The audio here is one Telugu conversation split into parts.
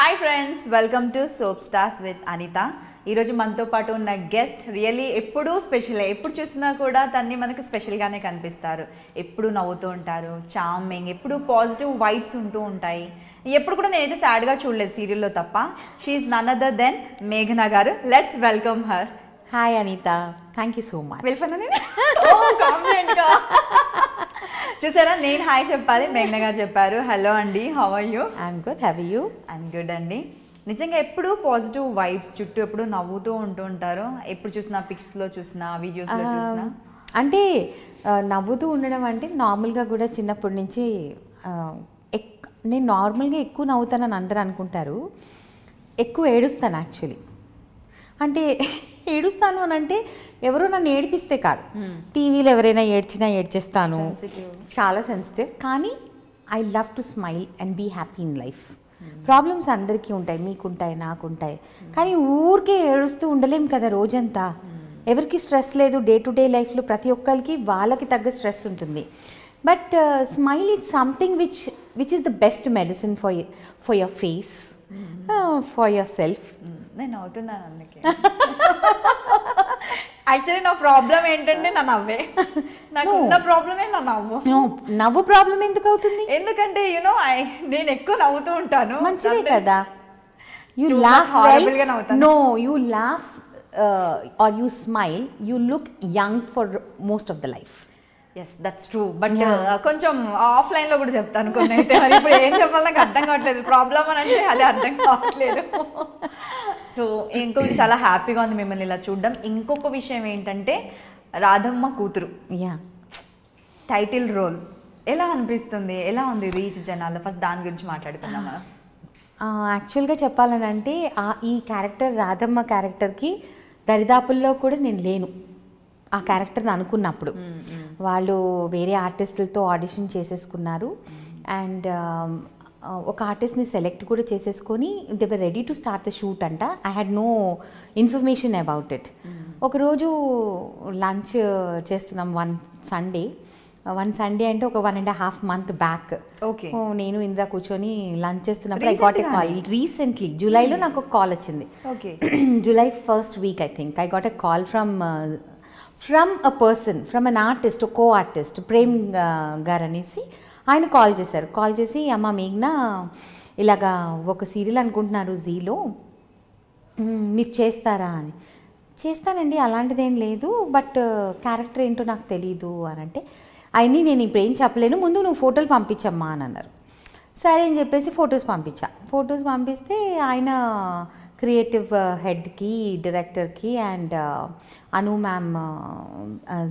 Hi friends, welcome to soap stars with Anitha. ఈరోజు మనతో పాటు ఉన్న గెస్ట్ రియల్లీ ఎప్పుడూ స్పెషల్. ఎప్పుడు చూసినా కూడా తన్ని మనకు స్పెషల్గానే కనిపిస్తారు. ఎప్పుడు నవ్వుతూ ఉంటారు, చార్మింగ్, ఎప్పుడు పాజిటివ్ వైబ్స్ ఉంటూ ఉంటాయి. ఎప్పుడు కూడా నేనైతే సాడ్గా చూడలేదు సీరియల్లో తప్ప. షీఈస్ నన్ అదర్ దెన్ మేఘనా గారు. Let's welcome her. Hi Anitha, thank you so much. వెళ్ళిపోయినా నేను కాన్ఫిడెంట్గా చూసారా, నేను హాయ్ చెప్పాలి, మేఘనా గారు చెప్పారు హలో అండి, how are you? I'm good, have you? I'm good అండి. నిజంగా ఎప్పుడు పాజిటివ్ వైబ్స్, చుట్టూ ఎప్పుడు నవ్వుతూ ఉంటూ ఉంటారు. ఎప్పుడు చూసినా పిక్స్లో చూసినా వీడియోస్లో చూసినా అంటే నవ్వుతూ ఉండడం అంటే నార్మల్గా కూడా చిన్నప్పటి నుంచి నేను నార్మల్గా ఎక్కువ నవ్వుతానని అందరూ అనుకుంటారు. ఎక్కువ ఏడుస్తాను యాక్చువల్లీ. అంటే ఏడుస్తాను అని అంటే ఎవరో నన్ను ఏడిపిస్తే కాదు, టీవీలో ఎవరైనా ఏడ్చినా ఏడ్చేస్తాను, చాలా సెన్సిటివ్. కానీ I love to smile and be happy in life. Problems అందరికీ ఉంటాయి, మీకుంటాయి, నాకుంటాయి, కానీ ఊరికే ఏడుస్తూ ఉండలేం కదా రోజంతా. ఎవరికి స్ట్రెస్ లేదు, డే టు డే లైఫ్లో ప్రతి ఒక్కరికి వాళ్ళకి తగ్గ స్ట్రెస్ ఉంటుంది. But smile is something which is the best medicine for your face, for your self. నేను అవుతున్నాను అందుకే. యాక్చువల్లీ నా ప్రాబ్లం ఏంటంటే నా నవ్వే. నాకు ఉన్న ప్రాబ్లమే నా నవ్వు. నవ్వు ప్రాబ్లం ఎందుకు అవుతుంది? ఎందుకంటే నేను ఎక్కువ నవ్వుతూ ఉంటాను. మంచిదే కదా. You Too laugh much horrible గా నవ్వుతాను. No, you laugh or you smile, you look young for most of the life. Yes, that's true. But కొంచెం ఆఫ్లైన్లో కూడా చెప్తాను కొన్ని అయితే. మరి ఇప్పుడు ఏం చెప్పాలి నాకు అర్థం కావట్లేదు. ప్రాబ్లం అని అంటే అదే అర్థం కావట్లేదు. సో ఇంకొకటి చాలా హ్యాపీగా ఉంది మిమ్మల్ని ఇలా చూడడం. ఇంకొక విషయం ఏంటంటే రాధమ్మ కూతురు టైటిల్ రోల్ ఎలా అనిపిస్తుంది, ఎలా ఉంది రీచ్ జనాల్లో? ఫస్ట్ దాని గురించి మాట్లాడుకుందాం మనం. యాక్చువల్గా చెప్పాలని అంటే ఈ క్యారెక్టర్, రాధమ్మ క్యారెక్టర్కి దరిదాపుల్లో కూడా నేను లేను. ఆ క్యారెక్టర్ని అనుకున్నప్పుడు వాళ్ళు వేరే ఆర్టిస్టులతో ఆడిషన్ చేసేసుకున్నారు. అండ్ ఒక ఆర్టిస్ట్ని సెలెక్ట్ కూడా చేసేసుకొని they were ready to start the shoot అంట. I had no information about it. ఒకరోజు లంచ్ చేస్తున్నాం వన్ సండే అంటే ఒక 1.5 months బ్యాక్. ఓకే, నేను ఇంద్ర కూర్చొని లంచ్ చేస్తున్నప్పుడు I got a call. Recently జూలైలో నాకు ఒక కాల్ వచ్చింది. Okay, July first week I think I got a call from a person, from an artist, co artist Prem గారు అనేసి. ఆయన కాల్ చేశారు. కాల్ చేసి అమ్మ మేఘ్నా ఇలాగా ఒక సీరియల్ అనుకుంటున్నారు జీలో, మీరు చేస్తారా అని. చేస్తానండి, అలాంటిదేం లేదు, బట్ క్యారెక్టర్ ఏంటో నాకు తెలీదు అని అంటే, అయినా నేను ఇప్పుడు ఏం చెప్పలేను, ముందు నువ్వు ఫోటోలు పంపించమ్మా అని అన్నారు. సరే అని చెప్పేసి ఫొటోస్ పంపిస్తే ఆయన క్రియేటివ్ హెడ్కి, డైరెక్టర్కి and Anu ma'am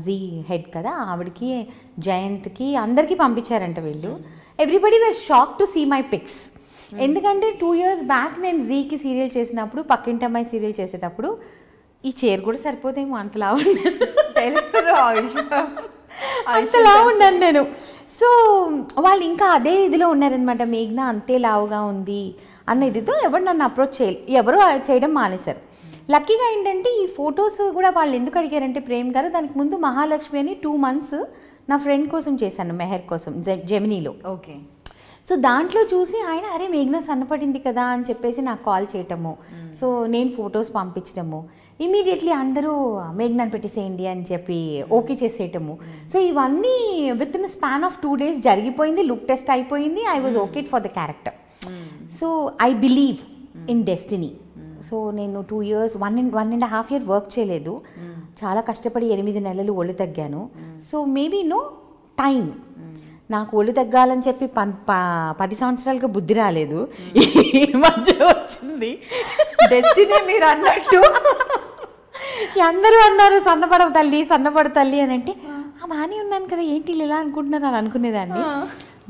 Zee head కదా, ఆవిడకి, జయంత్కి, అందరికీ పంపించారంట వీళ్ళు. Everybody were shock to see my pics. ఎందుకంటే 2 years బ్యాక్ నేను జీకి సీరియల్ చేసినప్పుడు, పక్కింటమ్మాయి సీరియల్ చేసేటప్పుడు ఈ చైర్ కూడా సరిపోతేమో అంతలా ఉన్నాను నేను. సో వాళ్ళు ఇంకా అదే ఇదిలో ఉన్నారనమాట, మేఘ్నా అంతే లావుగా ఉంది అన్న ఇదితో ఎవరు నన్ను అప్రోచ్ ఎవరు చేయడం మానేశారు. లక్కీగా ఏంటంటే ఈ ఫొటోస్ కూడా వాళ్ళు ఎందుకు అడిగారంటే ప్రేమ్ గారు, దానికి ముందు మహాలక్ష్మి అని 2 months నా ఫ్రెండ్ కోసం చేశాను, మెహర్ కోసం, జెమినీలో. ఓకే. సో దాంట్లో చూసి ఆయన అరే మేఘ్నా సన్నపడింది కదా అని చెప్పేసి నాకు కాల్ చేయటము. సో నేను ఫొటోస్ పంపించడము, ఇమీడియట్లీ అందరూ మేఘ్నాని పెట్టేసేయండి అని చెప్పి ఓకే చేసేయటము. సో ఇవన్నీ with in span of 2 days జరిగిపోయింది. లుక్ టెస్ట్ అయిపోయింది. I was okay for the character. So I believe in destiny. So నేను 2 years, 1.5 year వర్క్ చేయలేదు. చాలా కష్టపడి 8 నెలలు ఒళ్ళు తగ్గాను. సో మేబీ టైం, నాకు ఒళ్ళు తగ్గాలని చెప్పి 10 సంవత్సరాలుగా బుద్ధి రాలేదు, ఈ మధ్య వచ్చింది డెస్టినీ మీరు అన్నట్టు. అందరూ అన్నారు సన్నపడు తల్లి అని అంటే బాగానే ఉన్నాను కదా, ఏంటి ఇలా అనుకుంటున్నారు అని అనుకునేదాన్ని.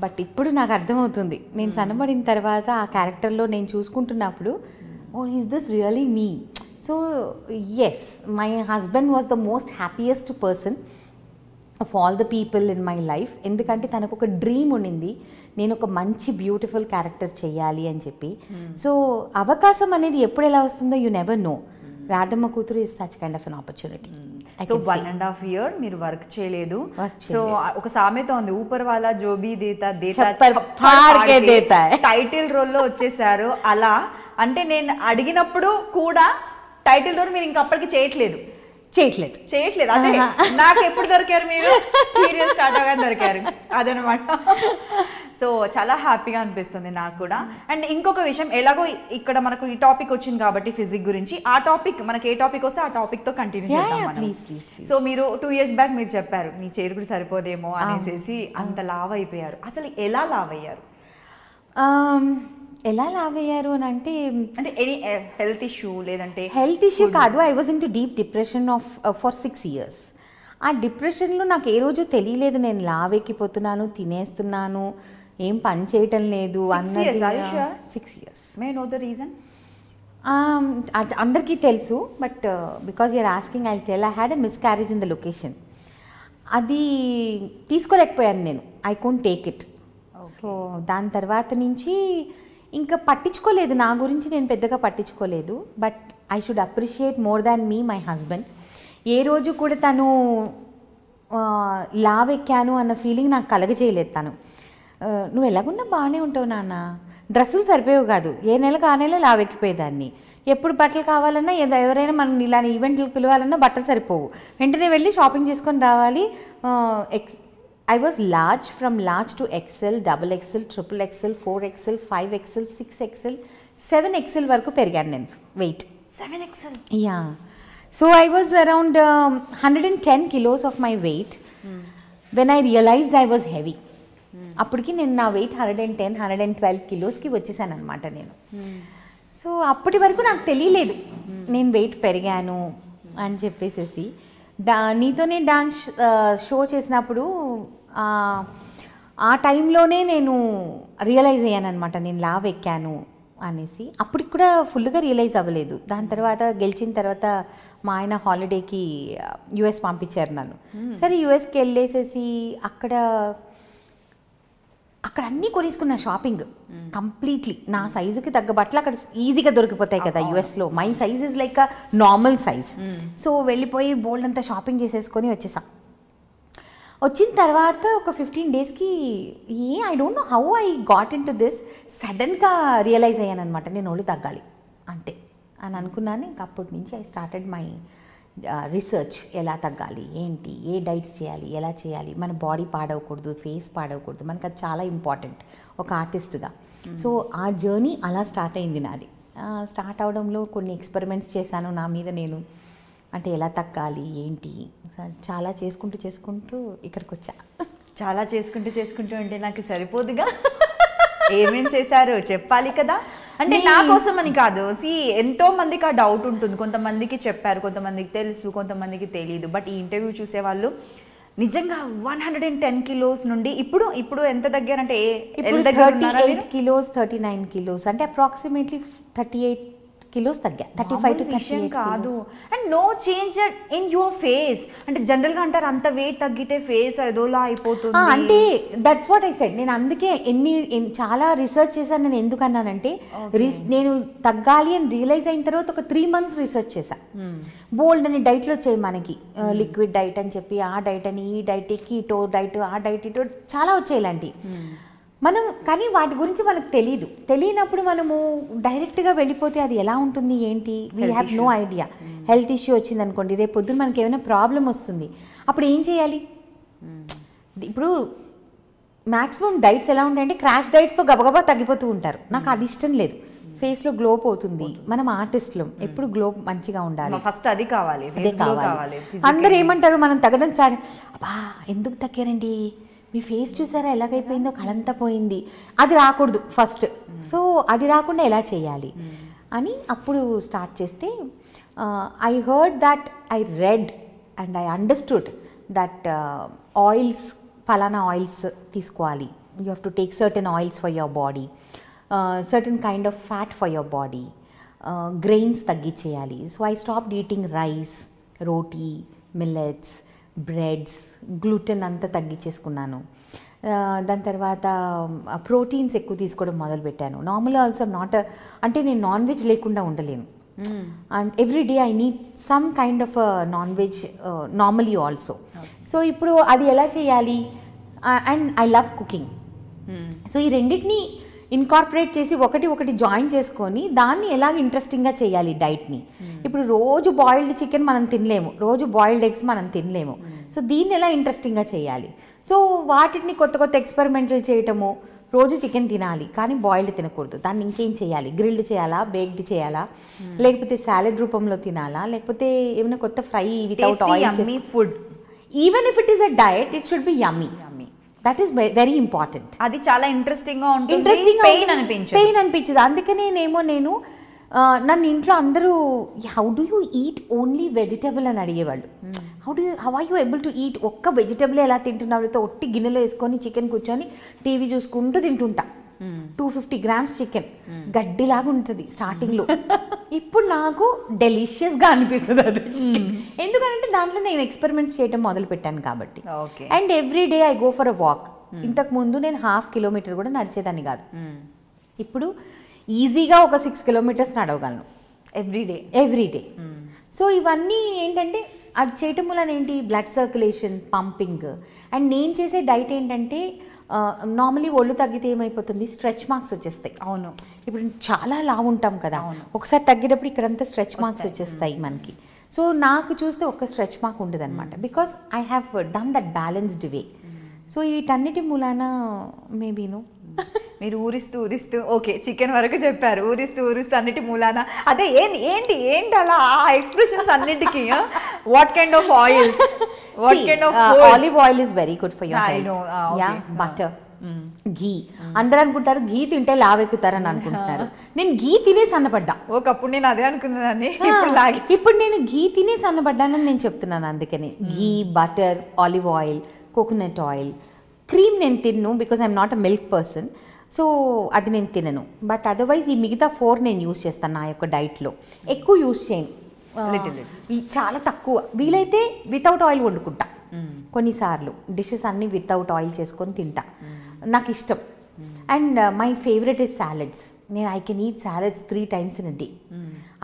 బట్ ఇప్పుడు నాకు అర్థమవుతుంది, నేను సన్నబడిన తర్వాత ఆ క్యారెక్టర్లో నేను చూసుకుంటున్నప్పుడు, oh is this really me? So yes, my husband was the most happiest person of all the people in my life. ఎందుకంటే తనకు ఒక డ్రీమ్ ఉండింది, నేను ఒక మంచి బ్యూటిఫుల్ క్యారెక్టర్ చెయ్యాలి అని చెప్పి. సో అవకాశం అనేది ఎప్పుడు ఎలా వస్తుందో యూ నెవర్ నో. రాధమ్మ కూతురు is such kind of an opportunity. So 1.5 year మీరు వర్క్ చేయలేదు. సో ఒక సామెత ఉంది, ఊపర్ వాలా జోబీ దేతా దేతా టైటిల్ రోల్లో వచ్చేసారు. అలా అంటే నేను అడిగినప్పుడు కూడా టైటిల్ రోల్ మీరు ఇంకప్పటికి చేయట్లేదు. అదే నాకు ఎప్పుడు దొరికారు మీరు, సీరియల్ స్టార్ట్ అవగానే దొరికారు అదనమాట. సో చాలా హ్యాపీగా అనిపిస్తుంది నాకు కూడా. అండ్ ఇంకొక విషయం, ఎలాగో ఇక్కడ మనకు ఈ టాపిక్ వచ్చింది కాబట్టి ఫిజిక్ గురించి, ఆ టాపిక్ మనకి ఏ టాపిక్ వస్తే ఆ టాపిక్ తో కంటిన్యూ చేద్దాం. సో మీరు 2 years బ్యాక్ మీరు చెప్పారు మీ చేరు కూడా సరిపోదేమో అనేసి అంత లావ్ అయిపోయారు. అసలు ఎలా లావ్ అయ్యారు? ఎలా లావ్ అయ్యారు అని అంటే ఎనీ హెల్త్ ఇష్యూ లేదంటే? హెల్త్ ఇష్యూ కాదు, I was in to deep depression for 6 years. ఆ డిప్రెషన్లో నాకు ఏ రోజు తెలియలేదు నేను లావ్ ఎక్కిపోతున్నాను, తినేస్తున్నాను, ఏం పని చేయటం లేదు అన్నది. 6 years. May know the reason? అందరికీ తెలుసు, but because you're asking I tell. I had a miscarriage in the location. అది తీసుకోలేకపోయాను నేను, I can't take it. So దాని తర్వాత నుంచి ఇంకా పట్టించుకోలేదు, నా గురించి నేను పెద్దగా పట్టించుకోలేదు. But I should appreciate more than me my husband. ఏ రోజు కూడా తను లావ్ ఎక్కాను అన్న ఫీలింగ్ నాకు కలగజేయలేదు. తను నువ్వు ఎలాగున్నా బాగానే ఉంటావు నాన్న, డ్రెస్సులు సరిపోయేవి కాదు, ఏ నెలకు ఆ నెల లావ్ ఎక్కిపోయేదాన్ని, ఎప్పుడు బట్టలు కావాలన్నా ఎవరైనా మనం ఇలాంటి ఈవెంట్లకు పిలవాలన్నా బట్టలు సరిపోవు, వెంటనే వెళ్ళి షాపింగ్ చేసుకొని రావాలి. I was large, from large to XL, double XL, triple XL, 4XL, 5XL, 6XL, 7XL వరకు పెరిగాను నేను wait. 7XL? Yeah. So I was around 110 kilos of my weight when I realized I was heavy. అప్పటికి నేను నా వెయిట్ 112 కిలోస్కి వచ్చేసాను అనమాట నేను. సో అప్పటి వరకు నాకు తెలియలేదు నేను వెయిట్ పెరిగాను అని చెప్పేసి. నీతోనే డాన్స్ షో చేసినప్పుడు ఆ టైంలోనే నేను రియలైజ్ అయ్యాను అనమాట నేను లావ్ ఎక్కాను అనేసి. అప్పటికి కూడా ఫుల్గా రియలైజ్ అవ్వలేదు. దాని తర్వాత గెలిచిన తర్వాత మా ఆయన హాలిడేకి యుఎస్ పంపించారు నన్ను. సరే యుఎస్కి వెళ్ళేసేసి అక్కడ అన్నీ కొనేసుకున్నా షాపింగ్ కంప్లీట్లీ. నా సైజుకి తగ్గ బట్టలు అక్కడ ఈజీగా దొరికిపోతాయి కదా యుఎస్లో. My size is like a normal size. So వెళ్ళిపోయి బోల్డ్ అంతా షాపింగ్ చేసేసుకొని వచ్చేసాం. వచ్చిన తర్వాత ఒక 15 daysకి I don't know how I got into this, సడన్గా రియలైజ్ అయ్యాను అనమాట నేను ఒళ్ళు తగ్గాలి అంతే అని అనుకున్నాను. ఇంక అప్పటి నుంచి ఐ స్టార్టెడ్ మై రీసెర్చ్, ఎలా తగ్గాలి, ఏంటి, ఏ డైట్స్ చేయాలి, ఎలా చేయాలి, మన బాడీ పాడవకూడదు, ఫేస్ పాడవకూడదు, మనకు అది చాలా ఇంపార్టెంట్ ఒక ఆర్టిస్ట్గా. సో ఆ జర్నీ అలా స్టార్ట్ అయింది నాది. స్టార్ట్ అవడంలో కొన్ని ఎక్స్పెరిమెంట్స్ చేశాను నా మీద నేను, అంటే ఎలా తగ్గాలి ఏంటి, చాలా చేసుకుంటూ ఇక్కడికి వచ్చా. చాలా చేసుకుంటూ అంటే నాకు సరిపోదుగా, ఏమేం చేశారు చెప్పాలి కదా. అంటే నా కోసం అని కాదు, ఎంతో మందికి ఆ డౌట్ ఉంటుంది. కొంతమందికి చెప్పారు, కొంతమందికి తెలుసు, కొంతమందికి తెలియదు. బట్ ఈ ఇంటర్వ్యూ చూసేవాళ్ళు నిజంగా 110 kilos నుండి ఇప్పుడు ఎంత దగ్గరంటే 38 kilos 39 kilos అంటే అప్రాక్సిమేట్లీ 38 kilos తగ్గా. 35 to 38 కాదు. And no change in your face. అంటే జనరల్గా అంటారు అంత వెయిట్ తగ్గితే ఫేస్ ఏదోలా అయిపోతుంది అంటే. That's what I said. నేను అందుకే చాలా రీసెర్చ్ చేశాను. నేను ఎందుకన్నానంటే నేను తగ్గాలి అని రియలైజ్ అయిన తర్వాత ఒక 3 months రీసెర్చ్ చేశాను. బోల్డ్ అని డైట్లు వచ్చాయి మనకి, లిక్విడ్ డైట్ అని చెప్పి, ఆ డైట్ అని, ఈ డైట్, కీటో డైట్, ఆ డైట్, ఇటో చాలా వచ్చాయి ఇలాంటివి. మనం కానీ వాటి గురించి మనకు తెలియనప్పుడు మనము డైరెక్ట్గా వెళ్ళిపోతే అది ఎలా ఉంటుంది ఏంటి, we have no idea. Health issue వచ్చింది అనుకోండి, రేపు పొద్దున్న మనకి ఏమైనా ప్రాబ్లం వస్తుంది, అప్పుడు ఏం చేయాలి? ఇప్పుడు మ్యాక్సిమం డైట్స్ ఎలా ఉంటాయంటే క్రాష్ డైట్స్తో గబగబా తగ్గిపోతూ ఉంటారు. నాకు అది ఇష్టం లేదు. ఫేస్లో గ్లో పోతుంది. మనం ఆర్టిస్టులం, ఎప్పుడు గ్లో మంచిగా ఉండాలి, ఫస్ట్ అది కావాలి. అందరూ ఏమంటారు మనం తగ్గడం స్టార్ట్, అబ్బా ఎందుకు తగ్గారండి, మీ ఫేస్ చూసారా ఎలాగైపోయిందో, కళంతా పోయింది, అది రాకూడదు ఫస్ట్. సో అది రాకుండా ఎలా చేయాలి అని అప్పుడు స్టార్ట్ చేస్తే I heard that, I read and I understood that oils, ఫలానా ఆయిల్స్ తీసుకోవాలి, you have to take certain oils for your body, certain kind of fat for your body, grains తగ్గించేయాలి. So I stopped eating rice, roti, millets, breads, gluten అంతా తగ్గించేసుకున్నాను. దాని తర్వాత ప్రోటీన్స్ ఎక్కువ తీసుకోవడం మొదలుపెట్టాను. నార్మల్గా ఆల్సో నాట్ అంటే నేను నాన్ వెజ్ లేకుండా ఉండలేను. And every day I need some kind of non veg normally also. So ఇప్పుడు అది ఎలా చేయాలి, and I love cooking. So ఈ రెండింటిని ఇన్కార్పొరేట్ చేసి ఒకటి జాయిన్ చేసుకొని దాన్ని ఎలాగ ఇంట్రెస్టింగ్గా చేయాలి డైట్ని. ఇప్పుడు రోజు బాయిల్డ్ చికెన్ మనం తినలేము, రోజు బాయిల్డ్ ఎగ్స్ మనం తినలేము. సో దీన్ని ఎలా ఇంట్రెస్టింగ్గా చేయాలి, సో వాటిని కొత్త ఎక్స్పెరిమెంట్లు చేయటము. రోజు చికెన్ తినాలి కానీ బాయిల్డ్ తినకూడదు, దాన్ని ఇంకేం చేయాలి, గ్రిల్డ్ చేయాలా, బేక్డ్ చేయాలా, లేకపోతే సాలెడ్ రూపంలో తినాలా, లేకపోతే ఏమైనా కొత్త fry without oil food. Even if it is a diet it should be yummy. That is very important. అది చాలా ఇంట్రెస్టింగ్గా ఉంటుంది, పెయిన్ అనిపించదు. అందుకనే నేను నన్ను ఇంట్లో అందరూ how do you eat only vegetable అని అడిగేవాళ్ళు. How are you able to eat, ఒక్క వెజిటబుల్ ఎలా తింటున్నావు, అయితే ఒట్టి గిన్నెలో వేసుకొని చికెన్ కూర్చొని టీవీ చూసుకుంటూ తింటుంటా. 250 grams చికెన్ గడ్డిలాగా ఉంటుంది స్టార్టింగ్లో. ఇప్పుడు నాకు డెలిషియస్గా అనిపిస్తుంది అది చికెన్, ఎందుకంటే దాంట్లో నేను ఎక్స్పెరిమెంట్స్ చేయడం మొదలు పెట్టాను కాబట్టి. And every day I go for a walk. ఇంతకు ముందు నేను 1/2 kilometer కూడా నడిచేదాన్ని కాదు, ఇప్పుడు ఈజీగా ఒక 6 kilometers నడవగలను ఎవ్రీ డే. సో ఇవన్నీ ఏంటంటే అది చేయటం వల్ల ఏంటి, బ్లడ్ సర్క్యులేషన్, పంపింగ్. అండ్ నేను చేసే డైట్ ఏంటంటే నార్మలీ ఒళ్ళు తగ్గితే ఏమైపోతుంది, స్ట్రెచ్ మార్క్స్ వచ్చేస్తాయి. అవును, ఇప్పుడు చాలా లావు ఉంటాం కదా, ఒకసారి తగ్గేటప్పుడు ఇక్కడంతా స్ట్రెచ్ మార్క్స్ వచ్చేస్తాయి మనకి. సో నాకు చూస్తే ఒక్క స్ట్రెచ్ మార్క్ ఉండదు అనమాట, because I have done that balanced way. So వీటన్నిటి మూలాన మేబీను మీరు ఊరిస్తూ ఓకే చికెన్ వరకు చెప్పారు, ఊరిస్తూ అన్నిటి మూలాన అదే ఏంటి అలా ఆ ఎక్స్ప్రెషన్స్ అన్నిటికీ what kind of oils, what kind of olive oil is very good for your health. Yeah, butter, ghee. అందరూ అనుకుంటారు ఘీ తింటే లావెక్కుతారని అనుకుంటున్నారు. నేను ఘీ తినే సన్నపడ్డా. ఒకప్పుడు నేను అదే అనుకున్నాను, ఇప్పుడు నేను ఘీ తినే సన్నపడ్డానని నేను చెప్తున్నాను. అందుకని ghee, butter, olive oil, coconut oil, cream నేను తిన్ను because I'm not a milk person. So అది నేను తినను. బట్ అదర్వైజ్ ఈ మిగతా 4 నేను యూస్ చేస్తాను నా యొక్క డైట్లో. ఎక్కువ యూస్ చేయను, చాలా తక్కువ. వీలైతే వితౌట్ ఆయిల్ వండుకుంటా, కొన్నిసార్లు డిషెస్ అన్నీ వితౌట్ ఆయిల్ చేసుకొని తింటా, నాకు ఇష్టం. And my favourite is salads. నేను I can eat salads 3 times in a day.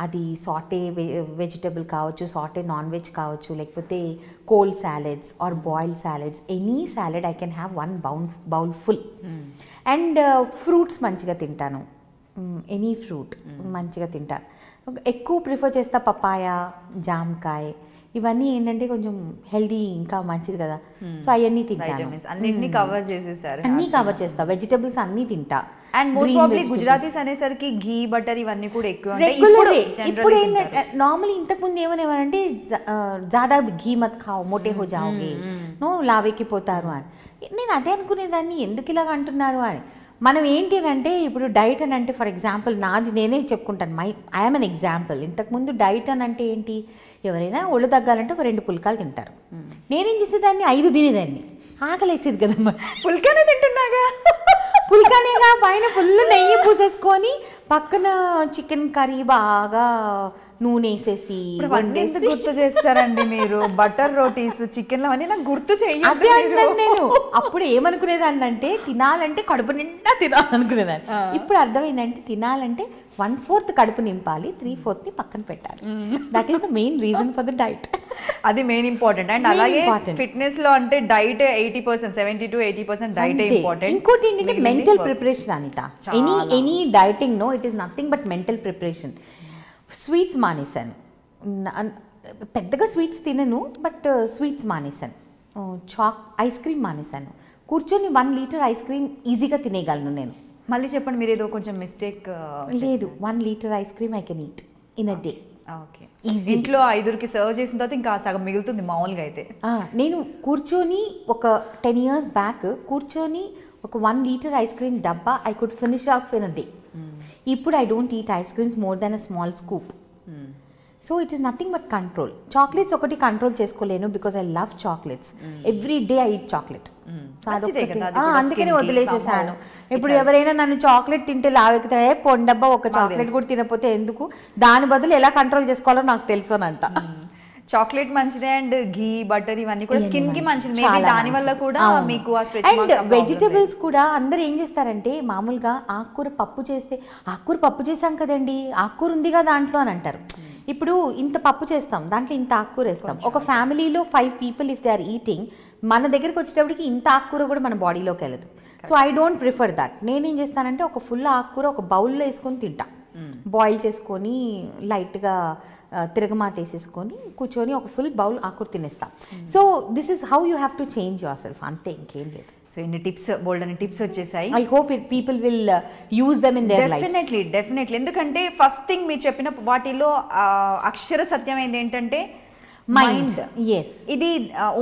అది సాటే వెజిటబుల్ కావచ్చు, సాటే నాన్ వెజ్ కావచ్చు, లేకపోతే cold salads or boiled salads, any salad I can have 1 bowl ఫుల్. అండ్ ఫ్రూట్స్ మంచిగా తింటాను, ఎనీ ఫ్రూట్ మంచిగా తింటాను. ఎక్కువ ప్రిఫర్ చేస్తా పపాయ, జామకాయ, ఇవన్నీ ఏంటంటే కొంచెం హెల్దీ, ఇంకా మంచిది కదా. సో అవన్నీ తింటాను, అన్నిటిని కవర్ చేసేసారు. అన్నీ కవర్ చేస్తా, వెజిటబుల్స్ అన్నీ తింటా. అండ్ మోస్ట్ ప్రాబబ్లీ గుజరాతీస్ అనేసరికి ఘీ, బటర్ ఇవన్నీ కూడా ఎక్కువ ఇప్పుడు ఏంటంటే నార్మల్లీ ఇంతకుముందు ఏమనేవారంటే జాదా ఘీ మత్ ఖాओ మోటే హో జాओगे, నో లావెక్కిపోతారు అని. నేను అదే అనుకునేదాన్ని, ఎందుకు ఇలాగ అంటున్నారు అని. మనం ఏంటి అంటే ఇప్పుడు డైట్ అని అంటే, ఫర్ ఎగ్జాంపుల్ నాది నేనే చెప్పుకుంటాను, ఐఎమ్ అన్ ఎగ్జాంపుల్. ఇంతకుముందు డైట్ అని అంటే ఏంటి, ఎవరైనా ఒళ్ళు తగ్గాలంటే ఒక 2 పుల్కాలు తింటారు. నేనేం చేసేదాన్ని 5 తినేదాన్ని, ఆకలేసేది కదమ్మా. పుల్కానే తింటున్నాగా, పుల్కానేగా, పైన ఫుల్ నెయ్యి పూసేసుకొని పక్కన చికెన్ కర్రీ బాగా నూనె వేసేసి గుర్తు చేస్తారండి మీరు. బటర్ రోటీస్, చికెన్ అవన్నీ నాకు గుర్తు చేయాలి. నేను అప్పుడు ఏమనుకునేదాన్ని అంటే తినాలంటే కడుపు నిండా తినాలనుకునేదాన్ని. ఇప్పుడు అర్థమైందంటే తినాలంటే 1/4 కడుపు నింపాలి, 3/4 పక్కన పెట్టాలి. That is the main reason for the diet. అది మెయిన్ ఇంపార్టెంట్. అండ్ అలాగే ఫిట్నెస్ లో అంటే డైట్ 80%, 70 to 80% డైట్ ఇంపార్టెంట్. ఇంకోటి ఏంటంటే mental preparation Anitha. Any dieting no, it is nothing but mental preparation. Sweets మానేశాను, పెద్దగా స్వీట్స్ తినను, బట్ స్వీట్స్ మానేశాను. ఐస్ క్రీమ్ మానేశాను. కూర్చొని 1 liter ఐస్ క్రీమ్ ఈజీగా తినేయగలను నేను. మళ్ళీ చెప్పండి, మీరు ఏదో కొంచెం మిస్టేక్. లేదు, 1 liter ice cream I can eat in a day. Okay, ఇంట్లో 5కి సర్వ్ చేసిన తర్వాత ఇంకా సగం మిగులుతుంది మామూలుగా అయితే. నేను కూర్చొని ఒక 10 years బ్యాక్ కూర్చొని ఒక 1 liter ఐస్ క్రీమ్ డబ్బా I could finish off in a day. ఇప్పుడు I don't eat ice creams more than a small scoop. So it is nothing but control. Chocolates ఒకటి కంట్రోల్ చేసుకోలేను because I love chocolates. Every day I eat chocolate, అందుకని వదిలేసేసాను. ఇప్పుడు ఎవరైనా నన్ను చాక్లెట్ తింటే లావెక్కుతారే, పొండబ్బా ఒక చాక్లెట్ కూడా తినకపోతే ఎందుకు, దాని బదులు ఎలా కంట్రోల్ చేసుకోవాలో నాకు తెలుసు అని అంట. చాక్లెట్ మంచిదే అండ్ ఘీ బటర్ ఇవన్నీ కూడా స్కిన్ కి మంచిది. మేబీ దాని వల్ల కూడా మీకు ఆ స్ట్రెచ్ అండ్ వెజిటబుల్స్ కూడా అందరూ ఏం చేస్తారంటే మామూలుగా ఆకుకూర పప్పు చేస్తే ఆకుకూర పప్పు చేసాం కదండి, ఆకుకూర ఉందిగా దాంట్లో అని అంటారు. ఇప్పుడు ఇంత పప్పు చేస్తాం, దాంట్లో ఇంత ఆకుకూర వేస్తాం. ఒక ఫ్యామిలీలో 5 people if they are eating, మన దగ్గరికి వచ్చేటప్పటికి ఇంత ఆకుకూర కూడా మన బాడీలోకి వెళ్ళదు. So I don't prefer that. నేనేం చేస్తానంటే ఒక ఫుల్ ఆకుకూర ఒక బౌల్లో వేసుకొని తింటా, బాయిల్ చేసుకొని లైట్గా తిరగమాత వేసేసుకొని కూర్చొని ఒక ఫుల్ బౌల్ ఆకుకూర తినేస్తాం. So this is how you have to change your self, అంతే, ఇంకేం లేదు. సో ఇన్ని టిప్స్, బోల్డ్ అని టిప్స్ వచ్చేసాయి. I hope people will use them in their life. Definitely. ఎందుకంటే ఫస్ట్ థింగ్ మీరు చెప్పిన వాటిలో అక్షర సత్యం ఏంటంటే మైండ్. ఇది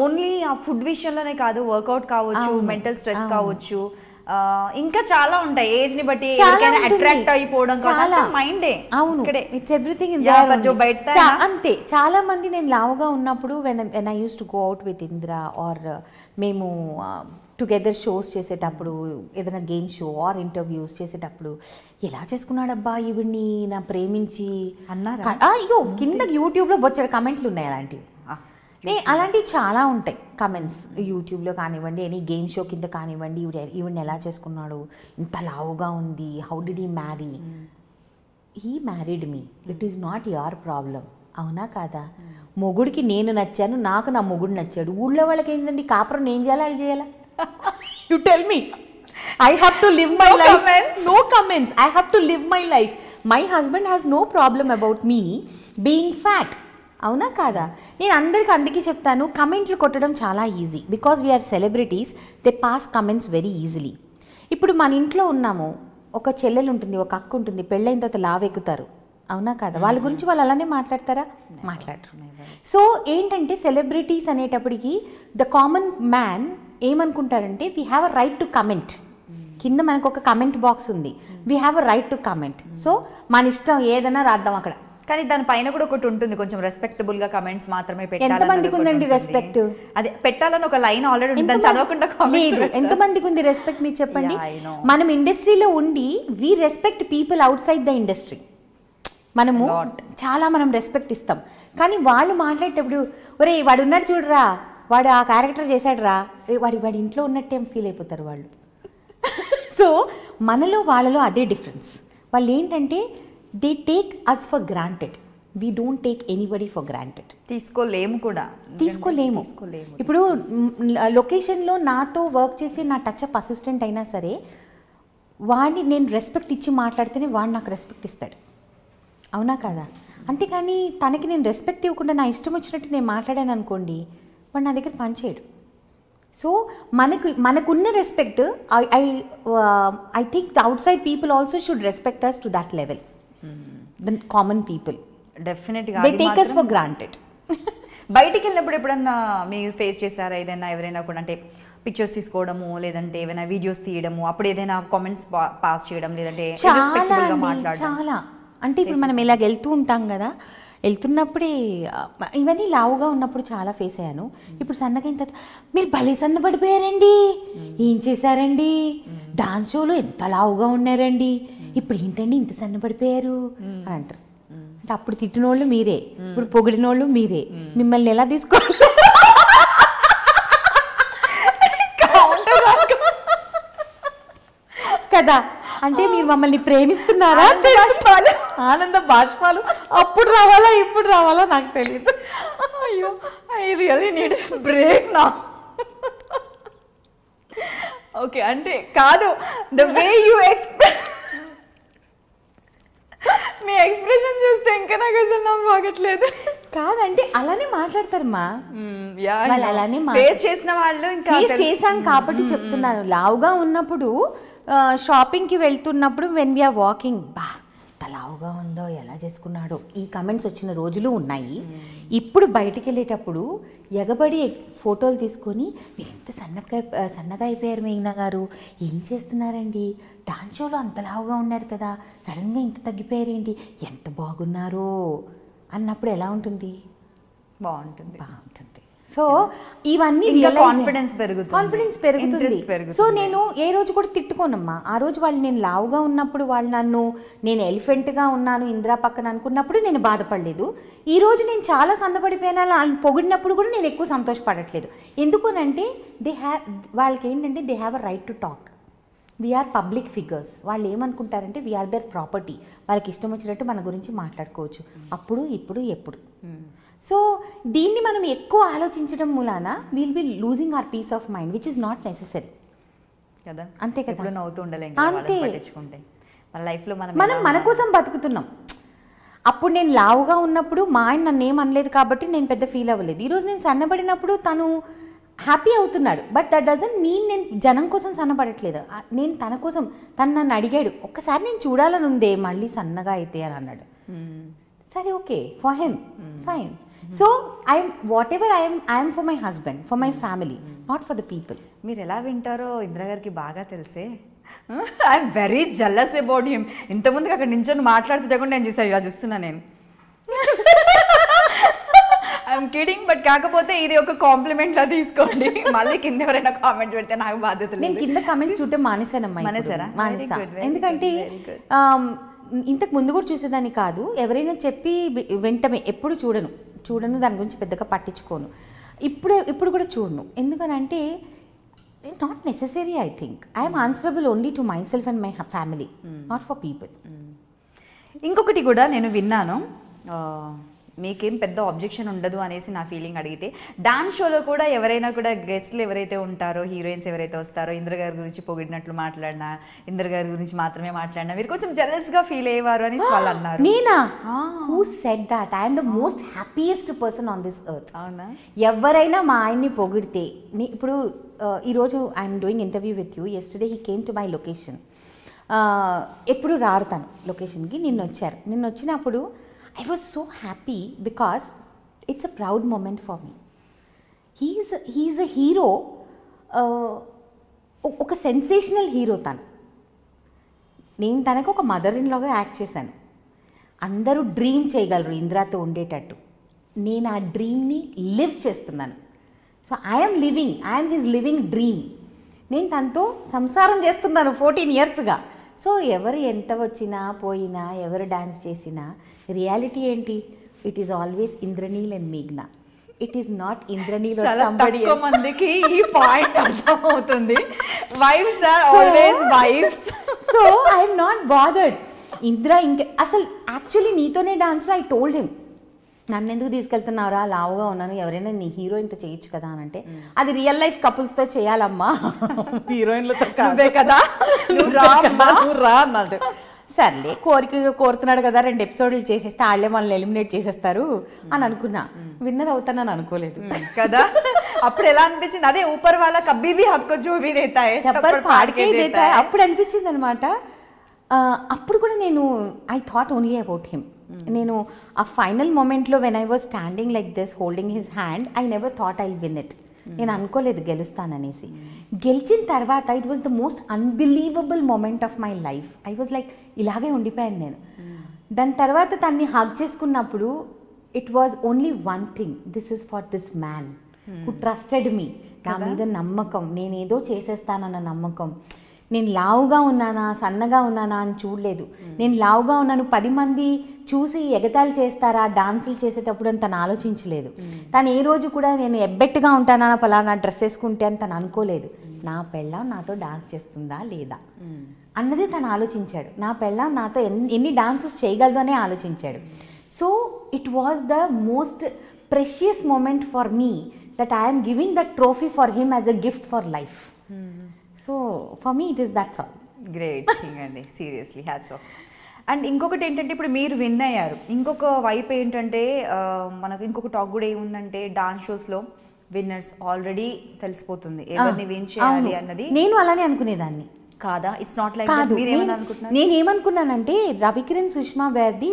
ఓన్లీ ఆ ఫుడ్ విషయంలోనే కాదు, వర్కౌట్ కావచ్చు, మెంటల్ స్ట్రెస్ కావచ్చు, ఇంకా చాలా ఉంటాయి. ఏజ్ ని బట్టి అట్రాక్ట్ అయిపోవడం మైండే. అవును, ఇట్స్ ఎవ్రీథింగ్ ఇన్ దేర్. అంతే, చాలా మంది నేను లావుగా ఉన్నప్పుడు when I use to go out with Indra or మేము టుగెదర్ షోస్ చేసేటప్పుడు, ఏదైనా గేమ్ షో ఆర్ ఇంటర్వ్యూస్ చేసేటప్పుడు, ఎలా చేసుకున్నాడబ్బా ఈవిడ్ని నా ప్రేమించి అన్నారా? అయ్యో, కింద యూట్యూబ్లో బొచ్చడు కమెంట్లు ఉన్నాయి అలాంటివి. అలాంటివి చాలా ఉంటాయి కమెంట్స్ యూట్యూబ్లో కానివ్వండి, ఎనీ గేమ్ షో కింద కానివ్వండి. ఈవిడ్ని ఎలా చేసుకున్నాడు, ఇంత లావుగా ఉంది, how did he marry? He married me, it is not your problem. అవునా కాదా? మొగుడికి నేను నచ్చాను, నాకు నా మొగుడు నచ్చాడు. ఊళ్ళో వాళ్ళకి ఏంటండి, కాపురం నేను చేయాలా వాళ్ళు చేయాలా? You tell me. I have to live my life. No comments. I have to live my life. My husband has no problem about me being fat. అవునా కాదా? నేను అందరికి అందుకే చెప్తాను, కమెంట్లు కొట్టడం చాలా easy. Because we're celebrities, they pass comments very easily. ఇప్పుడు మన ఇంట్లో ఉన్నాము, ఒక చెల్లెలు ఉంటుంది, ఒక అక్క ఉంటుంది, పెళ్ళైన తర్వాత లావెక్కుతారు. అవునా కాదా? వాళ్ళ గురించి వాళ్ళు అలానే మాట్లాడతారా? మాట్లాడరు. సో ఏంటంటే సెలబ్రిటీస్ అనేటప్పటికి ద కామన్ మ్యాన్ ఏమనుకుంటారంటే, we have a right to comment. కింద మనకు ఒక కమెంట్ బాక్స్ ఉంది, we have a right to comment. So మన ఇష్టం ఏదైనా రాద్దాం అక్కడ. కానీ దాని పైన కూడా ఒకటి ఉంటుంది, కొంచెం రెస్పెక్టబుల్ గా కమెంట్స్ మాత్రమే పెట్టాలి. ఎంతమందికి ఉందండి రెస్పెక్ట్? అదే పెట్టాలని ఒక లైన్ ఆల్రెడీ ఉంది, చదవకుండా లేదు. ఎంతమందికి ఉంది రెస్పెక్ట్ మీరు చెప్పండి? మనం ఇండస్ట్రీలో ఉండి we respect people out side the industry. మనము చాలా మనం రెస్పెక్ట్ ఇస్తాం. కానీ వాళ్ళు మాట్లాడేటప్పుడు, ఒరే వాడు ఉన్నాడు చూడరా, వాడు ఆ క్యారెక్టర్ చేశాడు రా, వాడి ఇంట్లో ఉన్నట్టే ఫీల్ అయిపోతారు వాళ్ళు. సో మనలో వాళ్ళలో అదే డిఫరెన్స్. వాళ్ళు ఏంటంటే they take us for granted, we don't take anybody for granted. తీసుకోలేము. ఇప్పుడు లొకేషన్లో నాతో వర్క్ చేసి నా టచ్అప్ అసిస్టెంట్ అయినా సరే, వాడిని నేను రెస్పెక్ట్ ఇచ్చి మాట్లాడితేనే వాడు నాకు రెస్పెక్ట్ ఇస్తాడు. అవునా కదా? అంతేకాని తనకి నేను రెస్పెక్ట్ ఇవ్వకుండా నా ఇష్టం వచ్చినట్టు నేను మాట్లాడాను అనుకోండి, వాడు నా దగ్గర పనిచేయడు. సో మనకున్న respect, I think the outside people also should respect us to that level. The common people డెఫినెట్గా they take us for granted. బయటికి వెళ్ళినప్పుడు ఎప్పుడన్నా మీరు ఫేస్ చేశారా ఏదైనా, ఎవరైనా కూడా అంటే పిక్చర్స్ తీసుకోవడము, లేదంటే ఏమైనా వీడియోస్ తీయడము, అప్పుడు ఏదైనా కామెంట్స్ పాస్ చేయడం, లేదంటే చాలా అంటే ఇప్పుడు మనం ఇలాగ వెళ్తూ ఉంటాం కదా, వెళ్తున్నప్పుడే ఇవన్నీ లావుగా ఉన్నప్పుడు చాలా ఫేస్ అయ్యాను. ఇప్పుడు సన్నగా అయిన తర్వాత, మీరు భలే సన్నపడిపోయారండి, ఏం చేశారండి, డాన్స్ షోలో ఎంత లావుగా ఉన్నారండి, ఇప్పుడు ఏంటండి ఇంత సన్నపడిపోయారు అని అంటారు. అంటే అప్పుడు తిట్టినోళ్ళు మీరే, ఇప్పుడు పొగిడినోళ్ళు మీరే. మిమ్మల్ని ఎలా తీసుకోవాలి కదా? అంటే మీరు మమ్మల్ని ప్రేమిస్తున్నారా? ఆనంద బాష్పాలు అప్పుడు రావాలా ఇప్పుడు రావాలా నాకు తెలియదు. అయ్యో, ఐ రియల్లీ నీడ్ బ్రేక్ నా. ఓకే, అంటే కాదు, the way you me expression చూస్తే ఇంకా నాకు అసలు నాకు బాగట్లేదు. కాదంటే అలానే మాట్లాడతారమ్మా, అలానే ఫేస్ చేసిన వాళ్ళు ఇంకా చేశాం కాబట్టి చెప్తున్నాను. లావుగా ఉన్నప్పుడు షాపింగ్కి వెళ్తున్నప్పుడు వెన్ వీఆర్ వాకింగ్, బా ఎంత లావుగా ఉందో, ఎలా చేసుకున్నాడో, ఈ కమెంట్స్ వచ్చిన రోజులు ఉన్నాయి. ఇప్పుడు బయటికి వెళ్ళేటప్పుడు ఎగబడి ఫోటోలు తీసుకొని, మీరు ఎంత సన్నగా అయిపోయారు మేఘ్నా గారు, ఏం చేస్తున్నారండి, డాన్స్ షోలో అంత లావుగా ఉన్నారు కదా, సడన్గా ఇంత తగ్గిపోయారేంటి, ఎంత బాగున్నారో అన్నప్పుడు ఎలా ఉంటుంది? బాగుంటుంది. సో ఇవన్నీ కాన్ఫిడెన్స్ పెరుగుతుంది. సో నేను ఏ రోజు కూడా తిట్టుకోనమ్మా. ఆ రోజు వాళ్ళు నేను లావుగా ఉన్నప్పుడు వాళ్ళు నన్ను నేను ఎలిఫెంట్గా ఉన్నాను ఇందిరా పక్కన అనుకున్నప్పుడు నేను బాధపడలేదు. ఈ రోజు నేను చాలా సన్నపడిపోయినా వాళ్ళని పొగిడినప్పుడు కూడా నేను ఎక్కువ సంతోషపడట్లేదు. ఎందుకనంటే వాళ్ళకి ఏంటంటే they have a right to talk. We're public figures. వాళ్ళు ఏమనుకుంటారంటే వీఆర్ దర్ ప్రాపర్టీ. వాళ్ళకి ఇష్టం వచ్చినట్టు మన గురించి మాట్లాడుకోవచ్చు అప్పుడు ఇప్పుడు ఎప్పుడు. సో దీన్ని మనం ఎక్కువ ఆలోచించడం మూలాన will be losing hour piece of mind which is not necessary కదా. అంతే కదా, నవ్వుతూ ఉండలేం అంతే. మన లైఫ్లో మనం మన కోసం బతుకుతున్నాం. అప్పుడు నేను లావుగా ఉన్నప్పుడు మా ఆయన నన్ను ఏమనలేదు కాబట్టి నేను పెద్ద ఫీల్ అవ్వలేదు. ఈరోజు నేను సన్నబడినప్పుడు తను హ్యాపీ అవుతున్నాడు. బట్ దట్ డజంట్ మీన్ నేను జనం కోసం సన్నపడట్లేదు. నేను తన కోసం, తను నన్ను అడిగాడు ఒక్కసారి నేను చూడాలని ఉందే మళ్ళీ సన్నగా అయితే అని అన్నాడు. సరే okay for him fine. So I'm whatever I'm for my husband, for my family, not for the people. మీరు ఎలా వింటారో ఇందిరా గారికి బాగా తెలిసే. I'm very jealous about him. ఇంతకుముందుకు అక్కడ నించొని మాట్లాడుతుంటే కూడా నేను చూసాను, ఇలా చూస్తున్నా నేను. ఐఎమ్ కిడింగ్, బట్ కాకపోతే ఇది ఒక కాంప్లిమెంట్ లా తీసుకోండి. మళ్ళీ కింద ఎవరైనా కామెంట్ పెడితే నాకు బాధ్యత లేదు. నేను కింద కామెంట్స్ చూస్తే మానేసానమ్మా. మానేసా. ఎందుకంటే ఇంతకు ముందు కూడా చూసేదాన్ని కాదు. ఎవరైనా చెప్పి వెంటనే ఎప్పుడు చూడను దాని గురించి పెద్దగా పట్టించుకోను. ఇప్పుడు కూడా చూడను. ఎందుకనంటే not necessary. I think I'm answerable only to my self and my family, not for people. ఇంకొకటి కూడా నేను విన్నాను, మీకేం పెద్ద ఆబ్జెక్షన్ ఉండదు అనేసి నా ఫీలింగ్. అడిగితే డాన్స్ షోలో కూడా ఎవరైనా కూడా గెస్ట్లు ఎవరైతే ఉంటారో, హీరోయిన్స్ ఎవరైతే వస్తారో, ఇంద్ర గారి గురించి పొగిడినట్లు మాట్లాడినా, ఇంద్ర గారి గురించి మాత్రమే మాట్లాడినా మీరు కొంచెం జెలస్గా ఫీల్ అయ్యేవారు అని వాళ్ళు అన్నారు. నేనా? Who said that? I'm the most happiest person on this earth. అవునా? ఎవరైనా మా ఆయన్ని పొగిడితే, ఇప్పుడు ఈరోజు I'm doing interview with you. Yesterday he came to my location. ఎప్పుడు రారు తను లొకేషన్కి. నిన్న వచ్చినప్పుడు I was so happy because it's a proud moment for me. He's a hero, ఒక సెన్సేషనల్ హీరో తను. నేను తనకు ఒక మదర్ ఇన్ లాగా యాక్ట్ చేశాను. అందరూ డ్రీమ్ చేయగలరు ఇందిరాతో ఉండేటట్టు. నేను ఆ డ్రీమ్ని లివ్ చేస్తున్నాను. So I'm his living dream. నేను తనతో సంసారం చేస్తున్నాను 14 yearsగా. సో ఎవరు ఎంత వచ్చినా పోయినా, ఎవరు డాన్స్ చేసినా రియాలిటీ ఏంటి? It is always Indraneel and మేఘ్నా. It is not Indraneel. చాలా మందికి ఈ పాయింట్ అర్థం అవుతుంది. Wives are always wives. So I'm not bothered. Indra అసలు యాక్చువల్లీ నీతోనే డాన్స్లో ఐ టోల్డ్ హిమ్, నన్ను ఎందుకు తీసుకెళ్తున్నారా, లావుగా ఉన్నాను, ఎవరైనా నీ హీరోయిన్తో చేయొచ్చు కదా అని అంటే, అది రియల్ లైఫ్ కపుల్స్తో చేయాలమ్మా, హీరోయిన్లతో కదా, నువ్వు రా అన్నాడు. సర్లే కోరుతున్నాడు కదా, 2 ఎపిసోడ్లు చేసేస్తే వాళ్ళే మనల్ని ఎలిమినేట్ చేసేస్తారు అని అనుకున్నా. విన్నర్ అవుతానని అనుకోలేదు కదా. అప్పుడు ఎలా అనిపించింది? అదే ఊపర్ వాళ్ళ కబ్బీ భీ హబ్కో జో భీ దేతా హై చప్పర్ పాడ్కే దేతా హై అప్పుడు అనిపించింది అనమాట. అప్పుడు కూడా నేను I thought only about him. నేను ఆ ఫైనల్ మూమెంట్లో when I was standing like this holding his hand, I never thought I win it. నేను అనుకోలేదు గెలుస్తాననేసి. గెలిచిన తర్వాత it was the most unbelievable moment of my life. I was like ఇలాగే ఉండిపోయాను నేను. దాని తర్వాత తన్ని హగ్ చేసుకున్నప్పుడు it was only one thing, this is for this man who trusted me. నా మీద నమ్మకం, నేనేదో చేసేస్తానన్న నమ్మకం. నేను లావుగా ఉన్నానా సన్నగా ఉన్నానా అని చూడలేదు. నేను లావుగా ఉన్నాను 10 మంది చూసి ఎగతాళి చేస్తారా డాన్సులు చేసేటప్పుడు అని తను ఆలోచించలేదు. తను ఏ రోజు కూడా నేను ఎబ్బెట్టుగా ఉంటానా పలానా డ్రెస్ వేసుకుంటే అని తను అనుకోలేదు. నా పెళ్ళాం నాతో డాన్స్ చేస్తుందా లేదా అన్నది తను ఆలోచించాడు. నా పెళ్ళాం నాతో ఎన్ని డాన్సెస్ చేయగలదు అనే ఆలోచించాడు. So it was the most precious moment for me that I'm giving the trophy for him as a gift for life. So for me it is that's all. Great thing అండి, సీరియస్లీ హ్యాట్స్ ఆఫ్. అండ్ ఇంకొకటి ఏంటంటే, ఇప్పుడు మీరు విన్ అయ్యారు. ఇంకొక వైపు ఏంటంటే, మనకు ఇంకొక టాక్ కూడా ఏముందంటే, డాన్స్ షోస్లో విన్నర్స్ ఆల్రెడీ తెలిసిపోతుంది ఎవరిని విన్ చేయాలి అన్నది. నేను అలానే అనుకునేదాన్ని కాదా? It's not like. నేనేమనుకున్నానంటే రవికిరణ్ సుష్మా వేర్ది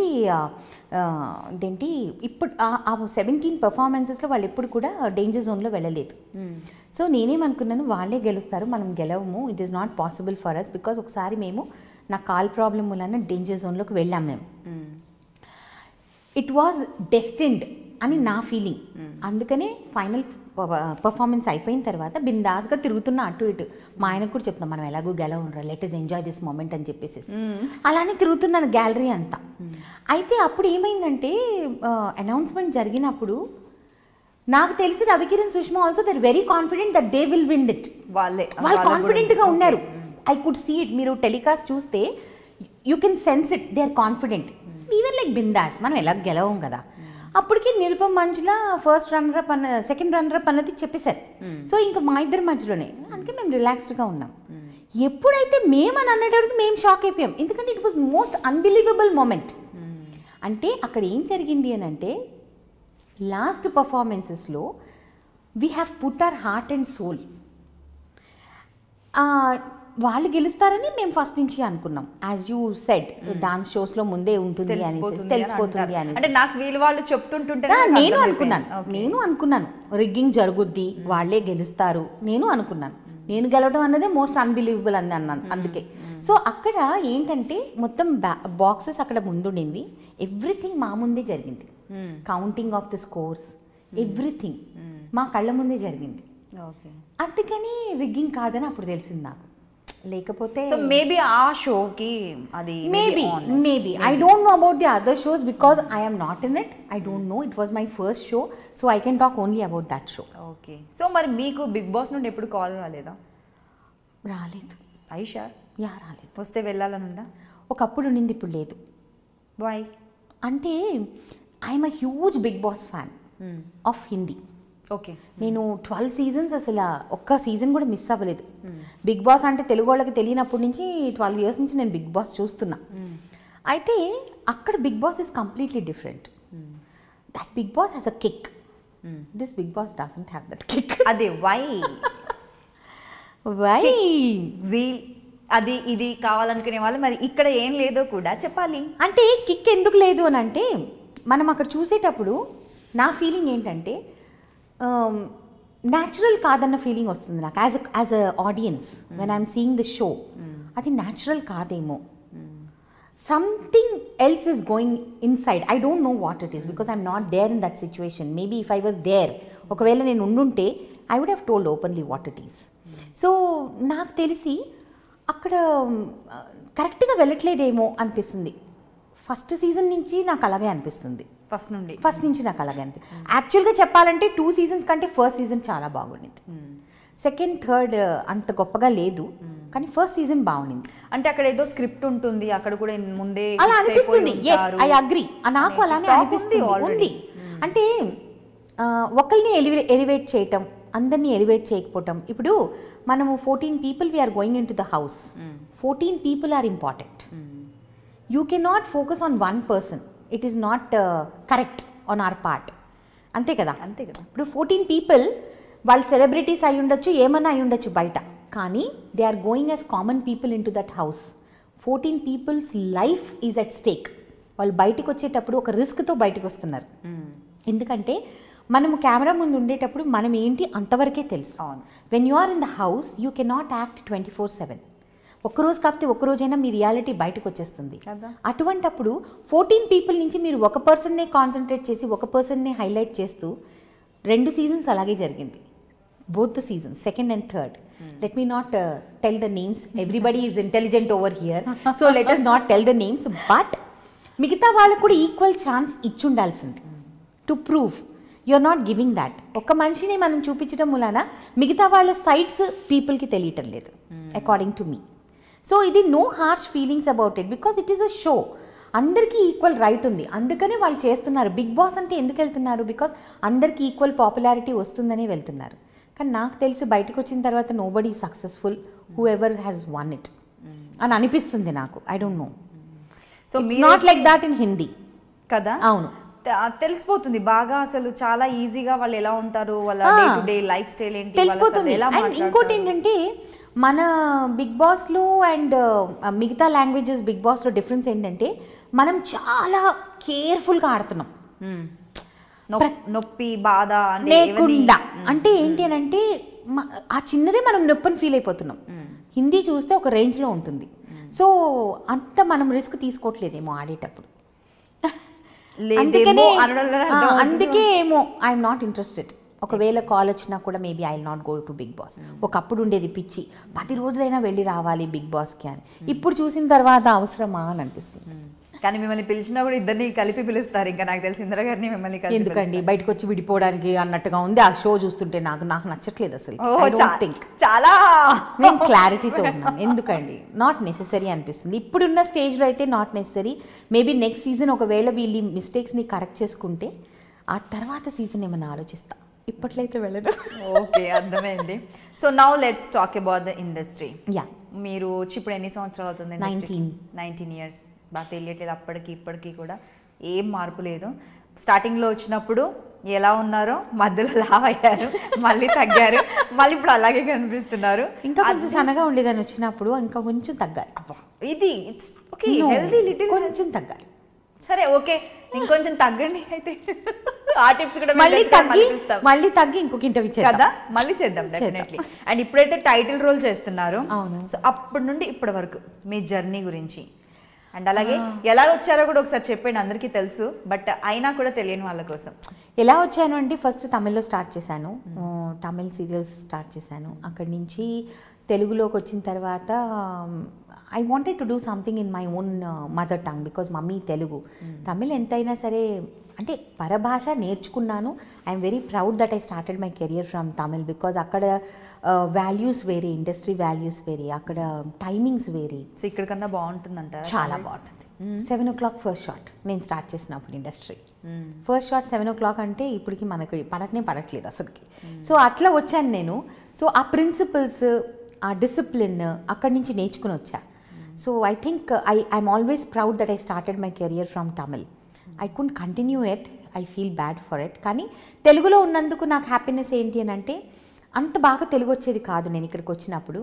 ఏంటి ఇప్పుడు ఆ 17 పర్ఫార్మెన్సెస్లో వాళ్ళు ఎప్పుడు కూడా డేంజర్ జోన్లో వెళ్ళలేదు. సో నేనేమనుకున్నాను, వాళ్ళే గెలుస్తారు, మనం గెలవము, it is not possible for us. Because ఒకసారి మేము నా కాల్ ప్రాబ్లం వలన డేంజర్ జోన్లోకి వెళ్ళాం మేము. It was destined. అని నా ఫీలింగ్. అందుకనే ఫైనల్ పర్ఫార్మెన్స్ అయిపోయిన తర్వాత బిందాస్గా తిరుగుతున్నా అటు ఇటు. మా ఆయనకు కూడా చెప్తున్నాం మనం ఎలాగో గెలవరా, let us enjoy this moment అని చెప్పేసి అలానే తిరుగుతున్నాను గ్యాలరీ అంతా. అయితే అప్పుడు ఏమైందంటే అనౌన్స్మెంట్ జరిగినప్పుడు నాకు తెలిసి Ravikiran Sushma also they're very confident that they will win it. వాళ్ళు కాన్ఫిడెంట్గా ఉన్నారు. I could see it. మీరు టెలికాస్ట్ చూస్తే you can sense it. They are confident. We're like బిందాస్, మనం ఎలా గెలవం కదా. అప్పటికి Nirupam Manjula first runner up second runner up అన్నది చెప్పేశారు. సో ఇంకా మా ఇద్దరి మధ్యలోనే, అందుకే మేము రిలాక్స్డ్గా ఉన్నాం. ఎప్పుడైతే మేము అని అన్నప్పటికీ మేము షాక్ అయిపోయాం, ఎందుకంటే it was most unbelievable moment. అంటే అక్కడ ఏం జరిగింది అని అంటే లాస్ట్ పర్ఫార్మెన్సెస్లో we have put our heart and soul. వాళ్ళు గెలుస్తారని మేము ఫస్ట్ నుంచి అనుకున్నాం. యాజ్ యూ సెడ్ డాన్స్ షోస్లో ముందే ఉంటుంది అని తెలిసిపోతుంది అని. అంటే నాకు వీళ్ళు వాళ్ళు చెప్తుంటుంటే నేను అనుకున్నాను రిగ్గింగ్ జరుగుద్ది, వాళ్ళే గెలుస్తారు నేను అనుకున్నాను. నేను గెలవడం అన్నదే మోస్ట్ అన్బిలీవబుల్ అని అన్నాను. అందుకే సో అక్కడ ఏంటంటే మొత్తం బాక్సెస్ అక్కడ ముందుండింది. ఎవ్రీథింగ్ మా ముందే జరిగింది. Counting of the scores everything మా కళ్ళ ముందే జరిగింది. అందుకని రిగ్గింగ్ కాదని అప్పుడు తెలిసింది నాకు. లేకపోతే మేబీ ఆ షోకి అది maybe I don't know about the other shows because I am not in it. I don't know. It was my first show, so I can talk only about that show. Okay. So మరి మీకు బిగ్ బాస్ నుండి ఎప్పుడు కాల్ రాలేదా? రాలేదు. ఐషా రాలేదు. వస్తే వెళ్ళాలని ఉందా? ఒకప్పుడు ఉండింది, ఇప్పుడు లేదు. వై అంటే I'm a huge Bigg Boss fan of Hindi. Okay. నేను 12 సీజన్స్ అసలు ఒక్క సీజన్ కూడా మిస్ అవ్వలేదు. బిగ్ బాస్ అంటే తెలుగు వాళ్ళకి తెలియనప్పటి నుంచి 12 ఇయర్స్ నుంచి నేను బిగ్ బాస్ చూస్తున్నా. అయితే అక్కడ Bigg Boss is completely different. That Bigg Boss has a kick. This Bigg Boss doesn't have that kick. అదే వై జీల్ అది ఇది కావాలనుకునే వాళ్ళు మరి ఇక్కడ ఏం లేదో కూడా చెప్పాలి. అంటే కిక్ ఎందుకు లేదు అని అంటే మనం అక్కడ చూసేటప్పుడు నా ఫీలింగ్ ఏంటంటే న్యాచురల్ కాదన్న ఫీలింగ్ వస్తుంది నాకు as a audience when I'm seeing the show. అది న్యాచురల్ కాదేమో, something else is going inside. I don't know what it is because I'm not there in that situation. Maybe if I was there, ఒకవేళ నేను ఉండుంటే I would have told openly what it is. So నాకు తెలిసి అక్కడ కరెక్ట్గా వెళ్ళట్లేదేమో అనిపిస్తుంది. ఫస్ట్ సీజన్ నుంచి నాకు అలాగే అనిపిస్తుంది. ఫస్ట్ నుంచి నాకు అలాగే అనిపిస్తుంది. యాక్చువల్గా చెప్పాలంటే 2 సీజన్స్ కంటే ఫస్ట్ సీజన్ చాలా బాగుండింది. సెకండ్ థర్డ్ అంత గొప్పగా లేదు, కానీ ఫస్ట్ సీజన్ బాగుండింది. అంటే అక్కడ ఏదో స్క్రిప్ట్ ఉంటుంది, అక్కడ కూడా ముందే అలా అనిపిస్తుంది. Yes, I agree. నాకు అలానే అనిపిస్తుంది. అంటే ఒకరిని ఎలివేట్ చేయటం, అందరినీ ఎలివేట్ చేయకపోవటం. ఇప్పుడు మనము 14 people we're going into the house. 14 people are important. You cannot focus on one person. It is not correct on our part. అంతే కదా. ఇప్పుడు 14 people వాళ్ళు సెలబ్రిటీస్ అయి ఉండొచ్చు, ఏమన్నా అయి ఉండొచ్చు బయట, కానీ they are going as common people into that house. 14 people's life is at stake. వాళ్ళు బయటకు వచ్చేటప్పుడు ఒక రిస్క్తో బయటకు వస్తున్నారు. ఎందుకంటే మనము కెమెరా ముందు ఉండేటప్పుడు మనం ఏంటి అంతవరకే తెలుసు. When you are in the house you cannot act 24/7. ఒక్కరోజు కాకపోతే ఒక్కరోజైనా మీ రియాలిటీ బయటకు వచ్చేస్తుంది. అటువంటప్పుడు 14 people నుంచి మీరు ఒక పర్సన్నే కాన్సన్ట్రేట్ చేసి ఒక పర్సన్నే హైలైట్ చేస్తూ 2 seasons అలాగే జరిగింది. Both the seasons, second and third. Let me not tell the names. Everybody is intelligent over here, so let us not tell the names. But మిగతా వాళ్ళకు కూడా ఈక్వల్ ఛాన్స్ ఇచ్చుండాల్సింది to prove. You're not giving that. ఒక మనిషిని మనం చూపించడం వలన మిగతా వాళ్ళ సైడ్స్ పీపుల్కి తెలియటం లేదు, అకార్డింగ్ టు మీ. సో ఇది no harsh feelings about it because it is a show. అందరికీ ఈక్వల్ రైట్ ఉంది, అందుకనే వాళ్ళు చేస్తున్నారు. బిగ్ బాస్ అంటే ఎందుకు వెళ్తున్నారు? బికాస్ అందరికీ ఈక్వల్ పాపులారిటీ వస్తుందనే వెళ్తున్నారు. కానీ నాకు తెలిసి బయటకు వచ్చిన తర్వాత nobody successful whoever has won it అని అనిపిస్తుంది నాకు. I don't know. So not like that in Hindi కదా. అవును, తెలిసిపోతుంది బాగా. అసలు చాలా ఈజీగా వాళ్ళు ఎలా ఉంటారు, వాళ్ళ day to day life style ఏంటి తెలిసిపోతుంది. అండ్ ఇంకోటి ఏంటంటే మన బిగ్ బాస్లో అండ్ మిగతా లాంగ్వేజెస్ బిగ్ బాస్లో డిఫరెన్స్ ఏంటంటే మనం చాలా కేర్ఫుల్గా ఆడుతున్నాం. నొప్పి బాధ లేకుండా. అంటే ఏంటి అని అంటే ఆ చిన్నదే మనం నొప్పిని ఫీల్ అయిపోతున్నాం. హిందీ చూస్తే ఒక రేంజ్లో ఉంటుంది. సో అంత మనం రిస్క్ తీసుకోవట్లేదేమో ఆడేటప్పుడు. అందుకే ఏమో ఐఎమ్ నాట్ ఇంట్రెస్టెడ్. ఒకవేళ కాల్ వచ్చినా కూడా maybe I will not go to Bigg Boss. ఒకప్పుడు ఉండేది పిచ్చి, 10 రోజులైనా వెళ్ళి రావాలి బిగ్ బాస్కి అని. ఇప్పుడు చూసిన తర్వాత అవసరమా అని అనిపిస్తుంది. కానీ మిమ్మల్ని పిలిచినా కూడా ఇద్దరిని కలిపి పిలుస్తారు. ఇంకా నాకు తెలిసి ఇందిరా గారిని మిమ్మల్ని కలిపి ఎందుకండి బయటకు వచ్చి విడిపోవడానికి అన్నట్టుగా ఉంది ఆ షో చూస్తుంటే. నాకు నచ్చట్లేదు అసలు. చాలా నేను క్లారిటీతో ఉన్నాను. ఎందుకండి నాట్ నెసెసరీ అనిపిస్తుంది. ఇప్పుడున్న స్టేజ్లో అయితే not necessary. Maybe next season ఒకవేళ వీళ్ళు మిస్టేక్స్ని కరెక్ట్ చేసుకుంటే ఆ తర్వాత సీజన్ ఏమైనా ఆలోచిస్తా. ఇప్పట్లో అయితే వెళ్ళదు. ఓకే, అర్థమైంది. So now let's talk about the industry. Yeah, మీరు వచ్చి ఇప్పుడు ఎన్ని సంవత్సరాలు అవుతుంది? 19 years. బాగా తెలియట్లేదు అప్పటికి ఇప్పటికీ కూడా ఏం మార్పు లేదు. స్టార్టింగ్లో వచ్చినప్పుడు ఎలా ఉన్నారో మధ్యలో లావ్ అయ్యారు, మళ్ళీ తగ్గారు, మళ్ళీ ఇప్పుడు అలాగే కనిపిస్తున్నారు. ఇంకా కొంచెం సన్నగా ఉండేదని వచ్చినప్పుడు ఇంకా కొంచెం తగ్గాలి. ఇది ఇట్స్ ఓకే, హెల్దీ లిటిల్ కొంచెం తగ్గాలి. సరే ఓకే, ఇంకొంచెం తగ్గండి అయితే. ఆ టిప్స్ కూడా మళ్ళీ తగ్గి ఇంకొక ఇంటర్వ్యూ కదా, మళ్ళీ చేద్దాం డెఫినెట్లీ. అండ్ ఇప్పుడైతే టైటిల్ రోల్ చేస్తున్నారు. సో అప్పటి నుండి ఇప్పటి వరకు మీ జర్నీ గురించి అండ్ అలాగే ఎలా వచ్చారో కూడా ఒకసారి చెప్పండి. అందరికీ తెలుసు బట్ అయినా కూడా తెలియని వాళ్ళ కోసం. ఎలా వచ్చాను అంటే ఫస్ట్ తమిళ్లో స్టార్ట్ చేశాను. తమిళ్ సీరియల్స్ స్టార్ట్ చేశాను. అక్కడి నుంచి తెలుగులోకి వచ్చిన తర్వాత I wanted to do something in my own mother tongue because mummy Telugu. Tamil ఎంతైనా సరే అంటే పరభాష నేర్చుకున్నాను. I'm very proud that I started my career from Tamil because అక్కడ వాల్యూస్ వేరే, ఇండస్ట్రీ వాల్యూస్ వేరే, అక్కడ టైమింగ్స్ వేరే. సో ఇక్కడ కన్నా బాగుంటుందంట. చాలా బాగుంటుంది. 7 o'clock ఫస్ట్ షాట్ నేను స్టార్ట్ చేసినప్పుడు ఇండస్ట్రీ. ఫస్ట్ షాట్ 7 o'clock అంటే ఇప్పటికి మనకు పడట్లేదు అసలుకి. సో అట్లా వచ్చాను నేను. సో ఆ ప్రిన్సిపల్స్, ఆ డిసిప్లిన్ అక్కడి నుంచి నేర్చుకుని వచ్చా. So I think I'm always proud that I started my career from Tamil. I could continue it, I feel bad for it. కానీ తెలుగులో ఉన్నందుకు నాకు హ్యాపీనెస్ ఏంటి అని అంటే అంత బాగా తెలుగు వచ్చేది కాదు నేను ఇక్కడికి వచ్చినప్పుడు.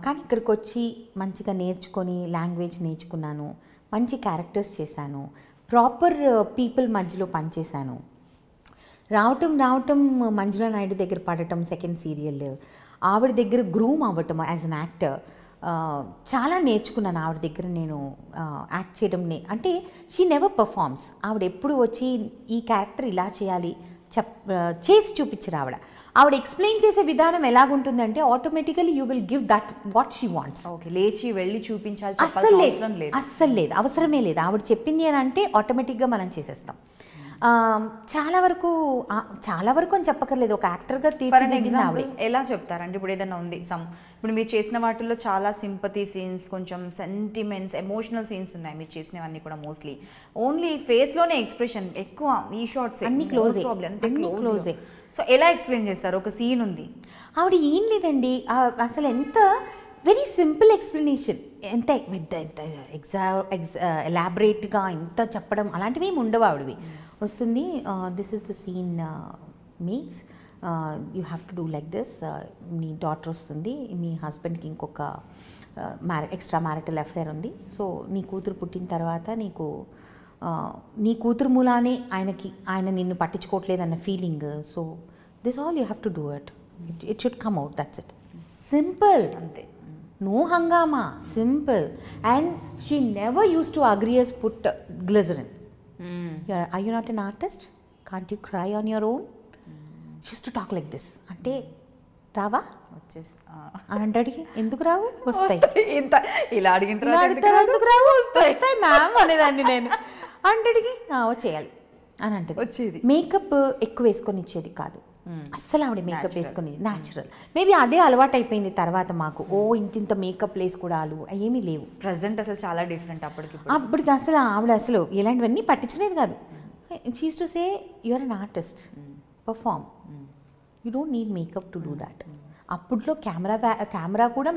కానీ ఇక్కడికి వచ్చి మంచిగా నేర్చుకొని లాంగ్వేజ్ నేర్చుకున్నాను, మంచి క్యారెక్టర్స్ చేశాను, ప్రాపర్ పీపుల్ మధ్యలో పనిచేశాను. రావటం మంజులా నాయుడు దగ్గర పడటం సెకండ్ సీరియల్, ఆవిడ దగ్గర గ్రూమ్ అవ్వటం యాజ్ అన్ యాక్టర్. చాలా నేర్చుకున్నాను ఆవిడ దగ్గర నేను యాక్ట్ చేయడం. అంటే షీ నెవర్ పర్ఫార్మ్స్. ఆవిడ ఎప్పుడు వచ్చి ఈ క్యారెక్టర్ ఇలా చేయాలి చేసి చూపించరు ఆవిడ. ఆవిడ ఎక్స్ప్లెయిన్ చేసే విధానం ఎలాగుంటుందంటే automatically you will give that what she wants. Okay, లేచి వెళ్ళి చూపించాలి అస్సలు లేదు, అవసరమే లేదు. ఆవిడ చెప్పింది అని అంటే ఆటోమేటిక్గా మనం చేసేస్తాం. చాలా వరకు అని చెప్పక్కర్లేదు, ఒక యాక్టర్గా తీర్చిదిద్దింది ఆవిడ. ఎలా చెప్తారంటే ఇప్పుడు ఏదైనా ఉంది ఇప్పుడు మీరు చేసిన వాటిల్లో చాలా సింపతి సీన్స్, కొంచెం సెంటిమెంట్స్, ఎమోషనల్ సీన్స్ ఉన్నాయి మీరు చేసినవన్నీ కూడా. మోస్ట్లీ ఓన్లీ ఫేస్లోనే ఎక్స్ప్రెషన్ ఎక్కువ. ఈ షార్ట్స్ అన్ని క్లోజే. సో ఎలా ఎక్స్ప్లెయిన్ చేస్తారు? ఒక సీన్ ఉంది, ఆవిడ ఏం లేదండి అసలు, ఎంత వెరీ సింపుల్ ఎక్స్ప్లెనేషన్, ఎంత ఎలాబరేట్గా ఎంత చెప్పడం అలాంటివి ఏమి ఉండవు. ఆవిడవి వస్తుంది, this is the scene mix, you have to do like this. నీ డాటర్ వస్తుంది, మీ హస్బెండ్కి ఇంకొక ఎక్స్ట్రా మ్యారిటల్ అఫేర్ ఉంది. సో నీ కూతురు పుట్టిన తర్వాత నీ కూతురు మూలానే ఆయన నిన్ను పట్టించుకోవట్లేదన్న feeling. So this all you have to do it should come out, that's it. Simple, అంతే. No hangama, simple. And she never used to agree as put glycerin. Are you not an artist? Can't you cry on your own? She used to talk like this. Ante రావా అంటడికి ఎందుకు రావు, వస్తాయి. ఇలా అడిగిన తర్వాత ఎందుకు రావు, వస్తాయి మ్యామ్ అనేదాన్ని నేను. అంటడికి చేయాలి అని అంటే వచ్చేది. మేకప్ ఎక్కువ వేసుకొని ఇచ్చేది కాదు అస్సలు. ఆవిడ మేకప్ వేసుకుని న్యాచురల్. మేబీ అదే అలవాటు అయిపోయింది తర్వాత మాకు. ఇంత మేకప్ వేసుకోవడాలు ఏమీ లేవు. ప్రజెంట్ అసలు చాలా డిఫరెంట్. అప్పటికి అసలు ఆవిడ అసలు ఇలాంటివన్నీ పట్టించుకునేది కాదు. She used to say you are an artist, perform, you don't need makeup to do that. అప్పట్లో కెమెరా కూడా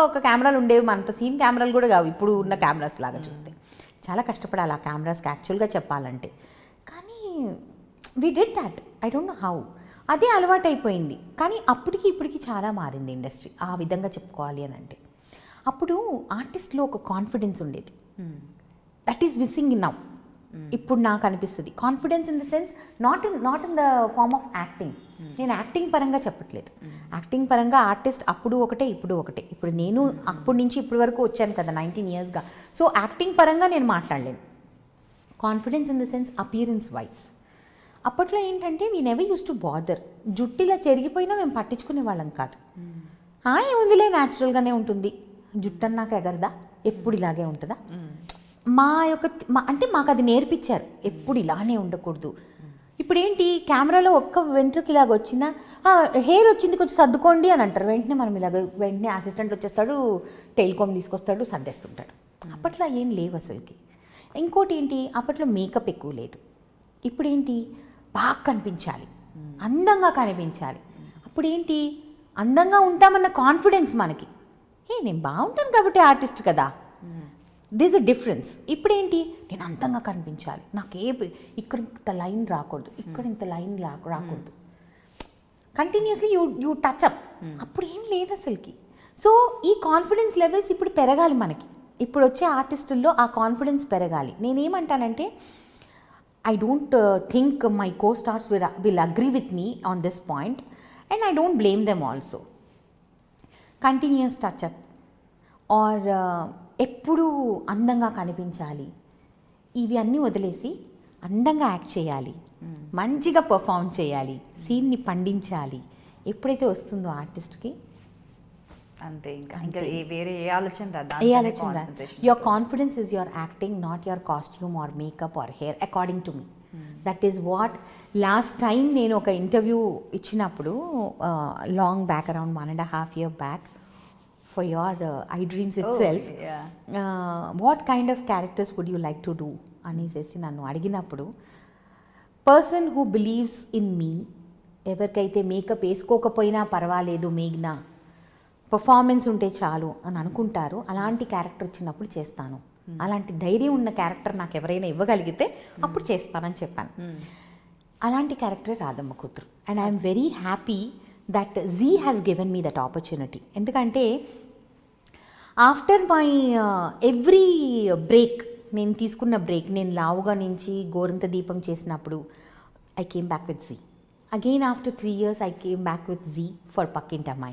ఒక కెమెరాలు ఉండేవి, అంత సీన్ కెమెరాలు కూడా కావు ఇప్పుడు ఉన్న కెమెరాస్ లాగా. చూస్తే చాలా కష్టపడాలి ఆ కెమెరాస్కి యాక్చువల్గా చెప్పాలంటే. కానీ we did that, I don't know how. అదే అలవాటు అయిపోయింది. కానీ అప్పటికి ఇప్పటికి చాలా మారింది ఇండస్ట్రీ ఆ విధంగా చెప్పుకోవాలి అని అంటే. అప్పుడు ఆర్టిస్ట్లో ఒక కాన్ఫిడెన్స్ ఉండేది, దట్ ఈస్ మిస్సింగ్ నౌ. ఇప్పుడు నాకు అనిపిస్తుంది confidence in the sense not in the form of acting. నేను యాక్టింగ్ పరంగా చెప్పట్లేదు, యాక్టింగ్ పరంగా ఆర్టిస్ట్ అప్పుడు ఒకటే ఇప్పుడు ఒకటే. ఇప్పుడు నేను అప్పటి నుంచి ఇప్పటి వరకు వచ్చాను కదా 19 yearsగా. సో యాక్టింగ్ పరంగా నేను మాట్లాడలేను. Confidence in the sense appearance wise. అప్పట్లో ఏంటంటే we never use to bother. జుట్టు ఇలా చెరిగిపోయినా మేము పట్టించుకునే వాళ్ళం కాదు. ఏముందిలే న్యాచురల్గానే ఉంటుంది, జుట్టు అన్నాక ఎగరదా, ఎప్పుడు ఇలాగే ఉంటుందా. అంటే మాకు అది నేర్పించారు, ఎప్పుడు ఇలానే ఉండకూడదు. ఇప్పుడు ఏంటి, కెమెరాలో ఒక్క వెంట్రుకి ఇలాగ వచ్చినా హెయిర్ వచ్చింది కొంచెం సర్దుకోండి అని అంటారు. వెంటనే మనం ఇలాగ వెంటనే అసిస్టెంట్ వచ్చేస్తాడు, టెలికామ్ తీసుకొస్తాడు, సర్దేస్తుంటాడు. అప్పట్లో ఏం లేవు అసలుకి. ఇంకోటి ఏంటి, అప్పట్లో మేకప్ ఎక్కువ లేదు. ఇప్పుడు ఏంటి, బాగా కనిపించాలి, అందంగా కనిపించాలి. అప్పుడు ఏంటి, అందంగా ఉంటామన్న కాన్ఫిడెన్స్ మనకి. నేను బాగుంటాను కాబట్టి ఆర్టిస్ట్ కదా, దిస్ అ డిఫరెన్స్. ఇప్పుడేంటి, నేను అందంగా కనిపించాలి, ఇక్కడ ఇంత లైన్ రాకూడదు, ఇక్కడ ఇంత లైన్ రాకూడదు, కంటిన్యూస్లీ యూ టచ్ అప్. అప్పుడు ఏం లేదు అసలుకి. సో ఈ కాన్ఫిడెన్స్ లెవెల్స్ ఇప్పుడు పెరగాలి మనకి. ఇప్పుడు వచ్చే ఆర్టిస్టుల్లో ఆ కాన్ఫిడెన్స్ పెరగాలి. నేనేమంటానంటే, I don't think my co-stars will agree with me on this point, and I don't blame them also. Continuous touch-up or ఎప్పుడు అందంగా కనిపించాలి, ఇవి అన్నీ వదిలేసి అందంగా యాక్ట్ చేయాలి, మంచిగా పర్ఫామ్ చేయాలి, సీన్ని పండించాలి. ఎప్పుడైతే వస్తుందో ఆర్టిస్ట్కి అంతే, ఇంకా వేరే ఏ ఆలోచన రాదు. Your confidence is your acting, not your costume or makeup or hair, according to me. That is what last time నేను ఒక ఇంటర్వ్యూ ఇచ్చినప్పుడు, long back, around 1.5 years back, for your I dreams itself, what kind of characters would you like to do అనేసి నన్ను అడిగినప్పుడు, person who believes in me, ఎవరికైతే మేకప్ వేసుకోకపోయినా పర్వాలేదు, మేఘ్నా పర్ఫార్మెన్స్ ఉంటే చాలు అని అనుకుంటారు, అలాంటి క్యారెక్టర్ వచ్చినప్పుడు చేస్తాను. అలాంటి ధైర్యం ఉన్న క్యారెక్టర్ నాకు ఎవరైనా ఇవ్వగలిగితే అప్పుడు చేస్తానని చెప్పాను. అలాంటి క్యారెక్టరే రాధమ్మ కూతురు. And I'm very happy that Zee has given me that opportunity. ఎందుకంటే ఆఫ్టర్ మై ఎవ్రీ బ్రేక్, నేను తీసుకున్న బ్రేక్, నేను లావుగా నుంచి గోరంత దీపం చేసినప్పుడు I came back with Zee. Again after 3 years I came back with Z for Pakkintamai.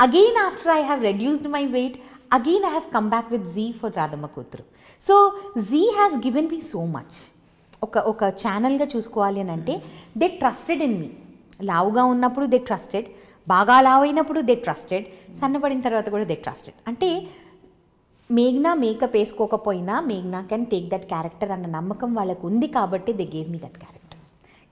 Again after I have reduced my weight, again I have come back with Z for Radhamma Kutru. So Z has given me so much. ఒక ఛానల్గా చూసుకోవాలి అని అంటే, దే ట్రస్టెడ్ ఇన్ మీ. లావుగా ఉన్నప్పుడు దే ట్రస్టెడ్, బాగా లావు అయినప్పుడు దే ట్రస్టెడ్, సన్నపడిన తర్వాత కూడా దే ట్రస్టెడ్. అంటే మేఘ్నా మేకప్ వేసుకోకపోయినా మేఘ్నా కెన్ టేక్ దట్ క్యారెక్టర్ అన్న నమ్మకం వాళ్ళకు ఉంది కాబట్టి they gave me that character.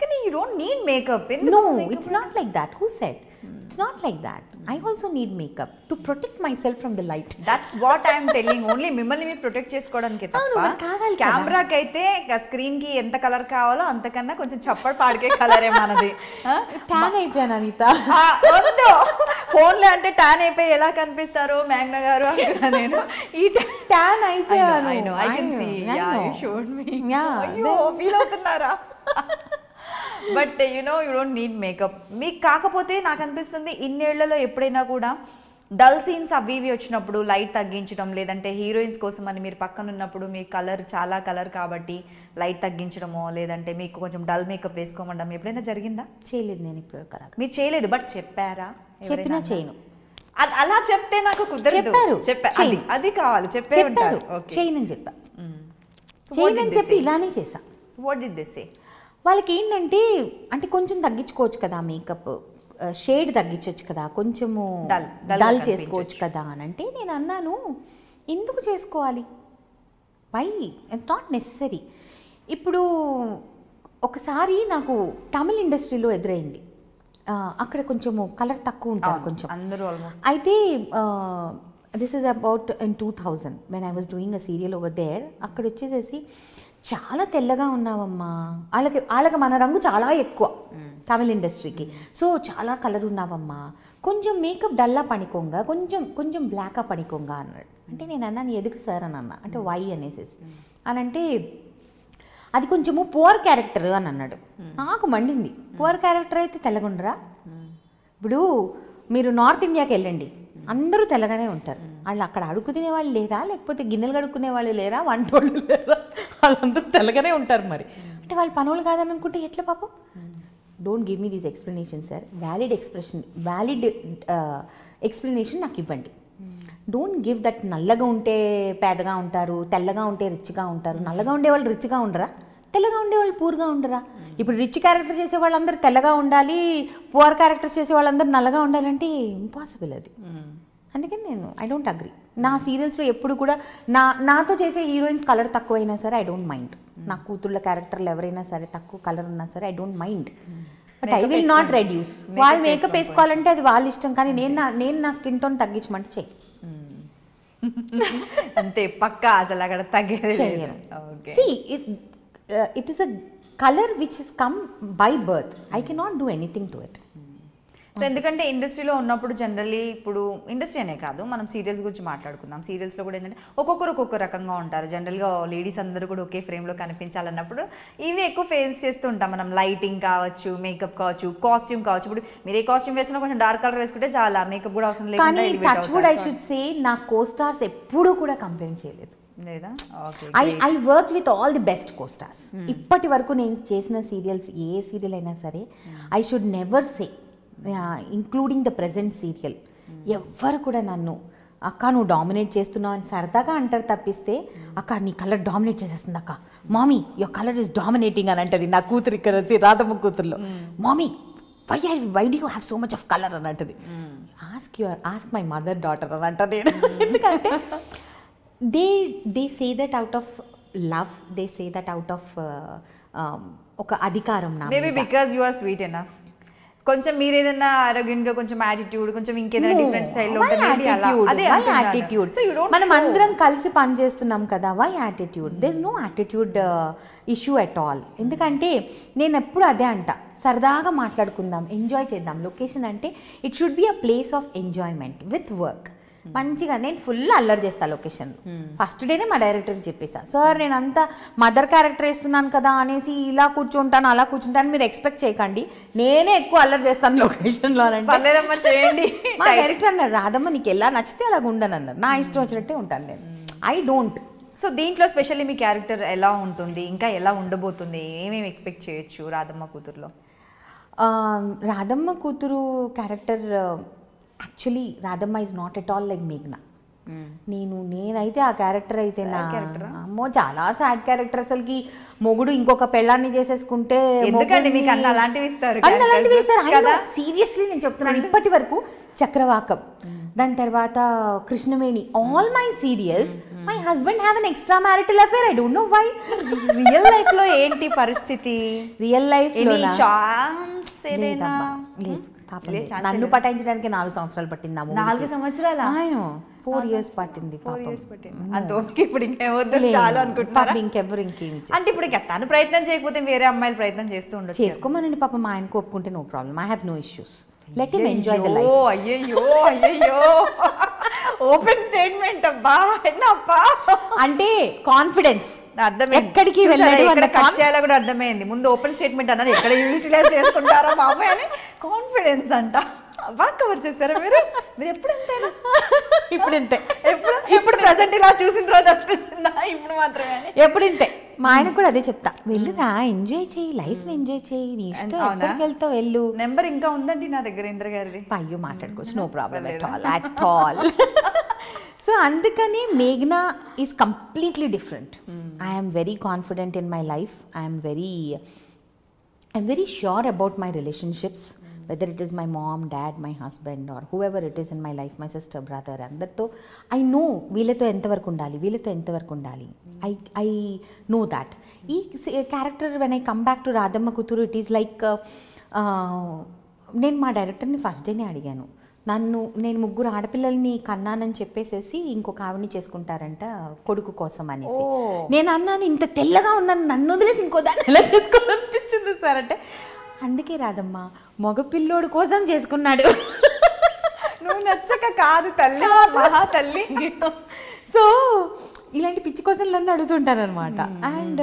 కానీ you don't need makeup. No, it's not like that. Who said? It's not like that. I also need makeup to protect myself from the light. That's what I am telling. Only మిమ్మల్ని మీరు ప్రొటెక్ట్ చేసుకోవడానికి తప్ప, కెమెరాకి అయితే స్క్రీన్ కి ఎంత కలర్ కావాలో అంతకన్నా కొంచెం చప్పటి పాడికే కలరే మనది. ట్యాన్ అయిపోయాను అనిత. వద్దు, ఫోన్లో అంటే ట్యాన్ అయిపోయి ఎలా కనిపిస్తారు మేఘ్నా గారు అంటున్నా నేను. ఈ ట్యాన్ అయిపోయాను. I can see. Yeah, you showed me. అయ్యో, ఫీల్ అవుతున్నారా? But you don't need makeup. మీకు కాకపోతే నాకు అనిపిస్తుంది ఇన్నేళ్లలో ఎప్పుడైనా కూడా డల్ సీన్స్ అవి ఇవి వచ్చినప్పుడు లైట్ తగ్గించడం, లేదంటే హీరోయిన్స్ కోసం అని మీరు పక్కన ఉన్నప్పుడు మీ చాలా కలర్ కాబట్టి లైట్ తగ్గించడమో, లేదంటే మీకు కొంచెం డల్ మేకప్ వేసుకోమండం ఎప్పుడైనా జరిగిందా? చేయలేదు నేను ఇప్పుడు. మీరు చేయలేదు, బట్ చెప్పారా? చెప్పినా చేయను. అలా చెప్తే నాకు కుదరదు. చెప్పారు, అది కావాలి, చెప్పారు. చేయనని చెప్పా, చేయనని చెప్పి ఇలానే చేసా. What did they say? వాళ్ళకి ఏంటంటే, అంటే కొంచెం తగ్గించుకోవచ్చు కదా మేకప్, షేడ్ తగ్గించవచ్చు కదా, కొంచెము డల్ చేసుకోవచ్చు కదా అని అంటే, నేను అన్నాను ఎందుకు చేసుకోవాలి, వై, ఇట్స్ నాట్ నెసరీ. ఇప్పుడు ఒకసారి నాకు తమిళ్ ఇండస్ట్రీలో ఎదురైంది. అక్కడ కొంచెము కలర్ తక్కువ ఉంటారు కొంచెం అందరూ ఆల్మోస్ట్. అయితే this is about in 2000 when I was doing a serial over there. అక్కడ వచ్చేసేసి చాలా తెల్లగా ఉన్నావమ్మా, వాళ్ళకి మన రంగు చాలా ఎక్కువ తమిళ్ ఇండస్ట్రీకి, సో చాలా కలర్ ఉన్నావమ్మా, కొంచెం మేకప్ డల్లా పనికోంగా, కొంచెం బ్లాక్గా పనికోంగా అన్నాడు. అంటే నేను అన్నాను ఎదుగు సార్ అని అన్నా. అంటే వై అనేసేసి అని అంటే, అది కొంచెము పువర్ క్యారెక్టర్ అని అన్నాడు. నాకు మండింది. పువర్ క్యారెక్టర్ అయితే తెల్లగుండరా? ఇప్పుడు మీరు నార్త్ ఇండియాకి వెళ్ళండి, అందరూ తెల్లగానే ఉంటారు. వాళ్ళు అక్కడ అడుగు తినేవాళ్ళు లేరా, లేకపోతే గిన్నెలు కడుక్కునే వాళ్ళు లేరా, వంటోళ్ళు లేరా, వాళ్ళందరూ తెల్లగానే ఉంటారు. మరి అంటే వాళ్ళు పనులు కాదని అనుకుంటే ఎట్లా పాపం? Don't give me these explanation sir. Valid explanation నాకు ఇవ్వండి. డోంట్ గివ్ దట్ నల్లగా ఉంటే పేదగా ఉంటారు, తెల్లగా ఉంటే రిచ్గా ఉంటారు. నల్లగా ఉండే వాళ్ళు రిచ్గా ఉండరా? తెల్లగా ఉండేవాళ్ళు పూర్గా ఉండరా? ఇప్పుడు రిచ్ క్యారెక్టర్ చేసే వాళ్ళందరూ తెల్లగా ఉండాలి, పువర్ క్యారెక్టర్స్ చేసే వాళ్ళందరూ నల్లగా ఉండాలంటే ఇంపాసిబుల్ అది. అందుకని నేను ఐ డోంట్ అగ్రీ. నా సీరియల్స్లో ఎప్పుడు కూడా నాతో చేసే హీరోయిన్స్ కలర్ తక్కువైనా సరే ఐ డోంట్ మైండ్. నా కూతుళ్ళ క్యారెక్టర్లు ఎవరైనా సరే తక్కువ కలర్ ఉన్నా సరే I don't mind, but I will not reduce. వాళ్ళు మేకప్ వేసుకోవాలంటే అది వాళ్ళ ఇష్టం, కానీ నేను నా స్కిన్ టోన్ తగ్గించమంటే చెయ్యి. అంతే పక్కా, అసలు అక్కడ తగ్గేది చేయను. See, it is a color which has come by birth. I cannot do anything to it. So ఎందుకంటే ఇండస్ట్రీలో ఉన్నప్పుడు జనరల్లీ, ఇప్పుడు ఇండస్ట్రీ అనే కాదు, మనం సీరియల్స్ గురించి మాట్లాడుకుందాం. సీరియల్స్లో కూడా ఏంటంటే ఒక్కొక్కరు ఒక్కొక్క రకంగా ఉంటారు. జనరల్గా లేడీస్ అందరూ కూడా ఒకే ఫ్రేమ్లో కనిపించాలన్నప్పుడు ఇవి ఎక్కువ ఫేస్ చేస్తూ ఉంటాం మనం. లైటింగ్ కావచ్చు, మేకప్ కావచ్చు, కాస్ట్యూమ్ కావచ్చు. ఇప్పుడు మీరు ఏ కాస్ట్యూమ్ వేసుకున్నా కొంచెం డార్క్ కలర్ వేసుకుంటే చాలా, మేకప్ కూడా అవసరం లేదు. కానీ touch wood I should say, నా కోస్టార్స్ ఎప్పుడూ కూడా కంప్లైంట్ చేయలేదు. I work with all the best co-stars. ఇప్పటి వరకు నేను చేసిన సీరియల్స్, ఏ సీరియల్ అయినా సరే, I should never say, including the present serial, ఎవ్వరు కూడా నన్ను అక్క నువ్వు డామినేట్ చేస్తున్నావు అని సరదాగా అంటారు తప్పిస్తే, అక్క నీ కలర్ డామినేట్ చేసేస్తుంది అక్క, mummy your colour is dominating అని అంటది నా కూతురు. ఇక్కడ రాధమ్మ కూతురులో mummy why do you have so much of colour అని అంటది. ఆస్క్ మై మదర్ డాటర్ అని అంట నేను. ఎందుకంటే they say that out of love, they say that out of ఒక అధికారం. నా maybe because you are sweet enough. కొంచెం మీరు ఏదైనా అరోగెంట్ గా, కొంచెం యాటిట్యూడ్, కొంచెం ఇంకేదైనా డిఫరెంట్ స్టైల్లో ఉంటుంది. అదే యాటిట్యూడ్. మనం అందరం కలిసి పని చేస్తున్నాం కదా, why attitude? There is no attitude issue at all. ఎందుకంటే నేను ఎప్పుడు అదే అంట, సరదాగా మాట్లాడుకుందాం, ఎంజాయ్ చేద్దాం. లొకేషన్ అంటే it should be a place of enjoyment with work. మంచిగా నేను ఫుల్ అల్లరి చేస్తాను లొకేషన్. ఫస్ట్ డేనే మా డైరెక్టర్కి చెప్పేసా, సార్ నేను అంతా మదర్ క్యారెక్టర్ వేస్తున్నాను కదా అనేసి ఇలా కూర్చుంటాను అలా కూర్చుంటాను మీరు ఎక్స్పెక్ట్ చేయకండి, నేనే ఎక్కువ అల్లరి చేస్తాను లొకేషన్లో అని అంటే చేయండి. మా డైరెక్టర్ అన్నారు, రాధమ్మ నీకు ఎలా నచ్చితే అలాగ ఉండను అన్నారు. నా ఇష్టం వచ్చినట్టే ఉంటాను నేను, ఐ డోంట్. సో దీంట్లో స్పెషల్లీ మీ క్యారెక్టర్ ఎలా ఉంటుంది, ఇంకా ఎలా ఉండబోతుంది, ఏమేమి ఎక్స్పెక్ట్ చేయొచ్చు రాధమ్మ కూతురులో? రాధమ్మ కూతురు character actually Radhamma is not at all like మేఘ్నా. నేనైతే ఆ క్యారెక్టర్ అయితే అమ్మో చాలా సాడ్ క్యారెక్టర్. అసలుకి మొగుడు ఇంకొక పెళ్ళాన్ని చేసేసుకుంటే అలాంటివి ఇస్తారు. సీరియస్లీ నేను చెప్తున్నాను, ఇప్పటి వరకు చక్రవాకం, దాని తర్వాత Krishnaveni, all my serials my husband have an extra marital affair. I don't know why. Real life లో ఏంటి పరిస్థితి? రియల్ లైఫ్ లేదు, నన్ను పటాయించడానికి 4 సంవత్సరాలు పట్టింది. 4 సంవత్సరాలు? 4 years పట్టింది. ఇప్పుడు ఇంకేమొద్దు చాలు అనుకుంటున్నారా? ఇంకెవరు ఇంకేం అంటే ఇప్పుడు తను ప్రయత్నం చేయకపోతే వేరే అమ్మాయిలు ప్రయత్నం చేస్తూ ఉండొచ్చు. చేసుకోమనండి పాప, మా ఆయనకు ఒప్పుకుంటే no problem, I have no issues. Let him enjoy the life. అయ్యయ్యో ఓపెన్ స్టేట్మెంట్ అబ్బా. ఎన్నప్పా అంటే కాన్ఫిడెన్స్ అర్థమైంది, ఎక్కడికి వెళ్ళాడు అన్న కచ్చేలా కూడా అర్థమైంది. ముందు ఓపెన్ స్టేట్మెంట్ అన్నారు, ఎక్కడ యూటిలైజ్ చేసుకుంటారా బాబాయ్ అని. కాన్ఫిడెన్స్ అంట, బాగా కవర్ చేశారా మీరు? మీరు ఎప్పుడు ఎంతైనా ఇప్పుడు ఇంతే, ఇప్పుడు ప్రెసెంట్ ఇలా చూసిన తర్వాత అనిపించిందా? ఇప్పుడు మాత్రమే ఎప్పుడు ఇంతే. మా ఆయన కూడా అదే చెప్తా, వెళ్ళురా ఎంజాయ్ చేయి, లైఫ్ ని ఎంజాయ్ చేయి, నీ ఇష్టం, ఎక్కడికి వెళ్తావు వెళ్ళు. నెంబర్ ఇంకా ఉందండి నా దగ్గర ఇంద్ర గారిది. అయ్యో మాట్లాడుకోవచ్చు, no problem at all. So అందుకని మేఘ్నా is completely different. I'm very confident in my life. I'm very sure about my relationships, whether it is my mom, dad, my husband or whoever it is in my life, my sister, brother, అందరితో I know వీళ్ళతో ఎంతవరకు ఉండాలి, వీళ్ళతో ఎంతవరకు ఉండాలి. I know that. ఈ character when I come back to Radhamma కూతురు, it is like నేను మా డైరెక్టర్ని ఫస్ట్ డేనే అడిగాను, నేను 3 ఆడపిల్లల్ని కన్నానని చెప్పేసేసి ఇంకొక ఆవిడని చేసుకుంటారంట కొడుకు కోసం అనేసి. నేను అన్నాను, ఇంత తెల్లగా ఉన్నాను, నన్ను వదిలేసి ఇంకో దాన్ని ఎలా చేసుకోవాలనిపించింది సార్ అంటే, అందుకే రాదమ్మా మగపిల్లోడు కోసం చేసుకున్నాడు, నువ్వు నచ్చక కాదు తల్లి, మహా తల్లి. సో ఇలాంటి పిచ్చి కోసం నన్ను అడుగుతుంటాను అనమాట. అండ్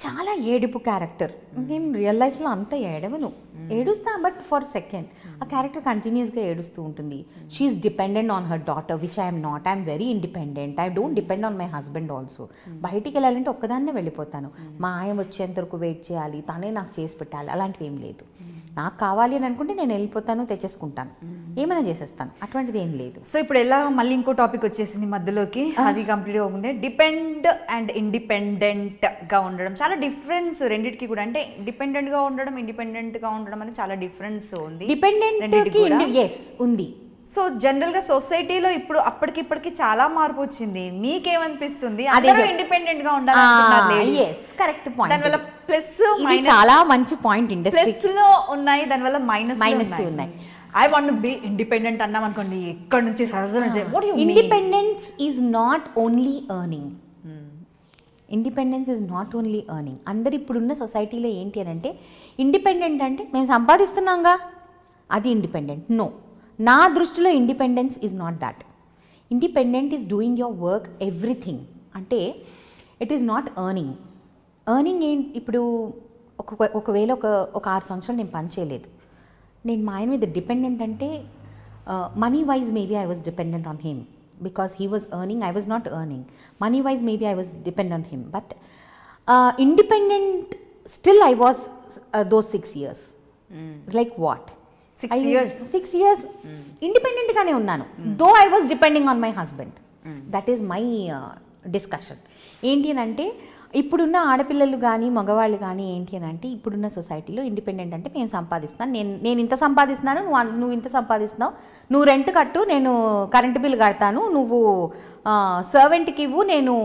చాలా ఏడుపు క్యారెక్టర్. నేను రియల్ లైఫ్లో అంత ఏడవను, ఏడుస్తా బట్ ఫర్ సెకండ్. ఆ క్యారెక్టర్ కంటిన్యూస్గా ఏడుస్తూ ఉంటుంది. She's dependent on her daughter which I'm not. I'm very independent. I don't depend on my husband also. బయటికి వెళ్ళాలంటే ఒక్కదాన్నే వెళ్ళిపోతాను. మా ఆయన వచ్చేంత వరకు వెయిట్ చేయాలి, తనే నాకు చేసి పెట్టాలి, అలాంటివి ఏం లేదు. నాకు కావాలి అని అనుకుంటే నేను వెళ్ళిపోతాను, తెచ్చేసుకుంటాను, ఏమైనా చేసేస్తాను, అటువంటిది ఏం లేదు. సో ఇప్పుడు ఎలా మళ్ళీ ఇంకో టాపిక్ వచ్చేసింది మధ్యలోకి, అది కంప్లీట్గా ఉంది. డిపెండ్ అండ్ ఇండిపెండెంట్గా ఉండడం చాలా డిఫరెన్స్ రెండింటికి కూడా. అంటే డిపెండెంట్గా ఉండడం, ఇండిపెండెంట్గా ఉండడం అనేది చాలా డిఫరెన్స్ ఉంది. డిపెండెంట్ ఎస్ ఉంది. సో జనరల్ గా సొసైటీలో ఇప్పుడు అప్పటికిప్పటికి చాలా మార్పు వచ్చింది. మీకేమనిపిస్తుంది? అందరూ ఇండిపెండెంట్ గా ఉండాలి. Correct point. దానివల్ల ప్లస్ చాలా మంచి పాయింట్. ఇండస్ట్రీ ప్లస్ లో ఉన్నాయి, దానివల్ల మైనస్ ఉన్నాయి. I want to be independent అన్నాం అనుకోండి, ఎక్కడ నుంచి independence is not only earning. Independence is not only earning. అందరు ఇప్పుడున్న సొసైటీలో ఏంటి అని అంటే, ఇండిపెండెంట్ అంటే మేము సంపాదిస్తున్నాంగా అది ఇండిపెండెంట్. నో, నా దృష్టిలో independence is not that. Independent is doing your work everything. అంటే it is not earning. Earning ఏంటి? ఇప్పుడు ఒకవేళ ఒక 6 సంవత్సరాలు నేను పని చేయలేదు, నేను మా ఆయన మీద డిపెండెంట్ అంటే money wise maybe I was dependent on him because he was earning, I was not earning. Money wise maybe I was dependent on him, but independent still I was those 6 years. Like what? 6 years ఇండిపెండెంట్గానే ఉన్నాను, though I was depending on my husband. That is my discussion. ఏంటి అని అంటే, ఇప్పుడున్న ఆడపిల్లలు కానీ మగవాళ్ళు కానీ ఏంటి అని అంటే, ఇప్పుడున్న సొసైటీలో ఇండిపెండెంట్ అంటే మేము సంపాదిస్తాను, నేను ఇంత సంపాదిస్తున్నాను, నువ్వు ఇంత సంపాదిస్తున్నావు, నువ్వు రెంట్ కట్టు, నేను కరెంటు బిల్ కడతాను, నువ్వు సర్వెంట్కి ఇవ్వు, నేను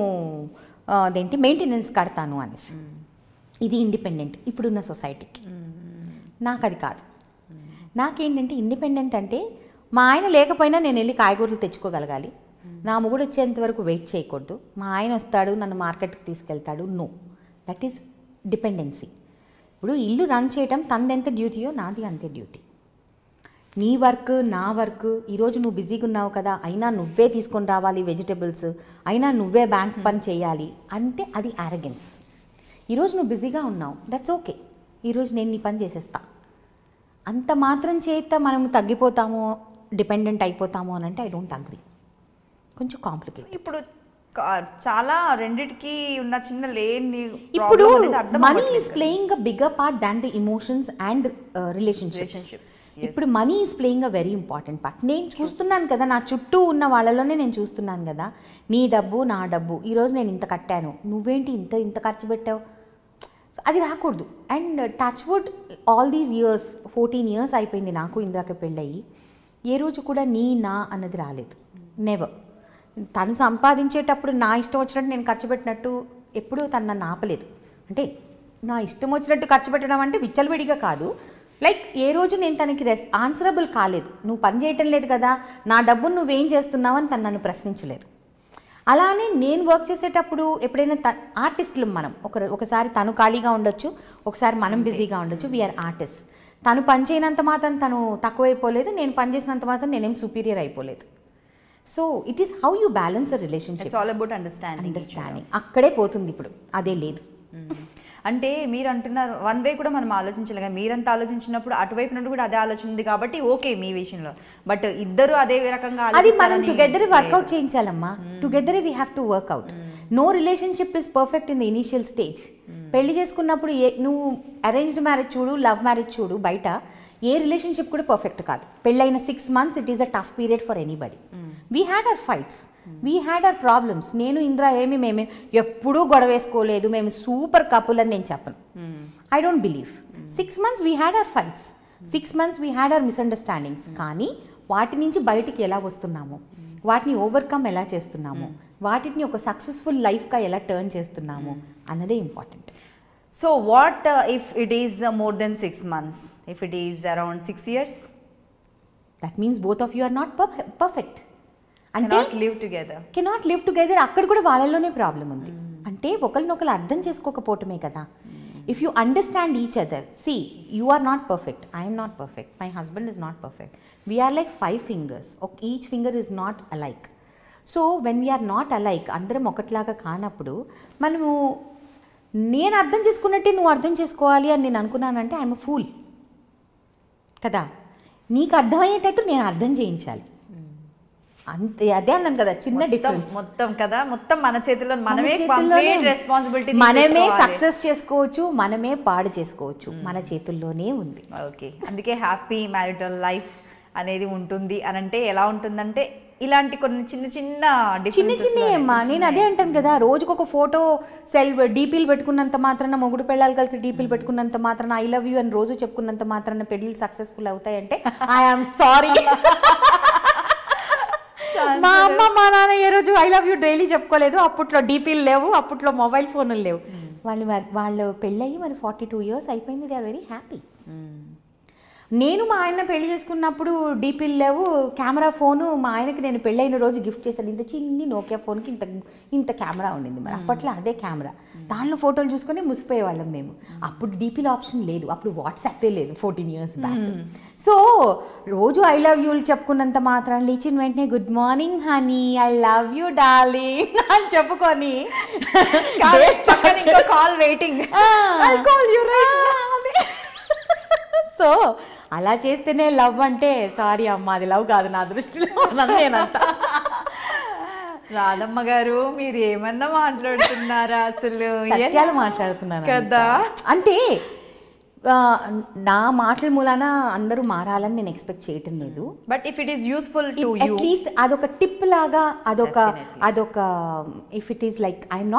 అదేంటి మెయింటెనెన్స్ కడతాను అనేసి. ఇది ఇండిపెండెంట్ ఇప్పుడున్న సొసైటీకి. నాకు అది కాదు. నాకేంటంటే ఇండిపెండెంట్ అంటే, మా ఆయన లేకపోయినా నేను వెళ్ళి కాయగూరలు తెచ్చుకోగలగాలి, నా మొగుడు వచ్చేంత వరకు వెయిట్ చేయకూడదు, మా ఆయన వస్తాడు నన్ను మార్కెట్కి తీసుకెళ్తాడు. No, that is dependency. ఇప్పుడు ఇల్లు రన్ చేయటం తనదెంత డ్యూటీయో నాది అంతే డ్యూటీ. నీ వర్క్ నా వర్క్. ఈరోజు నువ్వు బిజీగా ఉన్నావు కదా, అయినా నువ్వే తీసుకొని రావాలి వెజిటబుల్స్, అయినా నువ్వే బ్యాంక్ పని చేయాలి అంటే అది యారగెన్స్. ఈరోజు నువ్వు బిజీగా ఉన్నావు, దట్స్ ఓకే, ఈరోజు నేను నీ పని చేసేస్తా. అంత మాత్రం చేత మనం తగ్గిపోతాము, డిపెండెంట్ అయిపోతాము అని అంటే ఐ డోంట్ అగ్రీ. కొంచెం కాంప్లికేట్. ఇప్పుడు చాలా రెండిటికి ఉన్న చిన్న లేని ఇప్పుడు money is playing a bigger part than the emotions and relationships. ఇప్పుడు money is playing a very important part. నేను చూస్తున్నాను కదా, నా చుట్టూ ఉన్న వాళ్ళలోనే నేను చూస్తున్నాను కదా, నీ డబ్బు నా డబ్బు, ఈరోజు నేను ఇంత కట్టాను, నువ్వేంటి ఇంత ఖర్చు పెట్టావు, అది రాకూడదు. And touch wood all these years 14 years అయిపోయింది నాకు ఇందాక పెళ్ళయి, ఏ రోజు కూడా నీ నా అన్నది రాలేదు. నెవర్. తను సంపాదించేటప్పుడు నా ఇష్టం వచ్చినట్టు నేను ఖర్చు పెట్టినట్టు ఎప్పుడూ తను నన్ను ఆపలేదు. అంటే నా ఇష్టం వచ్చినట్టు ఖర్చు పెట్టడం అంటే విచ్చలవిడిగా కాదు, లైక్ ఏ రోజు నేను తనకి ఆన్సరబుల్ కాలేదు. నువ్వు పని చేయటం లేదు కదా, నా డబ్బును నువ్వేం చేస్తున్నావు అని తను నన్ను ప్రశ్నించలేదు. అలానే నేను వర్క్ చేసేటప్పుడు ఎప్పుడైనా ఆర్టిస్టులు మనం ఒకసారి తను ఖాళీగా ఉండొచ్చు, ఒకసారి మనం బిజీగా ఉండొచ్చు. We're artist. తను పని చేయనంత మాత్రం తను తక్కువైపోలేదు, నేను పని చేసినంత మాత్రం నేనేం సుపీరియర్ అయిపోలేదు. So it is how you balance the relationship. It's all about understanding. అక్కడే పోతుంది ఇప్పుడు, అదే లేదు. అంటే మీరు అంటున్నారు వన్ వే కూడా మనం ఆలోచించాలి కదా, మీరంతా ఆలోచించినప్పుడు అటువైపు నుండి కూడా అదే ఆలోచన ఉంది కాబట్టి ఓకే మీ విషయంలో. బట్ ఇద్దరు అదే రకంగా అది మనం టుగెదర్ వర్కౌట్ చేయించాలమ్మా. Together we have to work out. No relationship is perfect in the initial stage. పెళ్లి చేసుకున్నప్పుడు నువ్వు అరేంజ్డ్ మ్యారేజ్ చూడు, లవ్ మ్యారేజ్ చూడు, బయట ఏ రిలేషన్షిప్ కూడా పర్ఫెక్ట్ కాదు. పెళ్ళైన 6 months it is a tough period for anybody. We had our fights, we had our problems. నేను ఇంద్ర మేము ఎప్పుడూ గొడవ వేసుకోలేదు, మేము సూపర్ కపుల్ అని నేను చెప్పను. I don't believe. 6 months we had our fights, 6 months we had our misunderstandings. కానీ వాటి నుంచి బయటికి ఎలా వస్తున్నాము, వాటిని ఓవర్కమ్ ఎలా చేస్తున్నాము, వాటిని ఒక సక్సెస్ఫుల్ లైఫ్గా ఎలా టర్న్ చేస్తున్నాము అన్నదే important. So what if it is more than 6 months, if it is around 6 years? That means both of you are not perfect. అంటే కెనాట్ లివ్ టుగెదర్. అక్కడ కూడా వాళ్ళలోనే ప్రాబ్లం ఉంది. అంటే ఒకరినొకరు అర్థం చేసుకోకపోవటమే కదా. If you understand each other, see you are not perfect, I'm not perfect, my husband is not perfect, we're like 5 fingers, each finger is not alike. So when we're not alike, అందరం ఒకటిలాగా కానప్పుడు మనము నేను అర్థం చేసుకున్నట్టే నువ్వు అర్థం చేసుకోవాలి అని నేను అనుకున్నానంటే ఐఎమ్ అ ఫూల్ కదా. నీకు అర్థమయ్యేటట్టు నేను అర్థం చేయించాలి, అంతే, అదే అన్నాను కదా చిన్న డిఫరెన్స్. మొత్తం కదా, మొత్తం మన చేతిలో మనమే కంప్లీట్ రెస్పాన్సిబిలిటీ, మనమే సక్సెస్ చేసుకోవచ్చు, మనమే పాడు చేసుకోవచ్చు, మన చేతుల్లోనే ఉంది. ఓకే, అందుకే హ్యాపీ మ్యారిటల్ లైఫ్ అనేది ఉంటుంది అని అంటే ఎలా ఉంటుందంటే ఇలాంటి కొన్ని చిన్న చిన్న అమ్మా. నేను అదే అంటాను కదా, రోజుకు ఒక ఫోటో డీపీలు పెట్టుకున్నంత మాత్రాన, మొగుడు పెళ్ళాలు కలిసి డీపీలు పెట్టుకున్నంత మాత్రాన, ఐ లవ్ యూ అని రోజు చెప్పుకున్నంత మాత్రాన పెళ్ళిళ్ళు సక్సెస్ఫుల్ అవుతాయంటే ఐఎమ్ సారీ. మా అమ్మ మా నాన్న ఏ రోజు ఐ లవ్ యూ డైలీ చెప్పుకోలేదు. అప్పట్లో డీపీలు లేవు, అప్పట్లో మొబైల్ ఫోన్లు లేవు. వాళ్ళు పెళ్ళయి మరి 42 years అయిపోయింది. They are very happy. నేను మా ఆయన పెళ్లి చేసుకున్నప్పుడు డీపీలు లేవు, కెమెరా ఫోను మా ఆయనకి నేను పెళ్ళైన రోజు గిఫ్ట్ చేశాను. ఇంత చిన్ని నోకియా ఫోన్కి ఇంత కెమెరా ఉండింది. మరి అప్పట్లో అదే కెమెరా, దానిలో ఫోటోలు చూసుకొని ముసిపోయేవాళ్ళం మేము. అప్పుడు డీపీల ఆప్షన్ లేదు, అప్పుడు వాట్సాపే లేదు 14 years బ్యాక్. సో రోజు ఐ లవ్ యూలు చెప్పుకున్నంత మాత్రం లేచిన వెంటనే good morning honey, I love you darling అని చెప్పుకొని కాల్ వెయిటింగ్, సో అలా చేస్తేనే లవ్ అంటే, సారీ అమ్మ అది లవ్ కాదు నా దృష్టిలో నేనంట. రాధమ్మ గారు మీరు ఏమన్నా మాట్లాడుతున్నారా? అసలు సత్యాలు మాట్లాడుతున్నాను కదా. అంటే నా మాటల మూలాన అందరూ మారాలని నేను ఎక్స్పెక్ట్ చేయటం లేదు. But if it is useful to you, at least అదొక టిప్ లాగా, అదొక if it is like I'm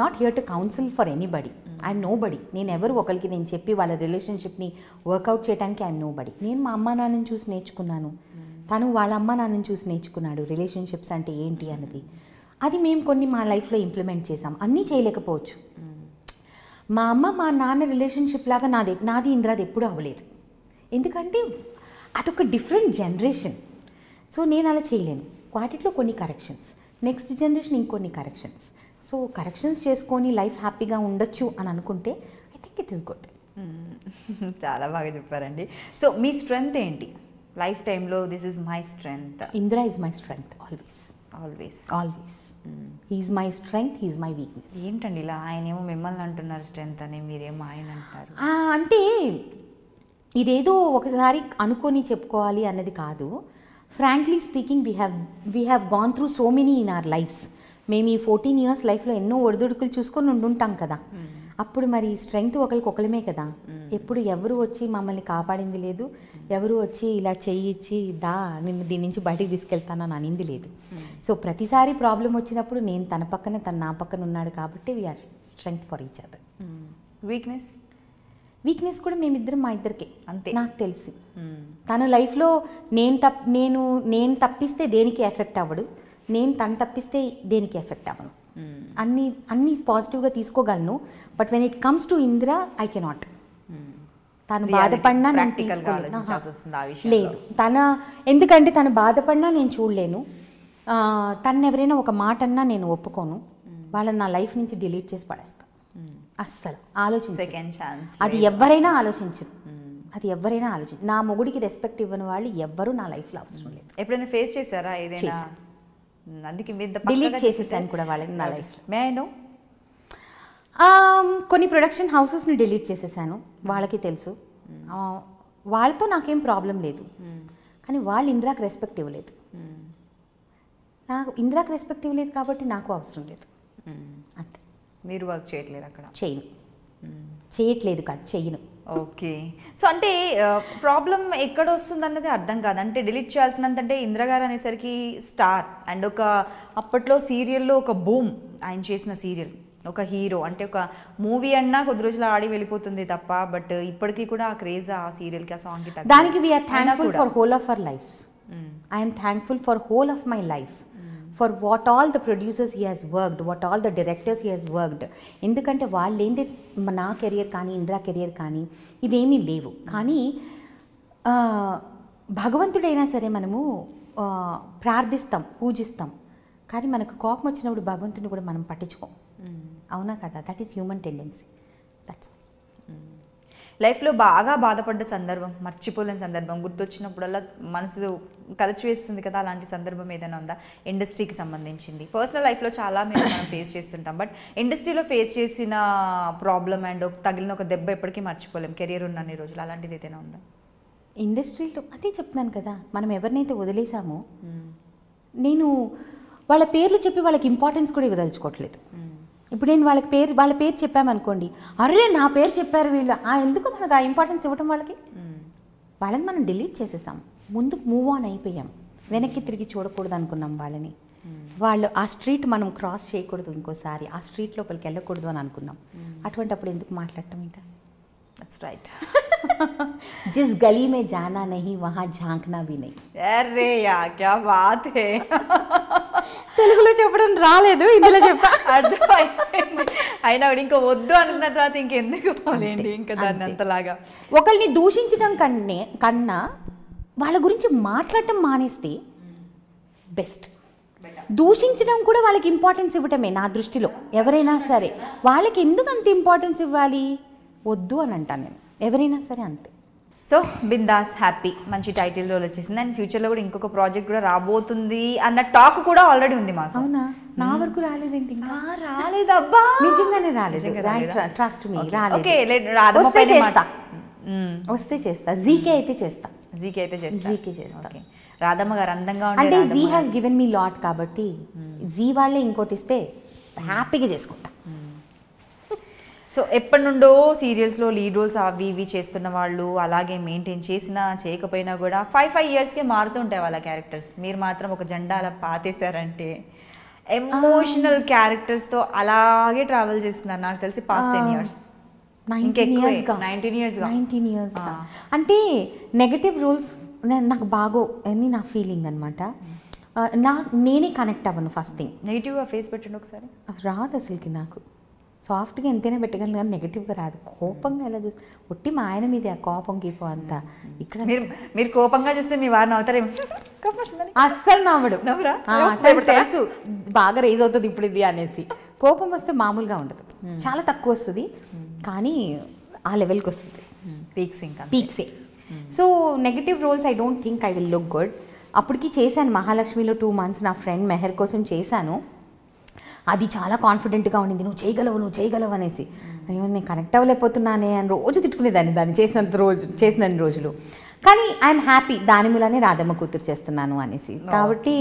not here to counsel for anybody. I'm nobody. నేను ఎవరు ఒకరికి నేను చెప్పి వాళ్ళ రిలేషన్షిప్ని వర్కౌట్ చేయడానికి ఐఎమ్ నో బడి. నేను మా అమ్మ నాన్నని చూసి నేర్చుకున్నాను, తను వాళ్ళ అమ్మ నాన్నని చూసి నేర్చుకున్నాడు రిలేషన్షిప్స్ అంటే ఏంటి అన్నది. అది మేము కొన్ని మా లైఫ్లో ఇంప్లిమెంట్ చేసాం. అన్నీ చేయలేకపోవచ్చు. మా అమ్మ మా నాన్న రిలేషన్షిప్ లాగా నాది ఇంద్రాది ఎప్పుడూ అవ్వలేదు. ఎందుకంటే అదొక డిఫరెంట్ జనరేషన్. సో నేను అలా చేయలేను. వాటిలో కొన్ని కరెక్షన్స్, నెక్స్ట్ జనరేషన్ ఇంకొన్ని కరెక్షన్స్. సో కరెక్షన్స్ చేసుకొని లైఫ్ హ్యాపీగా ఉండొచ్చు అని అనుకుంటే I think it is good. చాలా బాగా చెప్పారండి. సో మీ స్ట్రెంగ్త్ ఏంటి లైఫ్ టైంలో? This is my strength. Indira is my strength always. Always always he's my strength, he's my weakness. ఏంటండి ఇలా ఆయనేమో మిమ్మల్ని అంటున్నారు స్ట్రెంగ్త్ అని, మీరేమో ఆయన అంటారు? అంటే ఇదేదో ఒకసారి అనుకొని చెప్పుకోవాలి అన్నది కాదు. Frankly speaking we have gone through so many in our lives. మేము ఈ 14 years లైఫ్లో ఎన్నో ఒడిదుడుకులు చూసుకొని ఉండుంటాం కదా. అప్పుడు మరి స్ట్రెంగ్త్ ఒకరికొకలమే కదా. ఎప్పుడు ఎవరు వచ్చి మమ్మల్ని కాపాడింది లేదు, ఎవరు వచ్చి ఇలా చెయ్యిచ్చి నిన్ను దీని నుంచి బయటికి తీసుకెళ్తానని అనింది లేదు. సో ప్రతిసారి ప్రాబ్లం వచ్చినప్పుడు నేను తన పక్కన, తను నా పక్కన ఉన్నాడు కాబట్టి we're strength for each other. Weakness కూడా మేమిద్దరం మా ఇద్దరికే అంతే నాకు తెలిసి. తన లైఫ్లో నేను తప్పిస్తే దేనికి ఎఫెక్ట్ అవ్వడు, నేను తను తప్పిస్తే దేనికి ఎఫెక్ట్ అవ్వను. అన్నీ పాజిటివ్గా తీసుకోగలను. But when it comes to Indira I cannot. తను బాధపడినా నేను లేదు, ఎందుకంటే తను బాధపడినా నేను చూడలేను. తను ఎవరైనా ఒక మాట అన్నా నేను ఒప్పుకోను. వాళ్ళని నా లైఫ్ నుంచి డిలీట్ చేసి పడేస్తాను. అస్సలు ఆలోచించు. అది ఎవరైనా ఆలోచించరు. నా మొగుడికి రెస్పెక్ట్ ఇవ్వని వాళ్ళు ఎవ్వరూ నా లైఫ్లో అవసరం లేదు. ఎప్పుడైనా ఫేస్ చేశారా ఏదైనా? అందుకే డిలీట్ చేసేసాను కూడా వాళ్ళని నా లైఫ్లో. May I know? కొన్ని ప్రొడక్షన్ హౌసెస్ని డిలీట్ చేసేసాను. వాళ్ళకి తెలుసు. వాళ్ళతో నాకేం ప్రాబ్లం లేదు. కానీ వాళ్ళు ఇందిరాకి రెస్పెక్ట్ ఇవ్వలేదు. నాకు ఇందిరాకి రెస్పెక్ట్ ఇవ్వలేదు కాబట్టి నాకు అవసరం లేదు. అంతే. మీరు వర్క్ చేయట్లేదు అక్కడ? చేయట్లేదు కాదు, చెయ్యను. ఓకే. సో అంటే ప్రాబ్లం ఎక్కడ వస్తుంది అన్నది అర్థం కాదు. అంటే డిలీట్ చేయాల్సినంత ఇందిరా గారు అనేసరికి స్టార్ అండ్ ఒక అప్పట్లో సీరియల్లో ఒక బూమ్ ఆయన చేసిన సీరియల్, ఒక హీరో అంటే ఒక మూవీ అన్నా కొద్ది రోజులు ఆడి వెళ్ళిపోతుంది తప్ప, బట్ ఇప్పటికీ కూడా ఆ క్రేజ్ ఆ సీరియల్కి ఆ సాంగ్కి దానికి we're thankful for whole of our lives. I'm thankful for whole of my life, for what all the producers he has worked, what all the directors he has worked. ఎందుకంటే వాళ్ళు ఏంటి, నా కెరియర్ కానీ ఇందిరా కెరియర్ కానీ ఇవేమీ లేవు. కానీ భగవంతుడైనా సరే మనము ప్రార్థిస్తాం, పూజిస్తాం. కానీ మనకు కోపం వచ్చినప్పుడు భగవంతుని కూడా మనం పట్టించుకోం. అవునా కదా? That is human tendency. That's లైఫ్లో బాగా బాధపడ్డ సందర్భం, మర్చిపోలేని సందర్భం, గుర్తొచ్చినప్పుడల్లా మనసు కలిచివేస్తుంది కదా, అలాంటి సందర్భం ఏదైనా ఉందా? ఇండస్ట్రీకి సంబంధించింది. పర్సనల్ లైఫ్లో చాలా మనం ఫేస్ చేస్తుంటాం, బట్ ఇండస్ట్రీలో ఫేస్ చేసిన ప్రాబ్లం అండ్ తగిలిన ఒక దెబ్బ ఎప్పటికీ మర్చిపోలేం కెరియర్ ఉన్న రోజులు. అలాంటిది ఏదైనా ఉందా? ఇండస్ట్రీలో అదే చెప్తున్నాను కదా, మనం ఎవరినైతే వదిలేసామో నేను వాళ్ళ పేర్లు చెప్పి వాళ్ళకి ఇంపార్టెన్స్ కూడా ఇవ్వదలుచుకోవట్లేదు. ఇప్పుడు నేను వాళ్ళ పేరు చెప్పామనుకోండి, అరే నా పేరు చెప్పారు వీళ్ళు, ఎందుకు మనకు ఆ ఇంపార్టెన్స్ ఇవ్వటం వాళ్ళకి? వాళ్ళని మనం డిలీట్ చేసేసాం, ముందుకు మూవ్ ఆన్ అయిపోయాం, వెనక్కి తిరిగి చూడకూడదు అనుకున్నాం వాళ్ళని. వాళ్ళు ఆ స్ట్రీట్ మనం క్రాస్ చేయకూడదు, ఇంకోసారి ఆ స్ట్రీట్ లోపలికి వెళ్ళకూడదు అని అనుకున్నాం. అటువంటి అప్పుడు ఎందుకు మాట్లాడటం ఇంకా? That's right. జిస్ గలీ మే జానా నహీ వహా ఝాంకనా భీ నహీ. అరే యా క్యా బాత్ హే. తెలుగులో చెప్పడం రాలేదు, ఇందులో చెప్పా. అర్థమైంది. అయినా కూడా ఇంకా వద్దు అనుకున్న తర్వాత ఇంకెందుకు పోలేండి, ఇంకా దాన్ని అంతలాగా. ఒకరిని దూషించడం కన్నా వాళ్ళ గురించి మాట్లాడటం మానేస్తే బెస్ట్. దూషించడం కూడా వాళ్ళకి ఇంపార్టెన్స్ ఇవ్వటమే నా దృష్టిలో. ఎవరైనా సరే వాళ్ళకి ఎందుకు అంత ఇంపార్టెన్స్ ఇవ్వాలి, వద్దు అని అంటాను నేను, ఎవరైనా సరే అంతే. సో బిందాస్, హ్యాపీ, మంచి టైటిల్ రోల్ వచ్చేసింది. అండ్ ఫ్యూచర్లో కూడా ఇంకొక ప్రాజెక్ట్ కూడా రాబోతుంది అన్న టాక్ కూడా ఆల్రెడీ ఉంది మాకు. అవునా? నా వరకు రాలేదేంటి? రాలేదబ్బా, నిజంగానే రాలేదు. ట్రస్ట్ మీ, రాలేదు. ఓకే, వస్తే చేస్తా. జీకే అయితే చేస్తా. జీకే చేస్తా. రాధమ్మ గారు అందంగా అంటే Zee has given me lot కాబట్టి జీ వాళ్ళే ఇంకోటి ఇస్తే హ్యాపీగా చేసుకుంటా. సో ఎప్పటి నుండో సీరియల్స్లో లీడ్ రోల్స్ అవి ఇవి చేస్తున్న వాళ్ళు అలాగే మెయింటైన్ చేసినా చేయకపోయినా కూడా 5 yearsకే మారుతుంటాయి వాళ్ళ క్యారెక్టర్స్. మీరు మాత్రం ఒక జెండా అలా పాతేశారంటే ఎమోషనల్ క్యారెక్టర్స్తో అలాగే ట్రావెల్ చేస్తున్నారు నాకు తెలిసి పాస్ట్ 10 years. 19 years. అంటే నెగటివ్ రోల్స్ నాకు బాగో అని నా ఫీలింగ్ అనమాట. నేనే కనెక్ట్ అవ్వను. ఫస్ట్ థింగ్ నెగిటివ్గా ఫేస్ పెట్టండి ఒకసారి. రాదు అసలుకి. నాకు సాఫ్ట్గా ఎంతైనా పెట్టగలను కానీ నెగిటివ్గా రాదు. కోపంగా ఎలా చూస్తే ఒట్టి మా ఆయన మీద కోపం గీపం అంతా. ఇక్కడ మీరు కోపంగా చూస్తే మీ వారిని అవుతారేమో. అస్సలు నవ్వడు. తెలుసు బాగా రేజ్ అవుతుంది ఇప్పుడు ఇది అనేసి. కోపం వస్తే మామూలుగా ఉండదు, చాలా తక్కువ వస్తుంది, కానీ ఆ లెవెల్కి వస్తుంది. పీక్సే. So negative roles I don't think I will look good. అప్పటికి చేశాను మహాలక్ష్మిలో 2 months నా ఫ్రెండ్ మెహర్ కోసం చేశాను. అది చాలా కాన్ఫిడెంట్గా ఉండింది, నువ్వు చేయగలవు అనేసి. అయ్యో నేను కనెక్ట్ అవ్వలేకపోతున్నానే అని రోజు తిట్టుకునేదాన్ని దాన్ని చేసిన రోజులు. కానీ ఐఎమ్ హ్యాపీ దాని మూలనే రాధమ్మ కూతురు చేస్తున్నాను అనేసి. కాబట్టి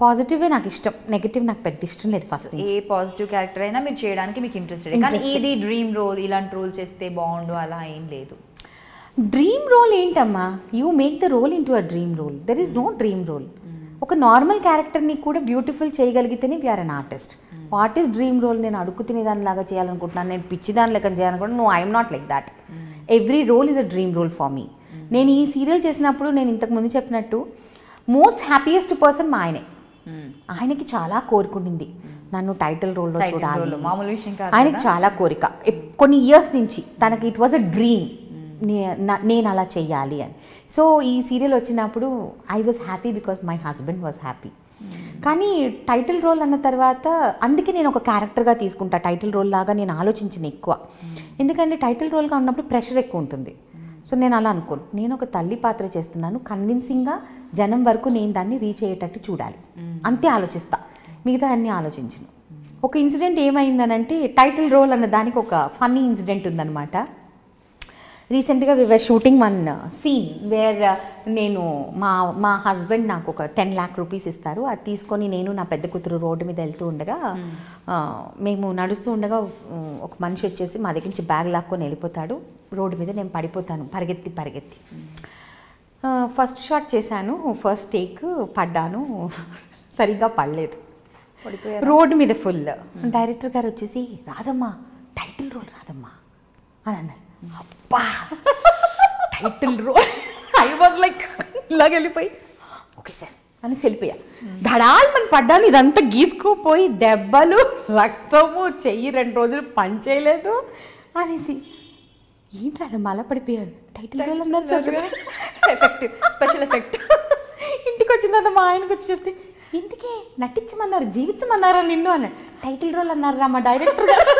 పాజిటివే నాకు ఇష్టం, నెగిటివ్ నాకు పెద్ద ఇష్టం లేదు. ఫస్ట్ ఏ పాజిటివ్ క్యారెక్టర్ అయినా మీరు చేయడానికి మీకు ఇంట్రెస్టెడ్, కానీ ఇది డ్రీమ్ రోల్, ఇలాంటి రోల్ చేస్తే బాగుండు అలా ఏం లేదు. డ్రీమ్ రోల్ ఏంటమ్మా? You make the role into a dream role. There is no dream role. ఒక నార్మల్ క్యారెక్టర్ని కూడా బ్యూటిఫుల్ చేయగలిగితేనే we're an artist. What is dream role? నేను అడుగు తినేదానిలాగా చేయాలనుకుంటున్నాను, నేను పిచ్చిదాని లెక్క చేయాలనుకుంటున్నాను. No, I'm not like that. Every role is a dream role for me. నేను ఈ సీరియల్ చేసినప్పుడు నేను ఇంతకుముందు చెప్పినట్టు మోస్ట్ హ్యాపీయెస్ట్ పర్సన్ మా ఆయనే. ఆయనకి చాలా కోరుకుండింది నన్ను టైటిల్ రోల్లో చూడాలి, ఆయనకి చాలా కోరిక కొన్ని ఇయర్స్ నుంచి. తనకి ఇట్ వాజ్ అ డ్రీమ్ నేను అలా చెయ్యాలి అని. సో ఈ సీరియల్ వచ్చినప్పుడు I was happy because my husband was happy. కానీ టైటిల్ రోల్ అన్న తర్వాత అందుకే నేను ఒక క్యారెక్టర్గా తీసుకుంటా. టైటిల్ రోల్ లాగా నేను ఆలోచించిన ఎక్కువ, ఎందుకంటే టైటిల్ రోల్గా ఉన్నప్పుడు ప్రెషర్ ఎక్కువ ఉంటుంది. సో నేను అలా అనుకోను, నేను ఒక తల్లి పాత్ర చేస్తున్నాను, కన్విన్సింగ్గా జనం వరకు నేను దాన్ని రీచ్ అయ్యేటట్టు చూడాలి, అంతే ఆలోచిస్తా, మిగతా అన్నీ ఆలోచించను. ఒక ఇన్సిడెంట్ ఏమైందనంటే టైటిల్ రోల్ అన్న దానికి ఒక ఫన్నీ ఇన్సిడెంట్ ఉందన్నమాట. రీసెంట్గా we were shooting one scene where నేను మా హస్బెండ్ నాకు ఒక 10 lakh rupees ఇస్తారు. అది తీసుకొని నేను నా పెద్ద కూతురు రోడ్డు మీద వెళ్తూ ఉండగా మేము నడుస్తూ ఉండగా ఒక మనిషి వచ్చేసి మా దగ్గర నుంచి బ్యాగ్ లాక్కొని వెళ్ళిపోతాడు. రోడ్డు మీద నేను పడిపోతాను పరిగెత్తి. ఫస్ట్ షాట్ చేశాను, ఫస్ట్ టేక్ పడ్డాను, సరిగ్గా పడలేదు, రోడ్డు మీద ఫుల్. డైరెక్టర్ గారు వచ్చేసి రాదమ్మా టైటిల్ రోల్ రాదమ్మా అని అన్నారు. అబ్బా title role. I was like ఇలాగ వెళ్ళిపోయి ఓకే సార్ అని వెళ్ళిపోయా. ధడాల్ మన పడ్డాను, ఇదంతా గీసుకోపోయి దెబ్బలు రక్తము, చెయ్యి 2 రోజులు పని చేయలేదు అనేసి. ఏంటి అలా అలా పడిపోయాను, టైటిల్ రోల్ అన్నారు సార్, స్పెషల్ ఎఫెక్ట్. ఇంటికి వచ్చిన తర్వాత మా ఆయనకు వచ్చి చెప్తే ఇంటికే నటించమన్నారు, జీవించమన్నారా నిన్ను అన్న. టైటిల్ రోల్ అన్నారా మా డైరెక్టర్ గారు.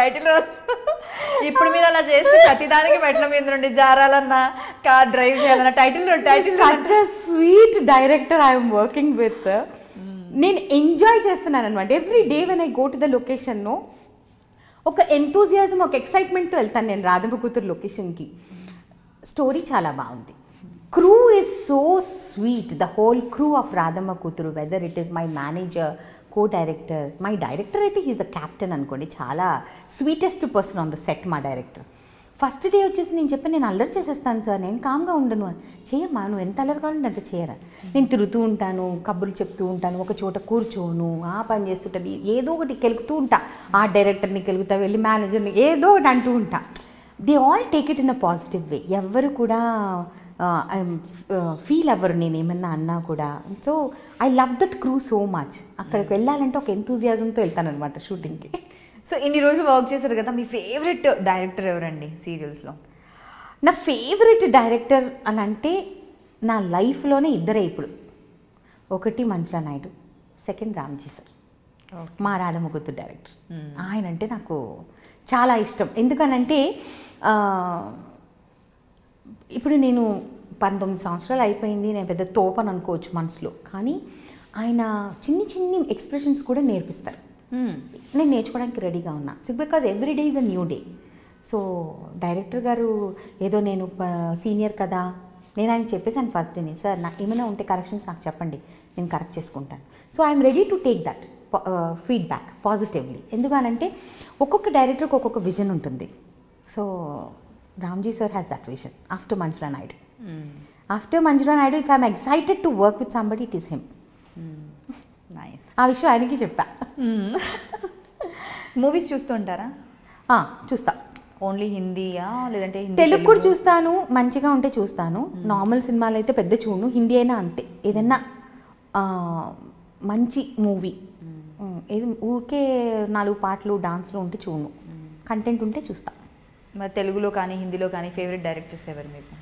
టైటిల్ రోల్ ఇప్పుడు మీరు అలా చేస్తే ప్రతిదానికి మెట్ల మీద నుండి జారాలన్నా, కార్ డ్రైవ్ చేయాలన్నా title such a sweet director I'm working with. నేను ఎంజాయ్ చేస్తున్నాను అనమాట. Every day when I go to the location ఒక ఎంతూజియాజం, ఒక ఎక్సైట్మెంట్తో వెళ్తాను నేను రాధమ్మ కూతురు లొకేషన్కి. స్టోరీ చాలా బాగుంది, crew is so sweet. The whole crew of Radhamma Kuturu, whether it is my manager, co-director, my director అయితే he's the captain అనుకోండి, చాలా sweetest person on the set మా డైరెక్టర్. ఫస్ట్ డే వచ్చేసి నేను చెప్పాను, నేను అల్లరి చేసేస్తాను సార్, నేను కామ్గా ఉండను అని. చేయమ్మా, నువ్వు ఎంత అల్లరి కావాలంటే అంత చేయరా, నేను తిరుగుతూ ఉంటాను, కబుర్లు చెప్తూ ఉంటాను, ఒక చోట కూర్చోను, ఆ పని చేస్తుంటాను, ఏదో ఒకటి కెలుగుతూ ఉంటా, ఆ డైరెక్టర్ని కెలుగుతా, వెళ్ళి మేనేజర్ని ఏదో ఒకటి అంటూ ఉంటా. They all take it in a positive way. ఎవరు కూడా ఫీల్ అవ్వరు నేను ఏమన్నా అన్నా కూడా. So I love that crew so much. అక్కడికి వెళ్ళాలంటే ఒక ఎంతూజియాజంతో వెళ్తాను అనమాట షూటింగ్కి. సో ఇన్ని రోజులు వర్క్ చేశారు కదా, మీ ఫేవరెట్ డైరెక్టర్ ఎవరండి సీరియల్స్లో? నా ఫేవరెట్ డైరెక్టర్ అని అంటే నా లైఫ్లోనే ఇద్దరే ఇప్పుడు. ఒకటి మంజులా నాయుడు, సెకండ్ రామ్జీ సార్, మా రాధమ్మ కూతురు డైరెక్టర్. ఆయన అంటే నాకు చాలా ఇష్టం. ఎందుకనంటే ఇప్పుడు నేను 19 సంవత్సరాలు అయిపోయింది, నేను పెద్ద తోపని అనుకోవచ్చు మనసులో, కానీ ఆయన చిన్ని చిన్ని ఎక్స్ప్రెషన్స్ కూడా నేర్పిస్తారు. నేను నేర్చుకోవడానికి రెడీగా ఉన్నా. So because every day is a new day. So director గారు ఏదో నేను సీనియర్ కదా, నేను ఆయన చెప్పేసాను ఫస్ట్ డేని, సార్ నాకు ఏమైనా ఉంటే కరెక్షన్స్ నాకు చెప్పండి, నేను కరెక్ట్ చేసుకుంటాను. So I'm ready to take that feedback positively. ఎందుకనంటే ఒక్కొక్క డైరెక్టర్కి ఒక్కొక్క విజన్ ఉంటుంది. So Ramji sir has that vision after Manjula Naidu. After Manjula Naidu, if I am excited to work with somebody, it is him. Nice. ఆ విషయం ఆయనకి చెప్తా. మూవీస్ చూస్తూ ఉంటారా? చూస్తా. ఓన్లీ హిందీయా లేదంటే తెలుగు కూడా చూస్తాను, మంచిగా ఉంటే చూస్తాను. నార్మల్ సినిమాలు అయితే పెద్ద చూడను, హిందీ అయినా అంతే. ఏదన్నా మంచి మూవీ, ఏది ఊరికే 4 పాటలు డాన్స్లు ఉంటే చూడను, కంటెంట్ ఉంటే చూస్తా. మరి తెలుగులో కానీ హిందీలో కానీ ఫేవరెట్ డైరెక్టర్స్ ఎవరు మీకు?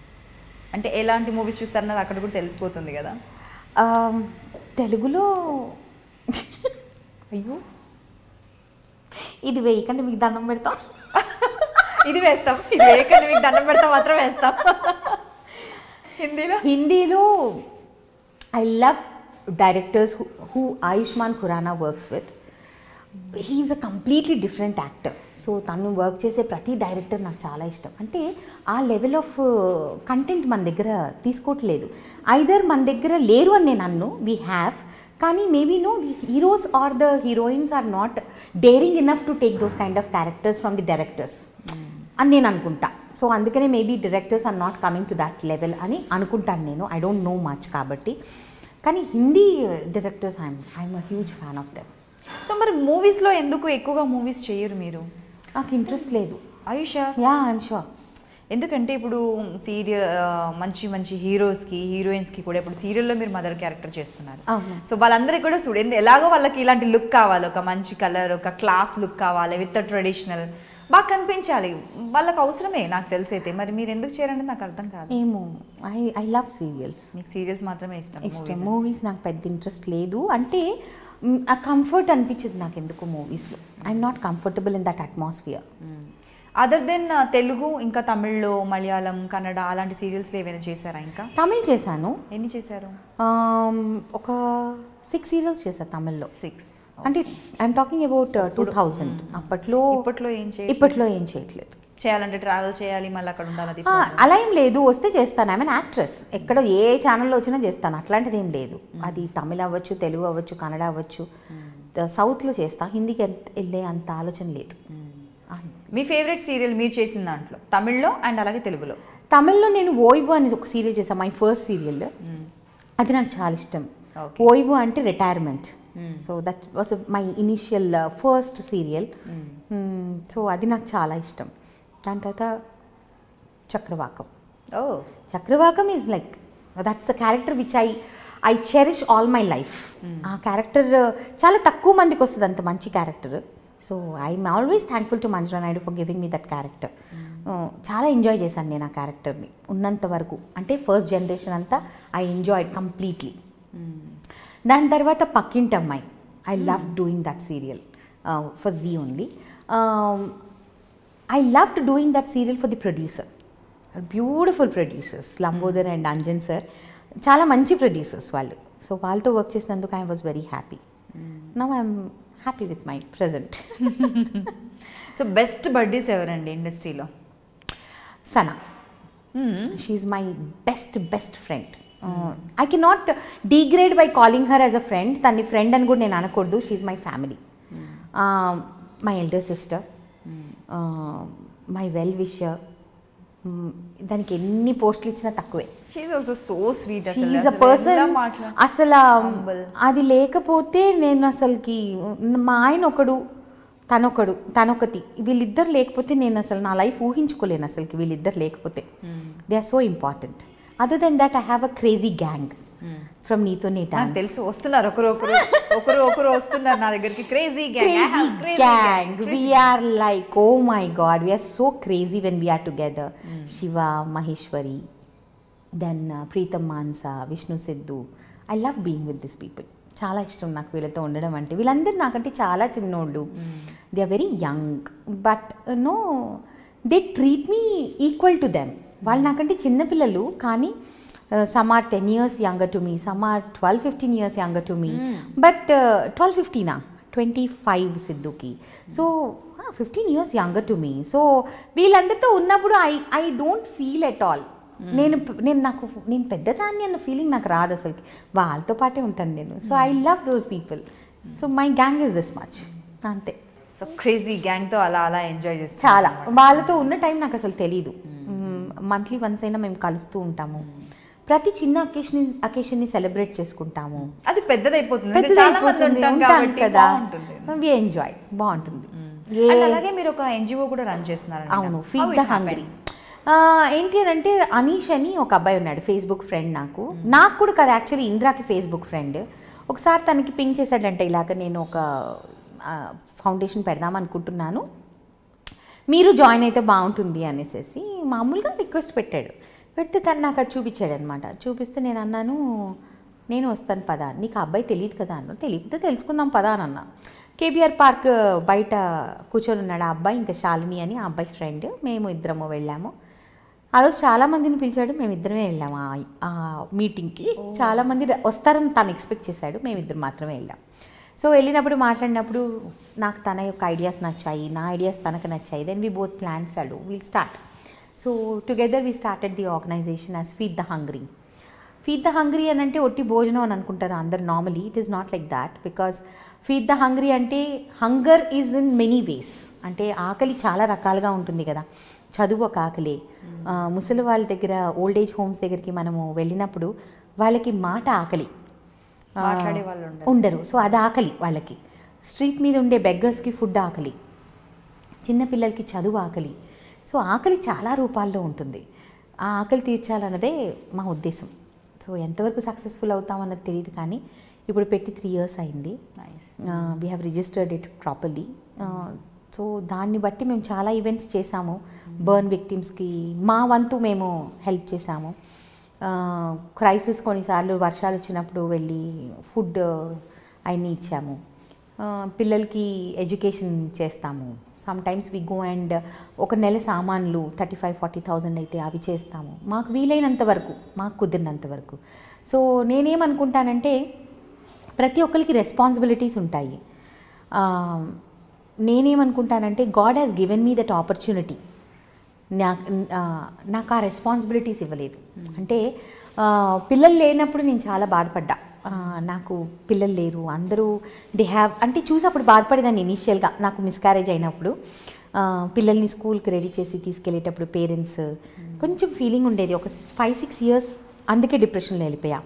అంటే ఎలాంటి మూవీస్ చూస్తారన్నది అక్కడ కూడా తెలిసిపోతుంది కదా. తెలుగులో అయ్యో ఇది వేయకండి మీకు దండం పెడతాం, ఇది వేస్తాం, ఇది వేయకండి మీకు దండం పెడతాం మాత్రం వేస్తాం. హిందీలో I love directors who Ayushmann Khurrana works with. He's a completely different actor. So తను వర్క్ చేసే ప్రతి డైరెక్టర్ నాకు చాలా ఇష్టం. అంటే ఆ లెవెల్ ఆఫ్ కంటెంట్ మన దగ్గర తీసుకోవట్లేదు. ఐదర్ మన దగ్గర లేరు అని నేను అన్ను, వీ హ్యావ్, కానీ maybe no the heroes are the heroines are not daring enough to take those kind of characters from the directors అని నేను అనుకుంటా. సో అందుకనే maybe directors are not coming to that level అని అనుకుంటాను నేను. ఐ డోంట్ నో మచ్ కాబట్టి. కానీ Hindi directors I'm a huge fan of them. So మరి మూవీస్లో ఎందుకు ఎక్కువగా మూవీస్ చేయరు మీరు? నాకు ఇంట్రెస్ట్ లేదు. Are you sure? Yeah, I'm sure. ఎందుకంటే ఇప్పుడు మంచి మంచి హీరోస్కి హీరోయిన్స్కి కూడా ఇప్పుడు సీరియల్లో మీరు మదర్ క్యారెక్టర్ చేస్తున్నారు. సో వాళ్ళందరికీ కూడా చూడండి, ఎలాగో వాళ్ళకి ఇలాంటి లుక్ కావాలి, ఒక మంచి కలర్, ఒక క్లాస్ లుక్ కావాలి, విత్ ట్రెడిషనల్ బాగా కనిపించాలి, వాళ్ళకి అవసరమే నాకు తెలిసైతే. మరి మీరు ఎందుకు చేయరంటే నాకు అర్థం కాదు. ఏమో, ఐ లవ్ సీరియల్స్. మీకు సీరియల్స్ మాత్రమే ఇష్టం? మూవీస్ నాకు పెద్ద ఇంట్రెస్ట్ లేదు. అంటే ఆ కంఫర్ట్ అనిపించింది నాకు ఎందుకు మూవీస్లో. I'm not comfortable in that atmosphere. Other than Telugu, ఇంకా తమిళ్లో, మలయాళం, కన్నడ అలాంటి సీరియల్స్లో ఏమైనా చేశారా? ఇంకా తమిళ్ చేశాను. ఎన్ని చేశారు? ఒక 6 సీరియల్స్ చేశాను తమిళ్లో. 6 అంటే ఐఎమ్ టాకింగ్ అబౌట్ 2000. ఇప్పట్లో ఏం చేయట్లేదు. చేయాలంటే ట్రావెల్ చేయాలి, మళ్ళీ అక్కడ ఉండాలి, అలా ఏం లేదు. వస్తే చేస్తాను. ఐ మీన్ యాక్ట్రెస్, ఎక్కడ ఏ ఛానల్లో వచ్చినా చేస్తాను, అట్లాంటిది ఏం లేదు. అది తమిళ్ అవ్వచ్చు, తెలుగు అవ్వచ్చు, కన్నడ అవ్వచ్చు, సౌత్లో చేస్తాను. హిందీకి వెళ్ళే అంత ఆలోచన లేదు. మీ ఫేవరెట్ సీరియల్ మీరు చేసిన దాంట్లో తమిళ్లో అండ్ అలాగే తెలుగులో? తమిళ్లో నేను ఓయివు అని ఒక సీరియల్ చేశాను, మై ఫస్ట్ సీరియల్. అది నాకు చాలా ఇష్టం. ఓయివు అంటే retirement. So that was my initial first serial. So అది నాకు చాలా ఇష్టం. దాని తర్వాత Chakravakam. Chakravakam is like that's the character which I cherish all my life. ఆ క్యారెక్టర్ చాలా తక్కువ మందికి వస్తుంది అంత మంచి character. So I'm always thankful to Manjula Naidu for giving me that character. చాలా ఎంజాయ్ చేశాను నేను ఆ క్యారెక్టర్ని ఉన్నంత వరకు. అంటే ఫస్ట్ జనరేషన్ అంతా ఐ ఎంజాయ్డ్ కంప్లీట్లీ. దాని తర్వాత పక్కింటి అమ్మాయి, I love doing that serial for Zee only. I loved doing that serial for the producer. Beautiful producers, Lambodar and Anjan sir. Chala manchi producers vallu. So వాళ్ళతో వర్క్ చేసినందుకు I was very happy. Now I am happy with my present. So best buddies ఎవరండి ఇండస్ట్రీలో? Sana. She's my best friend. I can not degrade by calling her as a friend. తన్ని ఫ్రెండ్ అని కూడా నేను అనకూడదు. She's my family, my elder sister, my well wisher. దానికి ఎన్ని పోస్టులు ఇచ్చినా తక్కువే. She's also so sweet. She's a person. అసలు అది లేకపోతే నేను అసలుకి మా ఆయన ఒకడు, తనొకటి, వీళ్ళిద్దరు లేకపోతే నేను అసలు నా లైఫ్ ఊహించుకోలేను అసలుకి. వీళ్ళిద్దరు లేకపోతే they are so important. Other than that I have a crazy gang from Neethone Dance. తెలుసు, వస్తున్నారు ఒకరు వస్తున్నారు నా దగ్గరికి. Crazy gang. We are like, oh my God, we are so crazy when we are together. Shiva, Maheshwari, then Preetham Mansa, Vishnu Sidhu. I love being with these people. చాలా ఇష్టం నాకు వీళ్ళతో ఉండడం అంటే. వీళ్ళందరూ నాకంటే చాలా చిన్నోళ్ళు. They are very young, but no they treat me equal to them. వాళ్ళు నాకంటే చిన్నపిల్లలు, కానీ some are 10 years younger to me, some are 12-15 years younger to me, but 12-15 25 సిద్ధుకి. So 15 years younger to me. So వీళ్ళందరితో ఉన్నప్పుడు I don't feel at all నేను పెద్దదాన్ని అన్న ఫీలింగ్ నాకు రాదు అసలుకి. వాళ్ళతో పాటే ఉంటాను నేను. So I love those people. So my gang is this much, అంతే. సో క్రేజీ గ్యాంగ్తో అలా ఎంజాయ్ చేస్తాను చాలా. వాళ్ళతో ఉన్న టైం నాకు అసలు తెలీదు. మంత్లీ వన్స్ అయినా మేము కలుస్తూ ఉంటాము. ప్రతి చిన్న అకేషన్ని సెలబ్రేట్ చేసుకుంటాము. అది పెద్దదైపోతుంది కదా. వి ఎంజాయ్, బాగుంటుంది. అలాగే మీరు ఒక ఎన్జిఓ కూడా రన్ చేస్తున్నారు. అవును, ఫీడ్ ద హంగ్రీ. ఏంటి అని అంటే, అనీష్ అని ఒక అబ్బాయి ఉన్నాడు, ఫేస్బుక్ ఫ్రెండ్. నాకు కూడా కదా, యాక్చువల్లీ ఇంద్రాకి ఫేస్బుక్ ఫ్రెండ్. ఒకసారి తనకి పింక్ చేశాడంటే, ఇలాగ నేను ఒక ఫౌండేషన్ పెడదాం అనుకుంటున్నాను, మీరు జాయిన్ అయితే బాగుంటుంది అనేసి మామూలుగా రిక్వెస్ట్ పెట్టాడు. పెడితే తను నాకు అది చూపించాడు అనమాట. చూపిస్తే నేను అన్నాను, నేను వస్తాను పదా, నీకు ఆ అబ్బాయి తెలియదు కదా అన్న. తెలియకపోతే తెలుసుకుందాం పదా అని అన్నా. కేబీఆర్ పార్క్ బయట కూర్చొని ఉన్నాడు ఆ అబ్బాయి, ఇంకా శాలిని అని ఆ అబ్బాయి ఫ్రెండ్. మేము ఇద్దరము వెళ్ళాము. ఆ రోజు చాలామందిని పిలిచాడు, మేము ఇద్దరమే వెళ్ళాము ఆ మీటింగ్కి. చాలామంది వస్తారని తను ఎక్స్పెక్ట్ చేశాడు, మేమిద్దరు మాత్రమే వెళ్ళాం. సో వెళ్ళినప్పుడు మాట్లాడినప్పుడు నాకు తన యొక్క ఐడియాస్ నచ్చాయి, నా ఐడియాస్ తనకు నచ్చాయి. Then we both plans will start. So together we started the organisation as feed the hungry. Feed the hungry అని అంటే ఒట్టి భోజనం అని అనుకుంటారు అందరు. Normally it is not like that. Because feed the hungry అంటే hunger is in many ways. అంటే ఆకలి చాలా రకాలుగా ఉంటుంది కదా. చదువు ఒక ఆకలే. ముసలి వాళ్ళ దగ్గర, ఓల్డ్ ఏజ్ హోమ్స్ దగ్గరికి మనము వెళ్ళినప్పుడు వాళ్ళకి మాట ఆకలి, మాట్లాడే వాళ్ళు ఉండరు. సో అది ఆకలి వాళ్ళకి. స్ట్రీట్ మీద ఉండే బెగ్గర్స్కి ఫుడ్ ఆకలి, చిన్నపిల్లలకి చదువు ఆకలి. సో ఆకలి చాలా రూపాల్లో ఉంటుంది. ఆ ఆకలి తీర్చాలన్నదే మా ఉద్దేశం. సో ఎంతవరకు సక్సెస్ఫుల్ అవుతామన్నది తెలియదు, కానీ ఇప్పుడు పెట్టి 3 years అయింది. We have registered it properly. So దాన్ని బట్టి మేము చాలా ఈవెంట్స్ చేసాము. బర్న్ విక్టిమ్స్కి మా వంతు మేము హెల్ప్ చేసాము. క్రైసిస్ కొన్నిసార్లు వర్షాలు వచ్చినప్పుడు వెళ్ళి ఫుడ్ అవన్నీ ఇచ్చాము. పిల్లలకి ఎడ్యుకేషన్ చేస్తాము. Sometimes we go and ఒక నెల సామాన్లు 35,000-40,000 అయితే అవి చేస్తాము. మాకు వీలైనంత వరకు, మాకు కుదిరినంత వరకు. సో నేనేమనుకుంటానంటే, ప్రతి ఒక్కరికి రెస్పాన్సిబిలిటీస్ ఉంటాయి. నేనేమనుకుంటానంటే, God has given me that opportunity. నాకు ఆ రెస్పాన్సిబిలిటీస్ ఇవ్వలేదు. అంటే పిల్లలు లేనప్పుడు నేను చాలా బాధపడ్డా. నాకు పిల్లలు లేరు, అందరూ దే హ్యావ్ అంటే చూసి అప్పుడు బాధపడేదాన్ని. ఇనీషియల్గా నాకు మిస్క్యారేజ్ అయినప్పుడు పిల్లల్ని స్కూల్కి రెడీ చేసి తీసుకెళ్ళేటప్పుడు పేరెంట్స్ కొంచెం ఫీలింగ్ ఉండేది. ఒక 5-6 years అందుకే డిప్రెషన్లో వెళ్ళిపోయా.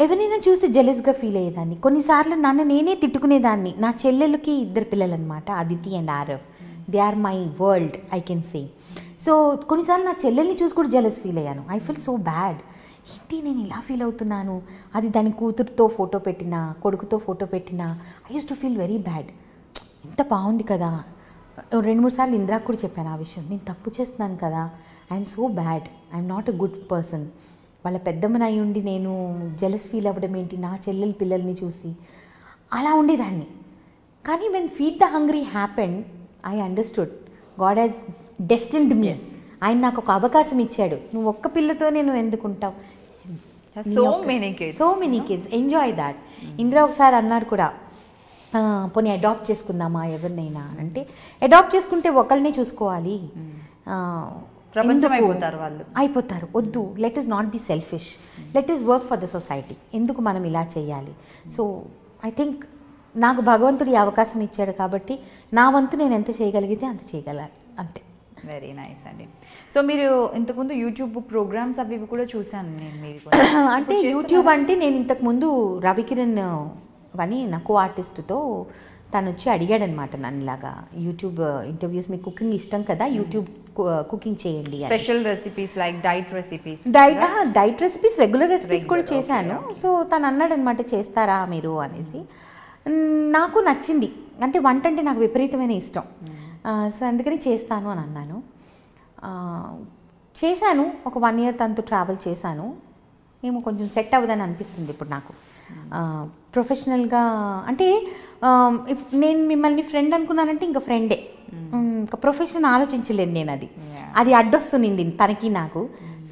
ఎవరైనా చూస్తే జెలస్గా ఫీల్ అయ్యేదాన్ని. కొన్నిసార్లు నన్ను నేనే తిట్టుకునేదాన్ని. నా చెల్లెలకి 2 పిల్లలు అనమాట, Aditi and Aarav. They are my world, I can say. So కొన్నిసార్లు నా చెల్లెల్ని చూసి కూడా జెలస్ ఫీల్ అయ్యాను. I feel so bad. ఏంటి నేను ఇలా ఫీల్ అవుతున్నాను. అది దాని కూతురుతో ఫోటో పెట్టినా, కొడుకుతో ఫోటో పెట్టినా I use to feel very bad. ఎంత బాగుంది కదా. 2-3 సార్లు ఇంద్రాకు కూడా చెప్పాను ఆ విషయం. నేను తప్పు చేస్తున్నాను కదా, I'm so bad, I'm not a good person. వాళ్ళ పెద్దమ్మని అయి ఉండి నేను జెలస్ ఫీల్ అవ్వడం ఏంటి నా చెల్లెల పిల్లల్ని చూసి, అలా ఉండేదాన్ని. కానీ when feed the hungry happened, I understood God has destined me. ఆయన నాకు ఒక అవకాశం ఇచ్చాడు. నువ్వు ఒక్క పిల్లతోనే నువ్వు ఎందుకుంటావు, so many kids, enjoy that. Indra ఒకసారి అన్నారు కూడా, పోనీ అడాప్ట్ చేసుకుందామా ఎవరినైనా అంటే, అడాప్ట్ చేసుకుంటే ఒకళ్ళనే చూసుకోవాలి, ప్రపంచం అయిపోతారు వాళ్ళు. అయిపోతారు. వద్దు, let is not be selfish, let is work for the society. ఎందుకు మనం ఇలా చేయాలి? సో ఐ థింక్ నాకు భగవంతుడు ఈ అవకాశం ఇచ్చాడు కాబట్టి నా వంతు నేను ఎంత చేయగలిగితే అంత చేయగలాలి, అంతే. వెరీ నైస్ అండి. సో మీరు ఇంతకుముందు యూట్యూబ్ ప్రోగ్రామ్స్ అవి కూడా చూశాను నేను మీరు అంటే యూట్యూబ్ అంటే నేను ఇంతకుముందు రవికిరణ్ అని నా కో ఆర్టిస్ట్తో తను వచ్చి అడిగాడనమాట నన్నులాగా, యూట్యూబ్ ఇంటర్వ్యూస్, మీకు కుకింగ్ ఇష్టం కదా, యూట్యూబ్ కుకింగ్ చేయండి. Special recipes like diet recipes, diet recipes, regular recipes కూడా చేశాను. సో తను అన్నాడు అనమాట, చేస్తారా మీరు అనేసి. నాకు నచ్చింది, అంటే వంట అంటే నాకు విపరీతమైన ఇష్టం. సో అందుకని చేస్తాను అని అన్నాను. చేశాను, ఒక 1 year తనతో ట్రావెల్ చేశాను. ఏమో కొంచెం సెట్ అవ్వదని అనిపిస్తుంది ఇప్పుడు నాకు. ప్రొఫెషనల్గా అంటే నేను మిమ్మల్ని ఫ్రెండ్ అనుకున్నానంటే ఇంకా ఫ్రెండే, ఇంకా ప్రొఫెషన్ ఆలోచించలేను నేను. అది అడ్డొస్తుంది తనకి నాకు.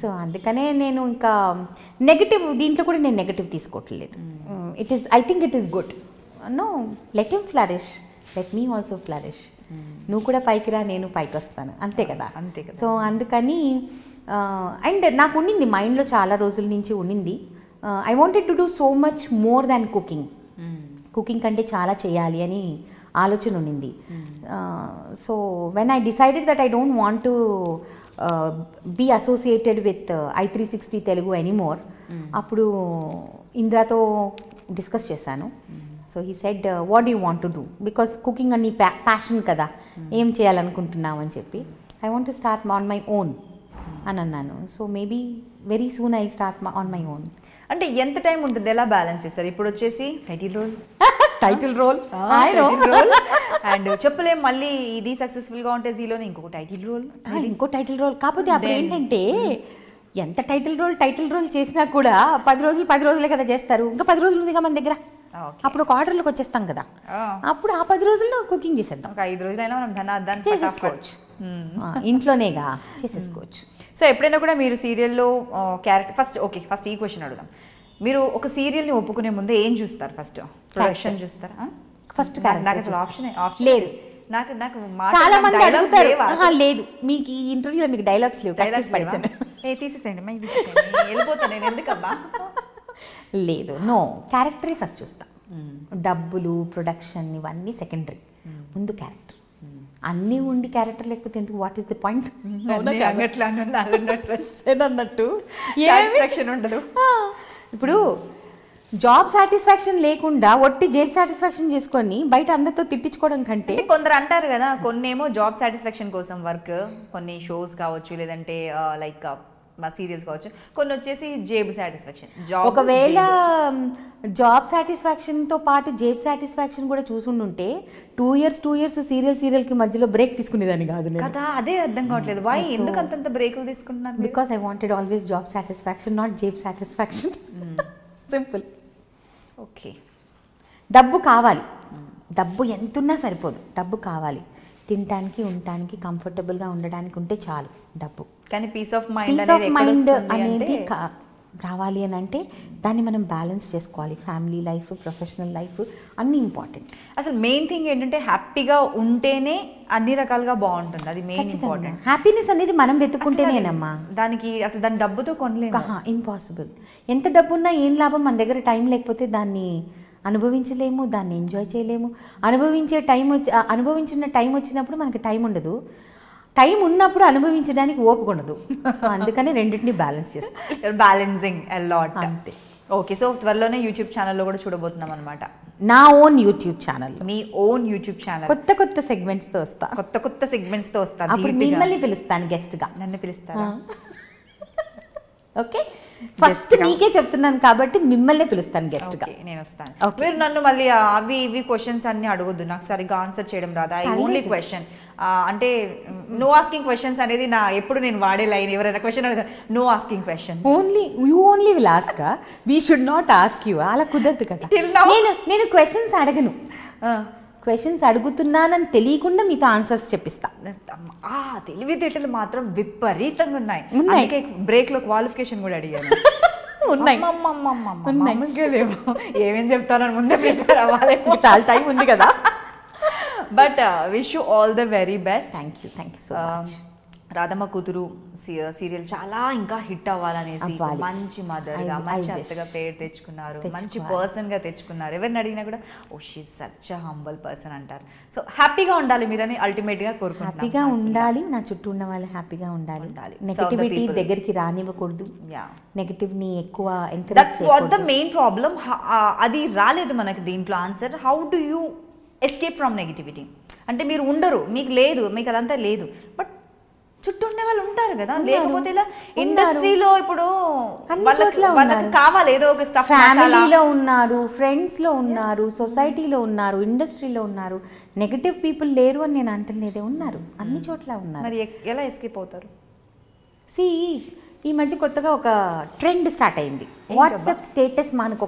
సో అందుకనే నేను ఇంకా నెగటివ్, దీంట్లో కూడా నేను నెగటివ్ తీసుకోవట్లేదు. It is, I think it is good. No, let him flourish, let me also flourish. నువ్వు కూడా పైకి రా, నేను పైకి వస్తాను, అంతే కదా. అంతే కదా. సో అందుకని అండ్ నాకు ఉండింది మైండ్లో చాలా రోజుల నుంచి ఉండింది, I wanted to do so much more than cooking. Cooking కంటే చాలా చేయాలి అని ఆలోచన ఉండింది. So when I decided that I don't want to be associated with i360 Telugu anymore, అప్పుడు ఇంద్రాతో డిస్కస్ చేశాను. So he said, what do you want to do, because cooking అని ప్యాషన్ కదా, ఏం చేయాలనుకుంటున్నావు అని చెప్పి. I want to start on my own అని అన్నాను. So maybe very soon I start on my own. అంటే ఎంత టైం ఉంటుంది, ఎలా బ్యాలెన్స్ చేస్తారు? ఇప్పుడు వచ్చేసి టైటిల్ రోల్ అండ్ చెప్పలేం, మళ్ళీ ఇది సక్సెస్ఫుల్గా ఉంటే జీలోనే ఇంకొక టైటిల్ రోల్, కాకపోతే అప్పుడు ఏంటంటే ఎంత టైటిల్ రోల్ చేసినా కూడా 10 రోజులే కదా చేస్తారు, ఇంకా 10 రోజులు ఉందిగా మన దగ్గర. అప్పుడు ఒక ఆర్డర్లోకి వచ్చేస్తాం కదా, అప్పుడు ఆ 10 రోజుల్లో కుకింగ్ చేసేద్దాం. ఒక 5 రోజులైనా మనం ధనార్దాన్ని చేసేసుకోవచ్చు, ఇంట్లోనేగా చేసేసుకోవచ్చు. సో ఎప్పుడైనా కూడా మీరు సీరియల్లో క్యారెక్టర్ ఫస్ట్ ఈ క్వశ్చన్ అడుగుదాం. మీరు ఒక సీరియల్ని ఒప్పుకునే ముందు ఏం చూస్తారు? ఫస్ట్ ప్రొడక్షన్ చూస్తారా? ఫస్ట్ నాకు అసలు ఆప్షన్ లేదు. నాకు చాలా మంది అడుగుతారు, లేదు మీకు ఈ ఇంటర్వ్యూలో మీకు డైలాగ్స్ లేవు, తీసేసేయండి వెళ్ళిపోతాను నేను, ఎందుకబ్బా. లేదు, నో, క్యారెక్టరే ఫస్ట్ చూస్తా. డబ్బులు, ప్రొడక్షన్ ఇవన్నీ సెకండరీ, ముందు క్యారెక్టర్. అన్నీ ఉండి క్యారెక్టర్ లేకపోతే ఎందుకు, వాట్ ఈస్ ది పాయింట్ అన్నట్టు ఉండదు. ఇప్పుడు జాబ్ సాటిస్ఫాక్షన్ లేకుండా ఒట్టి జాబ్ సాటిస్ఫాక్షన్ చేసుకొని బయట అందరితో తిట్టించుకోవడం కంటే, కొందరు అంటారు కదా, కొన్ని ఏమో జాబ్ సాటిస్ఫాక్షన్ కోసం వర్క్, కొన్ని షోస్ కావచ్చు, లేదంటే లైక్ మా సీరియల్స్ కావచ్చు, కొన్ని వచ్చేసి జేబ్ సాటిస్ఫాక్షన్. ఒకవేళ జాబ్ సాటిస్ఫాక్షన్తో పాటు జేబ్ సాటిస్ఫాక్షన్ కూడా చూసుండుంటే 2 years సీరియల్కి మధ్యలో బ్రేక్ తీసుకునేదాన్ని కాదు కదా. అదే అర్థం కావట్లేదు, వై ఎందుకు అంతంత బ్రేకులు తీసుకుంటున్నాను? Because I wanted always job satisfaction, not జేబ్ సాటిస్ఫాక్షన్. సింపుల్. ఓకే, డబ్బు కావాలి, డబ్బు ఎంతున్నా సరిపోదు, డబ్బు కావాలి. తినడానికి, ఉండటానికి, కంఫర్టబుల్గా ఉండడానికి ఉంటే చాలు డబ్బు. కానీ పీస్ ఆఫ్ మైండ్ అనేది రావాలి అని అంటే దాన్ని మనం బ్యాలెన్స్ చేసుకోవాలి. ఫ్యామిలీ లైఫ్, ప్రొఫెషనల్ లైఫ్ అన్నీ ఇంపార్టెంట్. అసలు మెయిన్ థింగ్ ఏంటంటే హ్యాపీగా ఉంటేనే అన్ని రకాలుగా బాగుంటుంది, అది మెయిన్ ఇంపార్టెంట్. హ్యాపీనెస్ అనేది మనం వెతుక్కుంటేనేనమ్మా, దానికి అసలు దాని డబ్బుతో కొనలేము, ఇంపాసిబుల్. ఎంత డబ్బు ఉన్నా ఏం లాభం, మన దగ్గర టైం లేకపోతే దాన్ని అనుభవించలేము, దాన్ని ఎంజాయ్ చేయలేము. అనుభవించిన టైం వచ్చినప్పుడు మనకి టైం ఉండదు, టైం ఉన్నప్పుడు అనుభవించడానికి ఓపిక ఉండదు. సో అందుకని రెండింటిని బ్యాలెన్స్ చేస్తాం, బ్యాలెన్సింగ్ ఎ లాట్, అంతే. ఓకే, సో త్వరలోనే యూట్యూబ్ ఛానల్లో కూడా చూడబోతున్నాం అనమాట. నా ఓన్ యూట్యూబ్ ఛానల్, మీ ఓన్ యూట్యూబ్ ఛానల్, కొత్త సెగ్మెంట్స్తో వస్తా, కొత్త సెగ్మెంట్స్తో వస్తా. అప్పుడు మిమ్మల్ని పిలుస్తాను గెస్ట్గా. నన్ను పిలుస్తారా? ఓకే, ఫస్ట్ మీకే చెప్తున్నాను కాబట్టి మిమ్మల్ని పిలుస్తాను గెస్ట్గా. నేను వస్తాను. మీరు నన్ను మళ్ళీ అవి ఇవి క్వశ్చన్స్ అన్ని అడగొద్దు, నాకు సరిగ్గా ఆన్సర్ చేయడం రాదా. ఐ ఓన్లీ క్వశ్చన్, అంటే నో ఆస్కింగ్ క్వశ్చన్స్ అనేది నా ఎప్పుడు నేను వాడే లైన్. ఎవరైనా క్వశ్చన్ అడుగుతారు, no asking questions, you only will ask, we should not ask you. అలా కుదరదు కదా. నేను క్వశ్చన్స్ అడగను, క్వశ్చన్స్ అడుగుతున్నానని తెలియకుండా మీతో ఆన్సర్స్ చెప్పిస్తా. తెలివితేటలు మాత్రం విపరీతంగా ఉన్నాయి. అందుకే బ్రేక్ లో క్వాలిఫికేషన్ కూడా అడిగాను. ఏమేం చెప్తానని ముందే ప్రిపేర్ అవ్వాలి, చాలా టైం ఉంది కదా. But wish you all the very best. Thank you so much. Radhamma కూతురు సీరియల్ చాలా ఇంకా హిట్ అవ్వాలనేసి మంచి మదర్గా మంచి అత్తగా పేరు తెచ్చుకున్నారు, మంచి పర్సన్గా తెచ్చుకున్నారు. ఎవరిని అడిగినా కూడా oh she such humble person అంటారు. సో హ్యాపీగా ఉండాలి మీరని అల్టిమేట్గా కోరుకుంటున్నాను. హ్యాపీగా ఉండాలి, నా చుట్టూ ఉన్న వాళ్ళు హ్యాపీగా ఉండాలి, నెగటివిటీ దగ్గరికి రానివ్వకూడదు, నెగటివ్ని ఎక్కువ encourage that's what the main problem. అది రాలేదు మనకి దీంట్లో answer. How do you escape from negativity? అంటే మీరు ఉండరు, మీకు లేదు, మీకు అదంతా లేదు, బట్ చుట్టూ ఉండే వాళ్ళు ఉంటారు కదా. లేకపోతే ఇలా ఇండస్ట్రీలో ఇప్పుడు వాళ్ళకి కావాలి ఏదో ఒక స్టఫ్. ఫ్యామిలీలో ఉన్నారు, ఫ్రెండ్స్లో ఉన్నారు, సొసైటీలో ఉన్నారు, ఇండస్ట్రీలో ఉన్నారు. నెగటివ్ పీపుల్ లేరు అని నేను అంటలేదే, ఉన్నారు, అన్ని చోట్ల ఉన్నారు. మరి ఎలా ఎస్కేప్ అవుతారు? ఈ మధ్య కొత్తగా ఒక ట్రెండ్ స్టార్ట్ అయింది. వాట్సాప్ స్టేటస్ మనకు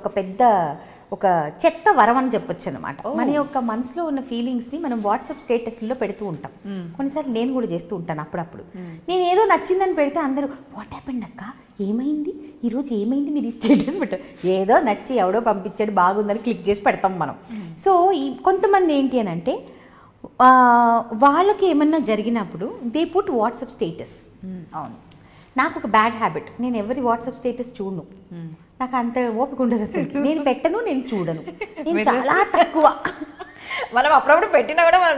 ఒక చెత్త వరం అని చెప్పొచ్చు అనమాట. మన యొక్క మనసులో ఉన్న ఫీలింగ్స్ని మనం వాట్సాప్ స్టేటస్లో పెడుతూ ఉంటాం. కొన్నిసార్లు నేను కూడా చేస్తూ ఉంటాను అప్పుడప్పుడు. నేను ఏదో నచ్చిందని పెడితే అందరూ వాట్ హ్యాపెండ్ అక్క, ఏమైంది ఈరోజు, ఏమైంది మీరు ఈ స్టేటస్ పెట్టారు, ఏదో నచ్చి ఎవడో పంపించాడు బాగుందని క్లిక్ చేసి పెడతాం మనం. సో కొంతమంది ఏంటి అని అంటే వాళ్ళకి ఏమన్నా జరిగినప్పుడు దే పుట్ వాట్సాప్ స్టేటస్. అవును, నాకు ఒక బ్యాడ్ హ్యాబిట్, నేను ఎవరి వాట్సాప్ స్టేటస్ చూడను. నాకు అంత ఓపిక ఉండదు అసలు. నేను పెట్టను, నేను చూడను, నేను చాలా తక్కువ. మనం అప్పుడప్పుడు పెట్టినా కూడా మనం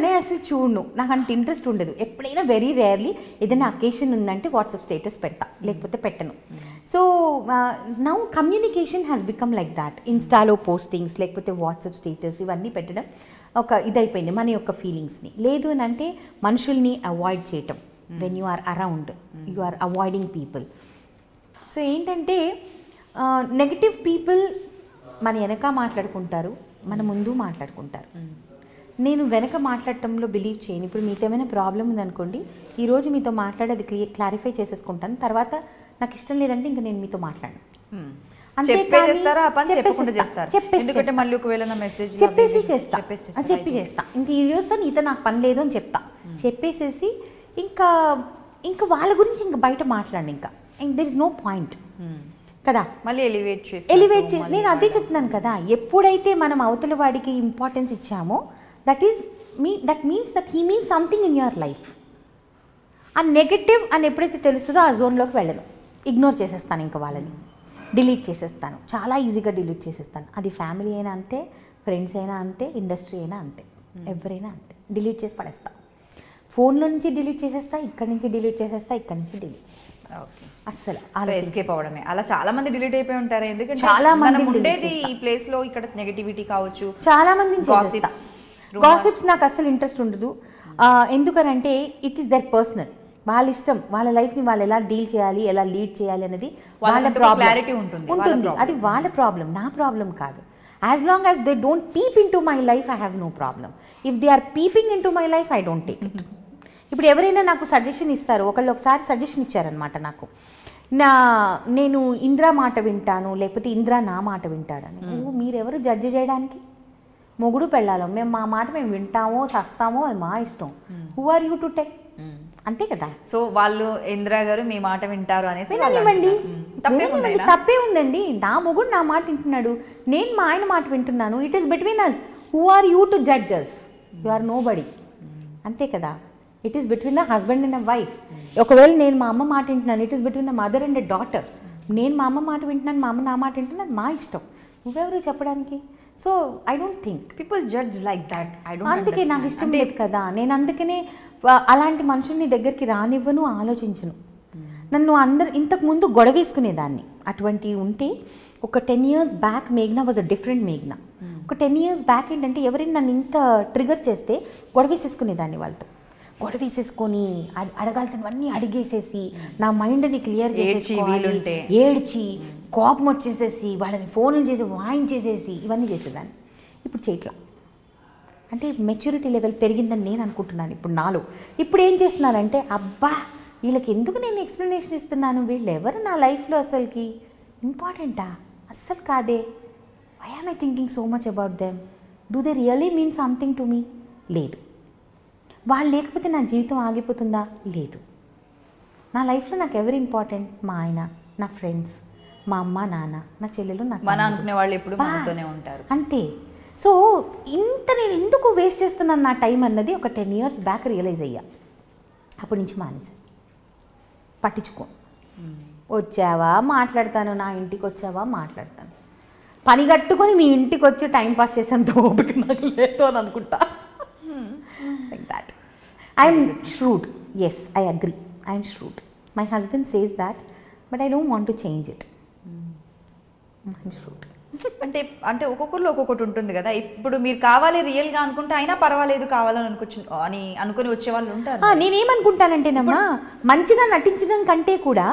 నేను అసలు చూడను, నాకు అంత ఇంట్రెస్ట్ ఉండదు. ఎప్పుడైనా వెరీ రేర్లీ ఏదైనా అకేషన్ ఉందంటే వాట్సాప్ స్టేటస్ పెడతా, లేకపోతే పెట్టను. So now communication has become like that. ఇన్స్టాలో పోస్టింగ్స్ లేకపోతే వాట్సాప్ స్టేటస్ ఇవన్నీ పెట్టడం ఒక ఇదైపోయింది మన యొక్క ఫీలింగ్స్ని. లేదు అని అంటే మనుషుల్ని అవాయిడ్ చేయటం. When you are around you are avoiding people. So ఏంటంటే నెగటివ్ పీపుల్ మన వెనక మాట్లాడుకుంటారు, మన ముందు మాట్లాడుకుంటారు. నేను వెనక మాట్లాడటంలో బిలీవ్ చేయను. ఇప్పుడు మీతో ఏమైనా ప్రాబ్లం ఉందనుకోండి, ఈరోజు మీతో మాట్లాడేది క్లారిఫై చేసేసుకుంటాను, తర్వాత నాకు ఇష్టం లేదంటే ఇంకా నేను మీతో మాట్లాడను. చెప్పి చేస్తా, ఇంక ఈ రోజుతో నీతో నాకు పని లేదు అని చెప్తా. చెప్పేసేసి ఇంకా వాళ్ళ గురించి ఇంకా బయట మాట్లాడండి, ఇంకా దెర్ ఇస్ నో పాయింట్ కదా. మళ్ళీ ఎలివేట్ చేసి నేను అదే చెప్తున్నాను కదా, ఎప్పుడైతే మనం అవతల వాడికి ఇంపార్టెన్స్ ఇచ్చామో that means that he means something in your life. ఆ నెగటివ్ అని ఎప్పుడైతే తెలుస్తుందో ఆ జోన్లోకి వెళ్ళను, ఇగ్నోర్ చేసేస్తాను, ఇంకా వాళ్ళని డిలీట్ చేసేస్తాను, చాలా ఈజీగా డిలీట్ చేసేస్తాను. అది ఫ్యామిలీ అయినా అంతే, ఫ్రెండ్స్ అయినా అంతే, ఇండస్ట్రీ అయినా అంతే, ఎవరైనా అంతే, డిలీట్ చేసి పడేస్తా. ఫోన్లో నుంచి డిలీట్ చేసేస్తా, ఇక్కడి నుంచి డిలీట్ చేసేస్తా, ఇక్కడి నుంచి డిలీట్ చేసేస్తా. అస్సలు ఎస్కేప్ అవడమే. అలా చాలా మంది డిలీట్ అయిపోయి ఉంటారు, ఎందుకంటే చాలా మంది ఉండేది ఈ ప్లేస్ లో ఇక్కడ నెగటివిటీ కావచ్చు. చాలా మంది గాసిప్స్ నాకు అస్సలు ఇంట్రెస్ట్ ఉండదు. ఎందుకనంటే ఇట్ ఈస్ దర్ పర్సనల్, వాళ్ళ ఇష్టం, వాళ్ళ లైఫ్ని వాళ్ళు ఎలా డీల్ చేయాలి, ఎలా లీడ్ చేయాలి అనేది వాళ్ళ క్లారిటీ ఉంటుంది. అది వాళ్ళ ప్రాబ్లం, నా ప్రాబ్లం కాదు. As long as they don't peep into my life, I have no problem. If they are peeping into my life, I don't take it. ఇప్పుడు ఎవరైనా నాకు సజెషన్ ఇస్తారు, ఒకసారి సజెషన్ ఇచ్చారనమాట నాకు, నేను ఇంద్రా మాట వింటాను లేకపోతే ఇంద్రా నా మాట వింటాడని. మీరెవరు జడ్జి చేయడానికి? మొగుడు పెళ్ళాలో మేము మా మాట మేము వింటామో చస్తామో అది మా ఇష్టం. Who are you to tech? అంతే కదా. సో వాళ్ళు ఇంద్రా గారు మీ మాట వింటారు అనేసి తప్పే ఉందండి. నా మొగుడు నా మాట వింటున్నాడు, నేను మా ఆయన మాట వింటున్నాను. It is between us. Who are you to judge us? You are nobody. అంతే కదా. It is between the husband and a wife. ఒకవేళ నేను మా అమ్మ మాట వింటున్నాను, it is between the mother and a daughter. నేను మా అమ్మ మాట వింటున్నాను, మా అమ్మ నా మాట వింటున్నాను, అది మా ఇష్టం. నువ్వెవరు చెప్పడానికి? So I don't think people judge like that. అందుకే నాకు ఇష్టం లేదు కదా. నేను అందుకనే అలాంటి మనుషుల్ని దగ్గరికి రానివ్వను, ఆలోచించను. నన్ను ఇంతకు ముందు గొడవేసుకునేదాన్ని. అటువంటివి ఉంటే ఒక 10 years back మేఘ్నా was a different మేఘ్నా. ఒక 10 years బ్యాక్ ఏంటంటే ఎవరైనా నన్ను ఇంత ట్రిగర్ చేస్తే గొడవేసేసుకునేదాన్ని వాళ్ళతో. గొడవేసేసుకొని అడగాల్సినవన్నీ అడిగేసేసి నా మైండ్ని క్లియర్ చేసేసుకోవాలి, ఏడ్చి కోపం వచ్చేసేసి వాళ్ళని ఫోన్లు చేసి వాయించేసేసి ఇవన్నీ చేసేదాన్ని. ఇప్పుడు చేయట్లా. అంటే మెచ్యూరిటీ లెవెల్ పెరిగిందని నేను అనుకుంటున్నాను ఇప్పుడు నాలో. ఇప్పుడు ఏం చేస్తున్నానంటే, అబ్బా వీళ్ళకి ఎందుకు నేను ఎక్స్ప్లెనేషన్ ఇస్తున్నాను, వీళ్ళు ఎవరు నా లైఫ్లో అసలుకి ఇంపార్టెంటా? అస్సలు కాదే. Why am I thinking so much about them? Do they really mean something to me? లేదు. వాళ్ళు లేకపోతే నా జీవితం ఆగిపోతుందా? లేదు. నా లైఫ్లో నాకు ఎవరు ఇంపార్టెంట్? మా ఆయన, నా ఫ్రెండ్స్, మా అమ్మ నాన్న, నా చెల్లెలు, నా అనుకునే వాళ్ళు ఎప్పుడు మనతోనే ఉంటారు. అంతే. సో నేను ఎందుకు వేస్ట్ చేస్తున్నాను నా టైం అన్నది ఒక 10 years బ్యాక్ రియలైజ్ అయ్యా. అప్పటి నుంచి మానేసాను, పట్టించుకో. వచ్చావా మాట్లాడతాను, నా ఇంటికి వచ్చావా మాట్లాడతాను. పని కట్టుకొని మీ ఇంటికి వచ్చి టైం పాస్ చేసేంత ఓపిక నాకు లేదు అని అనుకుంటా. Like that. I'm shrewd. Yes, I agree. I am shrewd. My husband says that, but I don't want to change it. I'm shrewd. అంటే అంటే ఒక్కొక్కరిలో ఒక్కొక్కటి ఉంటుంది కదా. ఇప్పుడు మీరు కావాలి రియల్గా అనుకుంటే అయినా పర్వాలేదు కావాలని అనుకుని వచ్చే వాళ్ళు ఉంటారు. నేనేమనుకుంటానంటేనమ్మా, మంచిగా నటించడం కంటే కూడా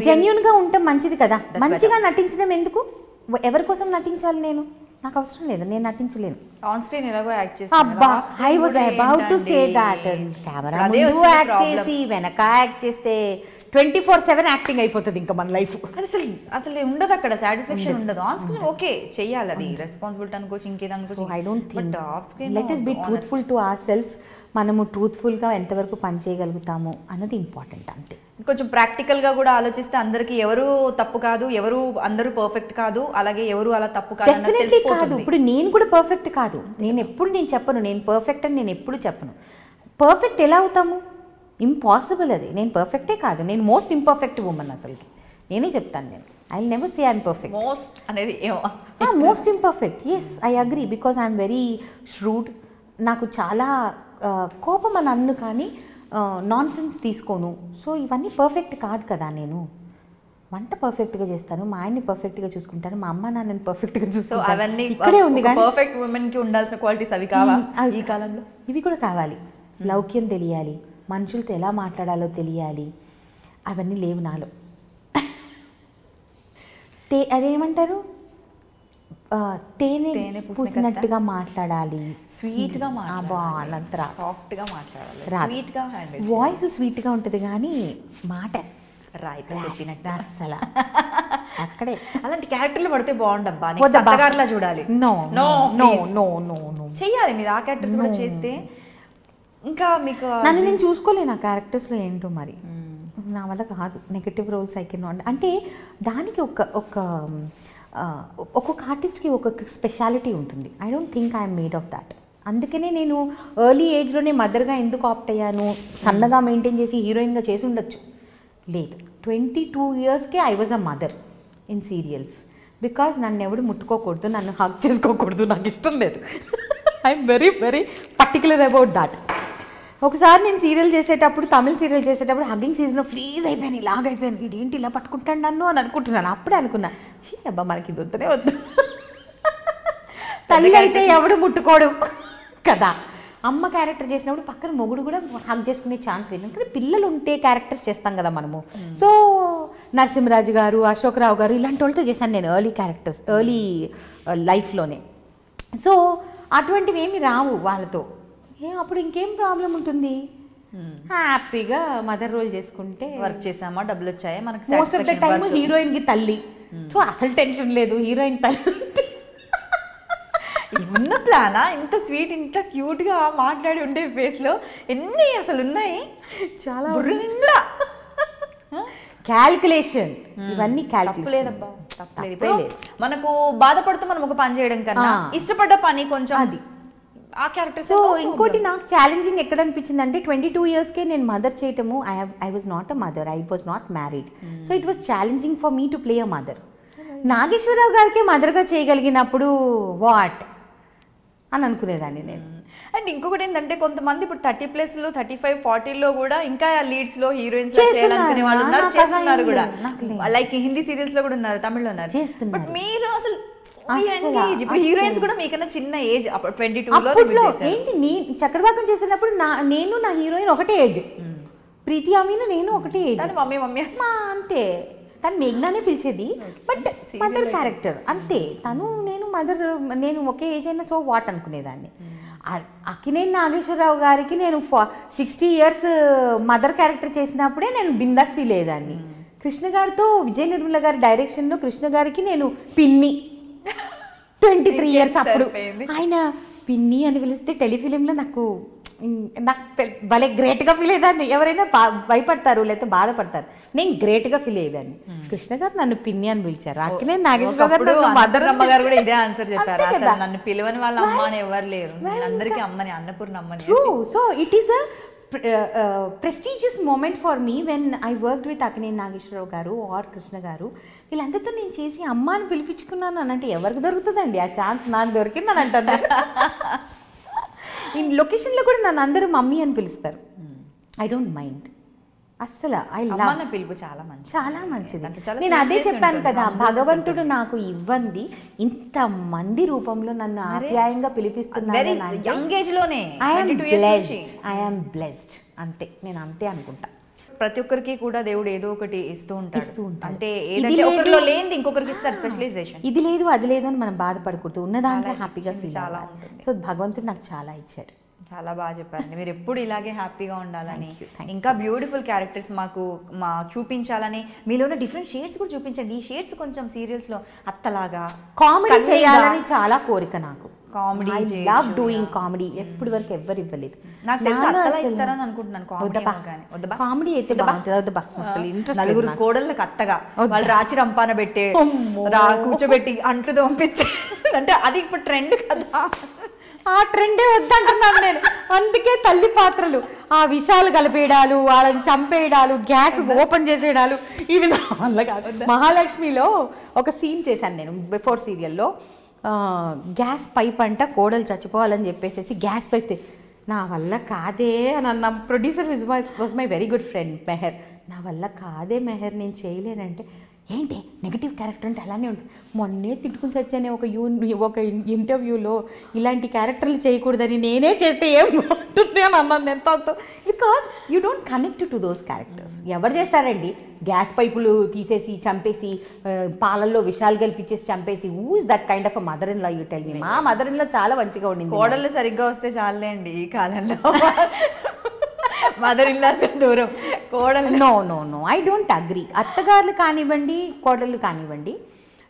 జెన్యున్గా ఉండటం మంచిది కదా. మంచిగా నటించడం ఎందుకు? ఎవరి కోసం నటించాలి? నాకు అవసరం లేదు, నేను నటించలేను. ఆన్ స్క్రీన్ ఎలాగో యాక్ట్ చేసి I was about to say that. Camera ముందు యాక్ట్ చేసి వెనక యాక్ట్ చేస్తే 24/7 యాక్టింగ్ అయిపోతుంది ఇంకా మన లైఫ్. అసలు ఉండదు అక్కడ, సాటిస్ఫాక్షన్ ఉండదు. ఆన్ స్క్రీన్ ఓకే చెయ్యాలి, అది రెస్పాన్సిబిలిటీ అనుకోవచ్చు, ఇంకేదనుకోవచ్చు. I don't think of screen let us be truthful to ourselves. మనము ట్రూత్ఫుల్గా ఎంతవరకు పని చేయగలుగుతాము అన్నది ఇంపార్టెంట్. అంతే. కొంచెం ప్రాక్టికల్గా కూడా ఆలోచిస్తే అందరికీ ఎవరు తప్పు కాదు, అందరూ పర్ఫెక్ట్ కాదు, అలాగే ఎవరు అలా తప్పు కాదు. డెఫినెట్లీ కాదు. ఇప్పుడు నేను కూడా పర్ఫెక్ట్ కాదు. నేను చెప్పను నేను పర్ఫెక్ట్ అని, నేను ఎప్పుడు చెప్పను. పర్ఫెక్ట్ ఎలా అవుతాము? ఇంపాసిబుల్ అది. నేను పర్ఫెక్టే కాదు, నేను మోస్ట్ ఇంపర్ఫెక్ట్ ఉమెన్. అసలుకి నేనే చెప్తాను, నేను I will never say I'm perfect. Most అనేది most imperfect. Yes, I agree. Because I'm very shrewd. నాకు చాలా కోపం అని అన్ను, కానీ నాన్ సెన్స్ తీసుకోను. సో ఇవన్నీ పర్ఫెక్ట్ కాదు కదా. నేను వంట పర్ఫెక్ట్గా చేస్తాను, మా ఆయన్ని పర్ఫెక్ట్గా చూసుకుంటాను, మా అమ్మ నాన్నని పర్ఫెక్ట్గా చూసుకుంటాను. అవన్నీ ఇక్కడే ఉంది కానీ పర్ఫెక్ట్ ఉమెన్కి ఉండాల్సిన క్వాలిటీస్ అవి కావాలి ఈ కాలంలో. ఇవి కూడా కావాలి. లౌక్యం తెలియాలి, మనుషులతో ఎలా మాట్లాడాలో తెలియాలి. అవన్నీ లేవు నాలో. అదేమంటారు, తేనె పూసినట్టుగా మాట్లాడాలి, స్వీట్గా సాఫ్ట్గా మాట్లాడాలి. వాయిస్ స్వీట్గా ఉంటుంది కానీ మాట అసలు అక్కడే. అలాంటి క్యారెక్టర్లు పడితే బాగుండబ్బా, చూడాలి. No no no no no no చెయ్యాలి మీరు ఆ క్యారెక్టర్స్ కూడా చేస్తే. ఇంకా మీకు నన్ను నేను చూసుకోలేను ఆ క్యారెక్టర్స్లో ఏంటో మరి, నా వల్ల కాదు. Negative roles I can not. అంటే దానికి ఒక్కొక్క ఆర్టిస్ట్కి ఒక్కొక్క స్పెషాలిటీ ఉంటుంది. I don't think I'm made of that. అందుకనే నేను ఎర్లీ ఏజ్లోనే మదర్గా ఎందుకు ఆప్ట్ అయ్యాను, సన్నగా మెయింటైన్ చేసి హీరోయిన్గా చేసి ఉండొచ్చు. లేదు, 22 yearsకే I was a mother in serials. Because నన్ను ఎవడు ముట్టుకోకూడదు, నన్ను హగ్ చేసుకోకూడదు, నాకు ఇష్టం లేదు. I'm very very particular about that. ఒకసారి నేను సీరియల్ చేసేటప్పుడు, తమిళ సీరియల్ చేసేటప్పుడు హగ్గింగ్ సీజన్లో ఫ్రీజ్ అయిపోయాను, ఇలాగైపోయాను. ఇదేంటి ఇలా పట్టుకుంటాను నన్ను అని అనుకుంటున్నాను. అప్పుడే అనుకున్నా, చీ అబ్బా మనకి ఇది వద్దనే వద్దు. తల్లి అయితే ఎవడు ముట్టుకోడు కదా. అమ్మ క్యారెక్టర్ చేసినప్పుడు పక్కన మొగుడు కూడా హగ్ చేసుకునే ఛాన్స్ లేదు. ఎందుకంటే పిల్లలు ఉంటే క్యారెక్టర్స్ చేస్తాం కదా మనము. సో నరసింహరాజు గారు, అశోక్రావు గారు ఇలాంటి వాళ్ళతో చేశాను నేను ఎర్లీ లైఫ్లోనే. సో అటువంటివి ఏమి రావు వాళ్ళతో. అప్పుడు ఇంకేం ప్రాబ్లం ఉంటుంది, హ్యాపీగా మదర్ రోల్ చేసుకుంటే వర్క్ చేసామా, డబ్బులు వచ్చాయా మనకి. మోస్ట్ ఆఫ్ ద టైమ్ హీరోయిన్కి తల్లి, సో అసలు టెన్షన్ లేదు. హీరోయిన్ తల్లి ఉన్న ప్లానా, ఇంత స్వీట్ ఇంత క్యూట్గా మాట్లాడి ఉండే ఫేస్లో ఎన్ని అసలు ఉన్నాయి, చాలా క్యాల్కులేషన్. ఇవన్నీ తప్పలేదబ్బా, తప్పలేదు. మనకు బాధపడుతూ మనం ఒక పని చేయడం కన్నా ఇష్టపడ్డ పని కొంచెం అది ఆ క్యారెక్టర్. సో ఇంకోటి నాకు ఛాలెంజింగ్ ఎక్కడ అనిపించింది అంటే 22 yearsకే నేను మదర్ చేయటము. I was not a mother, I was not married. So it was challenging for me to play a mother. Nageswara Rao గారికి మదర్గా చేయగలిగినప్పుడు వాట్ అని అనుకునేదాన్ని నేను. అండ్ ఇంకొకటి ఏంటంటే కొంతమంది ఇప్పుడు 30+ 35, 40లో కూడా ఇంకా లీడ్స్ లో హీరోయిన్స్ చేయాలనుకునే వాళ్ళు ఉన్నారు, చేస్తున్నారు కూడా. లైక్ హిందీ సీరియల్స్ లో కూడా ఉన్నారు, తమిళ్లో ఉన్నారు. బట్ మీరు అసలు ఇప్పుడు హీరోయిన్స్ కూడా మీకన్నా చిన్న ఏజ్, 22లో ఏంటి. చక్రవాకం చేసినప్పుడు నేను నా హీరోయిన్ ఒకటే ఏజ్, ప్రీతి అమీన నేను ఒకటే ఏజ్. మమ్మీ అంతే. తను మేఘ్నానే పిలిచేది, బట్ మదర్ క్యారెక్టర్ అంతే. తను నేను ఒకే ఏజ్ అయినా సో వాట్ అనుకునేదాన్ని. అక్కినేని నాగేశ్వరరావు గారికి నేను 60 years మదర్ క్యారెక్టర్ చేసినప్పుడే నేను బిందాస్ ఫీల్ అయ్యేదాన్ని. కృష్ణ గారితో, విజయ నిర్మల గారి డైరెక్షన్లో కృష్ణ గారికి నేను పిన్ని 23 years అప్పుడు. ఆయన పిన్ని అని పిలిస్తే టెలిఫిలింలో నాకు భలే గ్రేట్గా ఫీల్ అయ్యేదాన్ని. ఎవరైనా భయపడతారు లేకపోతే బాధపడతారు, నేను గ్రేట్గా ఫీల్ అయ్యేదాన్ని. కృష్ణ గారు నన్ను పిన్ని అని పిలిచారు. అక్కనే నాగేశ్వరరావు గారు మదర్ అమ్మ గారు కూడా ఇదే ఆన్సర్ చెప్పారు. అసలు నన్ను పిలవని వాళ్ళ అమ్మ అని ఎవరు లేరు, అందరికీ అమ్మని, అన్నపూర్ణ అమ్మని. So it is a prestigious moment for me when I worked with Akkineni Nageswara Rao garu or Krishna గారు. వీళ్ళందరితో నేను చేసి అమ్మాని పిలిపించుకున్నాను అని అంటే ఎవరికి దొరుకుతుందండి ఆ ఛాన్స్? నాకు దొరికిందని అంటాను. ఈ లొకేషన్లో కూడా నన్ను అందరూ మమ్మీ అని పిలుస్తారు. ఐ డోంట్ మైండ్ అస్సలు. ఐ లవ్ పిలుపు చాలా మంచి, చాలా మంచిది. నేను అదే చెప్పాను కదా, భగవంతుడు నాకు ఇవ్వండి ఇంతమంది రూపంలో నన్ను ఆప్యాయంగా పిలిపిస్తున్నాను. యంగ్ ఏజ్ లోనే ఐ యామ్ బ్లెస్డ్. అంతే, నేను అంతే అనుకుంటా. ప్రతి ఒక్కరికి కూడా దేవుడు ఏదో ఒకటి ఇస్తూ ఉంటాడు. అంటే ఏదంటే ఒకరిలో లేనిది ఇంకొకరికి ఇస్తారు స్పెషలైజేషన్. ఇది లేదు అది లేదు అని మనం బాధపడకూడదు, ఉన్న దాంట్లో హ్యాపీగా ఫీల్ చాలా అవ్వాలి. ఉంటుంది. సో భగవంతుడు నాకు చాలా ఇచ్చాడు. చాలా బాగా చెప్పారండి. మీరు ఎప్పుడు ఇలాగే హ్యాపీగా ఉండాలని, ఇంకా బ్యూటిఫుల్ క్యారెక్టర్స్ మా చూపించాలని, మీలోనే డిఫరెంట్ షేడ్స్ కూడా చూపించండి. ఈ షేడ్స్ కొంచెం సీరియల్స్ లో అత్తలాగా కామెడీ చేయాలని చాలా కోరిక నాకు. Comedy, I love doing comedy. ఎప్పటి వరకు ఎవ్వరు ఇవ్వలేదు. నాకు తెలిసి అత్తలా ఇస్తారని అనుకుంటున్నాను. కామెడీ అయితే నలుగురు కోడళ్ళకి అత్తగా వాళ్ళు రాచి రంపాన పెట్టే కూర్చోబెట్టి అంట్లు తోంపించే అంటే అది ఇప్పుడు ట్రెండ్ కదా. ఆ ట్రెండే వద్దంటున్నాను నేను. అందుకే తల్లి పాత్రలు, ఆ విషాలు కలిపేయడాలు, వాళ్ళని చంపేయడాలు, గ్యాస్ ఓపెన్ చేసేయడాలు, ఇవి నా వల్ల కాదు. మహాలక్ష్మిలో ఒక సీన్ చేశాను నేను బిఫోర్ సీరియల్లో. గ్యాస్ పైప్ అంట కోడలు చచ్చిపోవాలని చెప్పేసి గ్యాస్ పైప్ నా వల్ల కాదే అని అన్న. Producer was my very good friend Mehar. నా వల్ల కాదే మెహర్, నేను చేయలేనంటే ఏంటి నెగిటివ్ క్యారెక్టర్ అంటే అలానే ఉంటుంది. మొన్నే తిట్టుకుని వచ్చానే ఒక ఇంటర్వ్యూలో ఇలాంటి క్యారెక్టర్లు చేయకూడదని, నేనే చేస్తే ఏం బాగుంటుంది అని అన్నాను నేను తనతో. Because you don't connect to those characters. ఎవరు చేస్తారండి గ్యాస్ పైపులు తీసేసి చంపేసి, పాలల్లో విషాలు కల్పించేసి చంపేసి? Who is that kind of a mother in law? You tell me. మా మదర్ ఇన్ లా చాలా మంచిగా ఉండింది. కోడళ్ళు సరిగ్గా వస్తే చాలే అండి ఈ కాలంలో. మదర్ ఇన్ లా దూరం, కోడలు. No I don't agree. అత్తగారులు కానివ్వండి, కోడళ్ళు కానివ్వండి,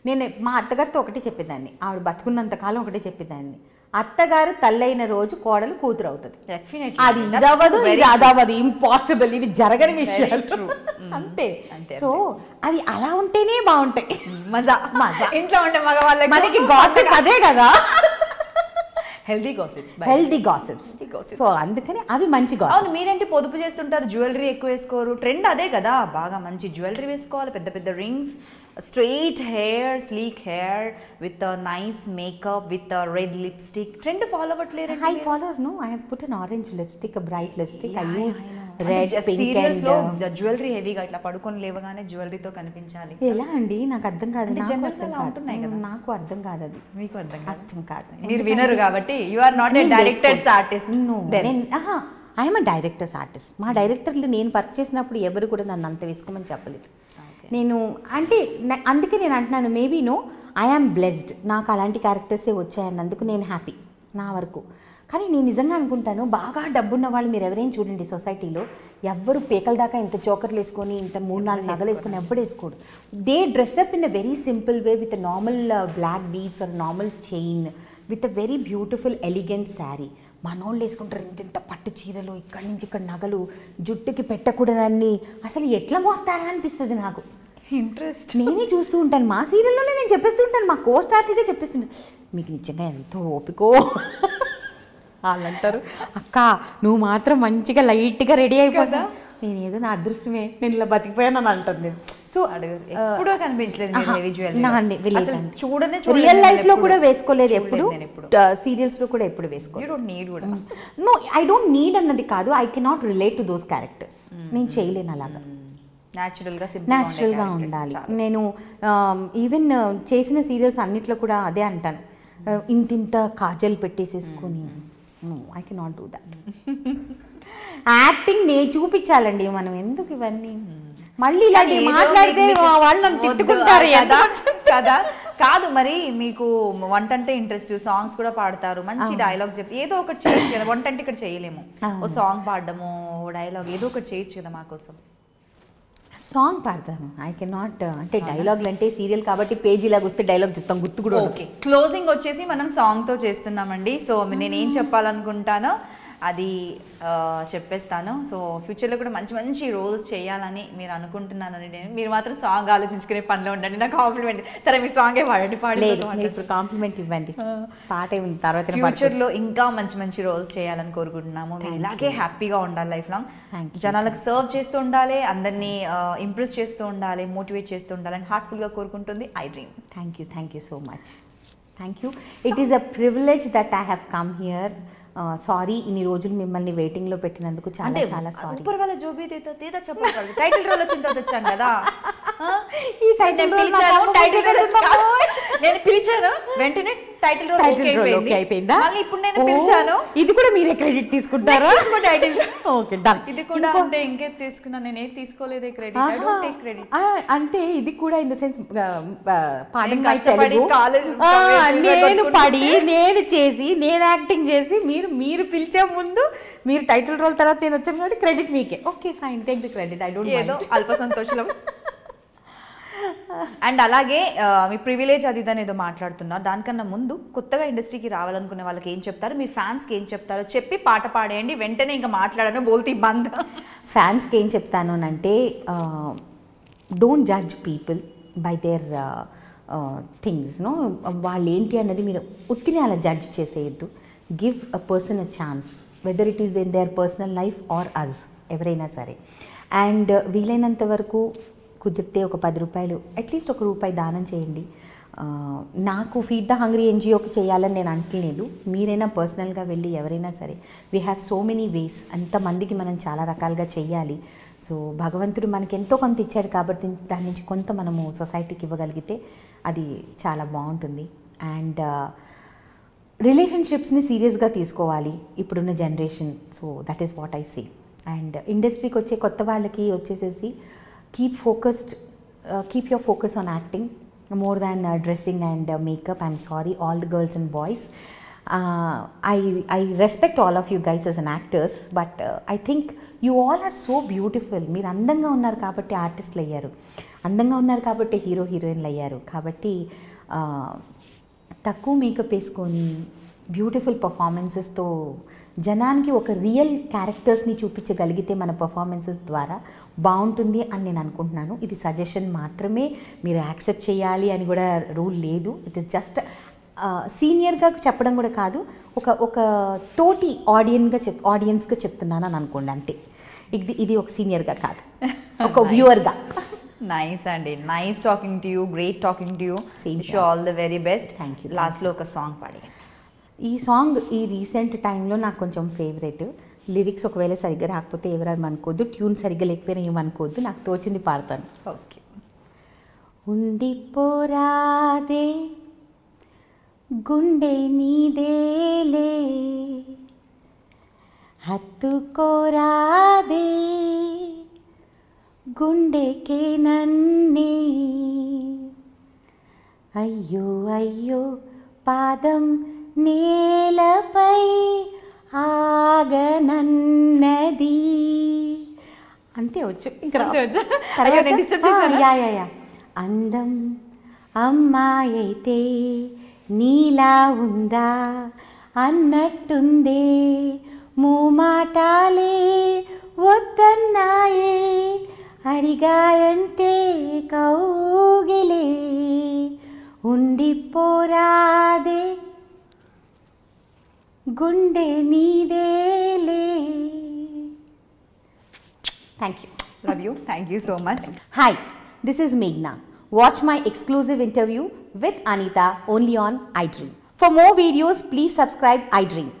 నేను మా అత్తగారితో ఒకటే చెప్పేదాన్ని, ఆవిడ బతుకున్నంతకాలం ఒకటే చెప్పేదాన్ని, అత్తగారు తల్లైన రోజు కోడలు కూతురు అవుతుంది. అది ఇదవ్వదు, ఇది అదవ్వదు, ఇంపాసిబుల్, ఇవి జరగని విషయాలు. అంతే. సో అవి అలా ఉంటేనే బాగుంటాయి. మజా ఇంట్లో ఉంటే మగవాళ్ళకి మనకి గాసిప్ అదే కదా, హెల్దీ గాసిప్స్. సో అందుకని అవి మంచి గాసిప్స్. అవును, మీరేంటి పొదుపు చేస్తుంటారు, జ్యువెలరీ ఎక్కువ వేసుకోరు? ట్రెండ్ అదే కదా, బాగా మంచి జ్యువెలరీ వేసుకోవాలి, పెద్ద పెద్ద rings, straight hair, sleek hair with nice makeup with red lipstick. Trend follow అవ్వట్లేరు? I follow. No, I have put an orange lipstick, a bright lipstick. I use red, pink serials లో జ్యువెలరీ హెవీగా ఇట్లా పడుకొని లేవగానే జ్యువెలరీతో కనిపించాలి. ఎలా అండి? నాకు అర్థం కాదు. నాకు అర్థం కాదు అది. మీకు అర్థం కాదు. మీరు వినరు కాబట్టి. You are not a director's artist. I am a director's artist. మా డైరెక్టర్లు నేను వర్క్ చేసినప్పుడు ఎవరు కూడా నన్ను అంత వేసుకోమని చెప్పలేదు. నేను అంటే అందుకే నేను అంటున్నాను, మేబీ ఐ యామ్ బ్లెస్డ్. నాకు అలాంటి క్యారెక్టర్సే వచ్చాయన్నందుకు నేను హ్యాపీ నా వరకు. కానీ నేను నిజంగా అనుకుంటాను, బాగా డబ్బున్న వాళ్ళు మీరు ఎవరైనా చూడండి సొసైటీలో, ఎవ్వరు పేకల దాకా ఇంత చోకర్లు వేసుకొని, ఇంత 3-4 నగలు వేసుకొని ఎవ్వరు వేసుకోడు. They dress up in a very simple way with normal black beads or normal chain with a very beautiful elegant sari. మనోళ్ళు వేసుకుంటారు ఇంత పట్టు చీరలు, ఇక్కడి నుంచి ఇక్కడ నగలు, జుట్టుకి పెట్టకూడదన్నీ. అసలు ఎట్లా మోస్తారా అనిపిస్తుంది నాకు. ఇంట్రెస్ట్. నేనే చూస్తూ ఉంటాను, మా సీరియల్లోనే నేను చెప్పేస్తూ ఉంటాను, మా కో స్టార్స్గా చెప్పేస్తుంటాను, మీకు నిజంగా ఎంతో ఓపికో. వాళ్ళు అంటారు, అక్క నువ్వు మాత్రం మంచిగా లైట్గా రెడీ అయిపోతా. నేనేదో నా అదృష్టమే, నేను ఇలా బతికిపోయాను అని అంటాను నేను. సో ఎప్పుడూ కనిపించలేదు రియల్ లైఫ్ లో కూడా వేసుకోలేదు ఎప్పుడు, సీరియల్స్ లో కూడా ఎప్పుడు వేసుకోలేదు. నో, ఐ డోంట్ నీడ్ అన్నది కాదు, I cannot relate to those characters. నేను చేయలేను అలాగా. న్యాచురల్గా ఉండాలి. నేను ఈవెన్ చేసిన సీరియల్స్ అన్నిట్లో కూడా అదే అంటాను, ఇంతింత కాజల్ పెట్టేసేసుకొని I cannot do that. Acting నేను చూపించాలండి, మనం ఎందుకు ఇవన్నీ మళ్ళీ ఇలాంటి మాట్లాడితే వాళ్ళు నన్ను తిట్టుకుంటారు కదా. కాదు మరి, మీకు వంట అంటే ఇంట్రెస్ట్, సాంగ్స్ కూడా పాడతారు, మంచి డైలాగ్స్ చెప్తే ఏదో ఒకటి చేయొచ్చు కదా. వంట అంటే ఇక్కడ చేయలేము, ఓ సాంగ్ పాడడము, డైలాగ్ ఏదో ఒకటి చేయొచ్చు కదా మాకోసం. సాంగ్ పాడతాను, ఐ కెనాట్. అంటే డైలాగ్లు అంటే సీరియల్ కాబట్టి పేజీలాగా వస్తే డైలాగ్ చెప్తాం, గుర్తు కూడా. ఓకే, క్లోజింగ్ వచ్చేసి మనం సాంగ్తో చేస్తున్నామండి. సో నేనేం చెప్పాలనుకుంటానో, అది చెప్పేస్తాను. సో ఫ్యూచర్లో కూడా మంచి మంచి రోల్స్ చేయాలని మీరు అనుకుంటున్నానని మీరు మాత్రం సాంగ్ ఆలోచించుకునే పనిలో ఉండండి. నాకు కాంప్లిమెంట్. సరే మీరు సాంగే పాడండి. లేదు ఇప్పుడు కాంప్లిమెంట్ ఇవ్వండి, పాట ఉంది తర్వాత. ఫ్యూచర్లో ఇంకా మంచి మంచి రోల్స్ చేయాలని కోరుకుంటున్నాము. మీరు ఇలాగే హ్యాపీగా ఉండాలి లైఫ్ లాంగ్, జనాలకు సర్వ్ చేస్తూ ఉండాలి, అందరినీ ఇంప్రెస్ చేస్తూ ఉండాలి, మోటివేట్ చేస్తూ ఉండాలని హార్ట్ఫుల్గా కోరుకుంటుంది I dream. Thank you so much. Thank you. It is a privilege that I have come here. Sorry ఇన్ని రోజులు మిమ్మల్ని వెయిటింగ్లో పెట్టినందుకు చాలా చాలా సారీ. ऊपर वाला जो भी देता देता చెప్పాలి. టైటిల్ రోల్ వచ్చిన తర్వాత వచ్చాను కదా. ఈ టైటిల్ నేను పిలిచాను వెంటనే టైటిల్ రోల్ ఓకే అయిపోయిందా? మళ్ళీ ఇప్పుడు నేను పిలిచాను. ఇది కూడా మీరే క్రెడిట్ తీసుకుంటారా? Title okay done. ఇది కూడా అంటే ఇంకేది తీసుకున్నా, నేను ఏది తీసుకోలేదే credit. I don't take credit. అంటే ఇది కూడా in the sense pardon my Telugu, నేను పడి నేను చేసి నేను యాక్టింగ్ చేసి మీరు పిలిచే ముందు మీరు టైటిల్ రోల్ తర్వాత నేను వచ్చాను కాబట్టి క్రెడిట్ మీకే. Okay fine, take the credit. I don't ఏదో అల్ప సంతోషం. అండ్ అలాగే మీ ప్రివిలేజ్ అది ఇదని ఏదో మాట్లాడుతున్నారు. దానికన్నా ముందు కొత్తగా ఇండస్ట్రీకి రావాలనుకునే వాళ్ళకి ఏం చెప్తారు, మీ ఫ్యాన్స్కి ఏం చెప్తారో చెప్పి పాట పాడేయండి. వెంటనే ఇంకా మాట్లాడను బోల్తీ బంద్. ఫ్యాన్స్కి ఏం చెప్తాను అంటే don't judge people by their things. No వాళ్ళు ఏంటి అన్నది మీరు ఉత్తిని అలా జడ్జ్ చేసేయద్దు. Give a person a chance, whether it is in their personal life or us, ఎవరైనా సరే. అండ్ వీలైనంత వరకు కుదిరితే ఒక 10 రూపాయలు అట్లీస్ట్ ₹1 దానం చేయండి. నాకు ఫీడ్ ద హంగ్రీ ఎన్జిఓకి చేయాలని నేను అంటలేదు. మీరైనా పర్సనల్గా వెళ్ళి ఎవరైనా సరే, we have so many ways. అంతమందికి మనం చాలా రకాలుగా చెయ్యాలి. సో భగవంతుడు మనకి ఎంతో కొంత ఇచ్చాడు కాబట్టి దాని నుంచి కొంత మనము సొసైటీకి ఇవ్వగలిగితే అది చాలా బాగుంటుంది. అండ్ రిలేషన్షిప్స్ని సీరియస్గా తీసుకోవాలి ఇప్పుడున్న generation. So that is what I say. And ఇండస్ట్రీకి వచ్చే కొత్త వాళ్ళకి వచ్చేసేసి keep your focus on acting more than dressing and makeup. I'm sorry all the girls and boys. I respect all of you guys as an actors, but I think you all are so beautiful. మీరు అందంగా ఉన్నారు కాబట్టి ఆర్టిస్టులు అయ్యారు, అందంగా ఉన్నారు కాబట్టి హీరో హీరోయిన్లు అయ్యారు. కాబట్టి తక్కువ మేకప్ వేసుకొని బ్యూటిఫుల్ పర్ఫార్మెన్సెస్తో జనానికి ఒక రియల్ క్యారెక్టర్స్ని చూపించగలిగితే మన పర్ఫార్మెన్సెస్ ద్వారా బాగుంటుంది అని నేను అనుకుంటున్నాను. ఇది సజెషన్ మాత్రమే, మీరు యాక్సెప్ట్ చేయాలి అని కూడా రూల్ లేదు. ఇట్ ఈస్ జస్ట్ సీనియర్గా చెప్పడం కూడా కాదు, ఒక తోటి ఆడియన్స్గా చెప్తున్నాను అని అనుకోండి అంతే. ఇది ఒక సీనియర్గా కాదు, ఒక వ్యూవర్గా. నైస్ అండి, nice talking to you, great talking to you. Wish you all the very best. Thank you. లాస్ట్లో ఒక సాంగ్ పాడి. ఈ సాంగ్ ఈ రీసెంట్ టైంలో నాకు కొంచెం ఫేవరెట్. లిరిక్స్ ఒకవేళ సరిగ్గా రాకపోతే ఎవరైనా అనుకోవద్దు, ట్యూన్ సరిగ్గా లేకపోయినా ఏమనుకోవద్దు, నాకు తోచింది పాడతాను. ఓకే. ఉండిపోరాదే గుండె నీదేలే, హత్తుకోరాదే గుండెకే నన్నే, అయ్యో అయ్యో పాదం నేలపై ఆగనన్నది. అంతే వచ్చు. యా అందం అమ్మాయి అయితే నీలా ఉందా అన్నట్టుందే, మూమాటాలే వద్దన్నాయే, అడిగాయంటే కౌగిలే, ఉండిపోరాదే గుండె నీదేలే. Thank you. Love you. Thank you so much. Hi, this is Meghna. Watch my exclusive interview with Anita only on iDream. For more videos, please subscribe iDream.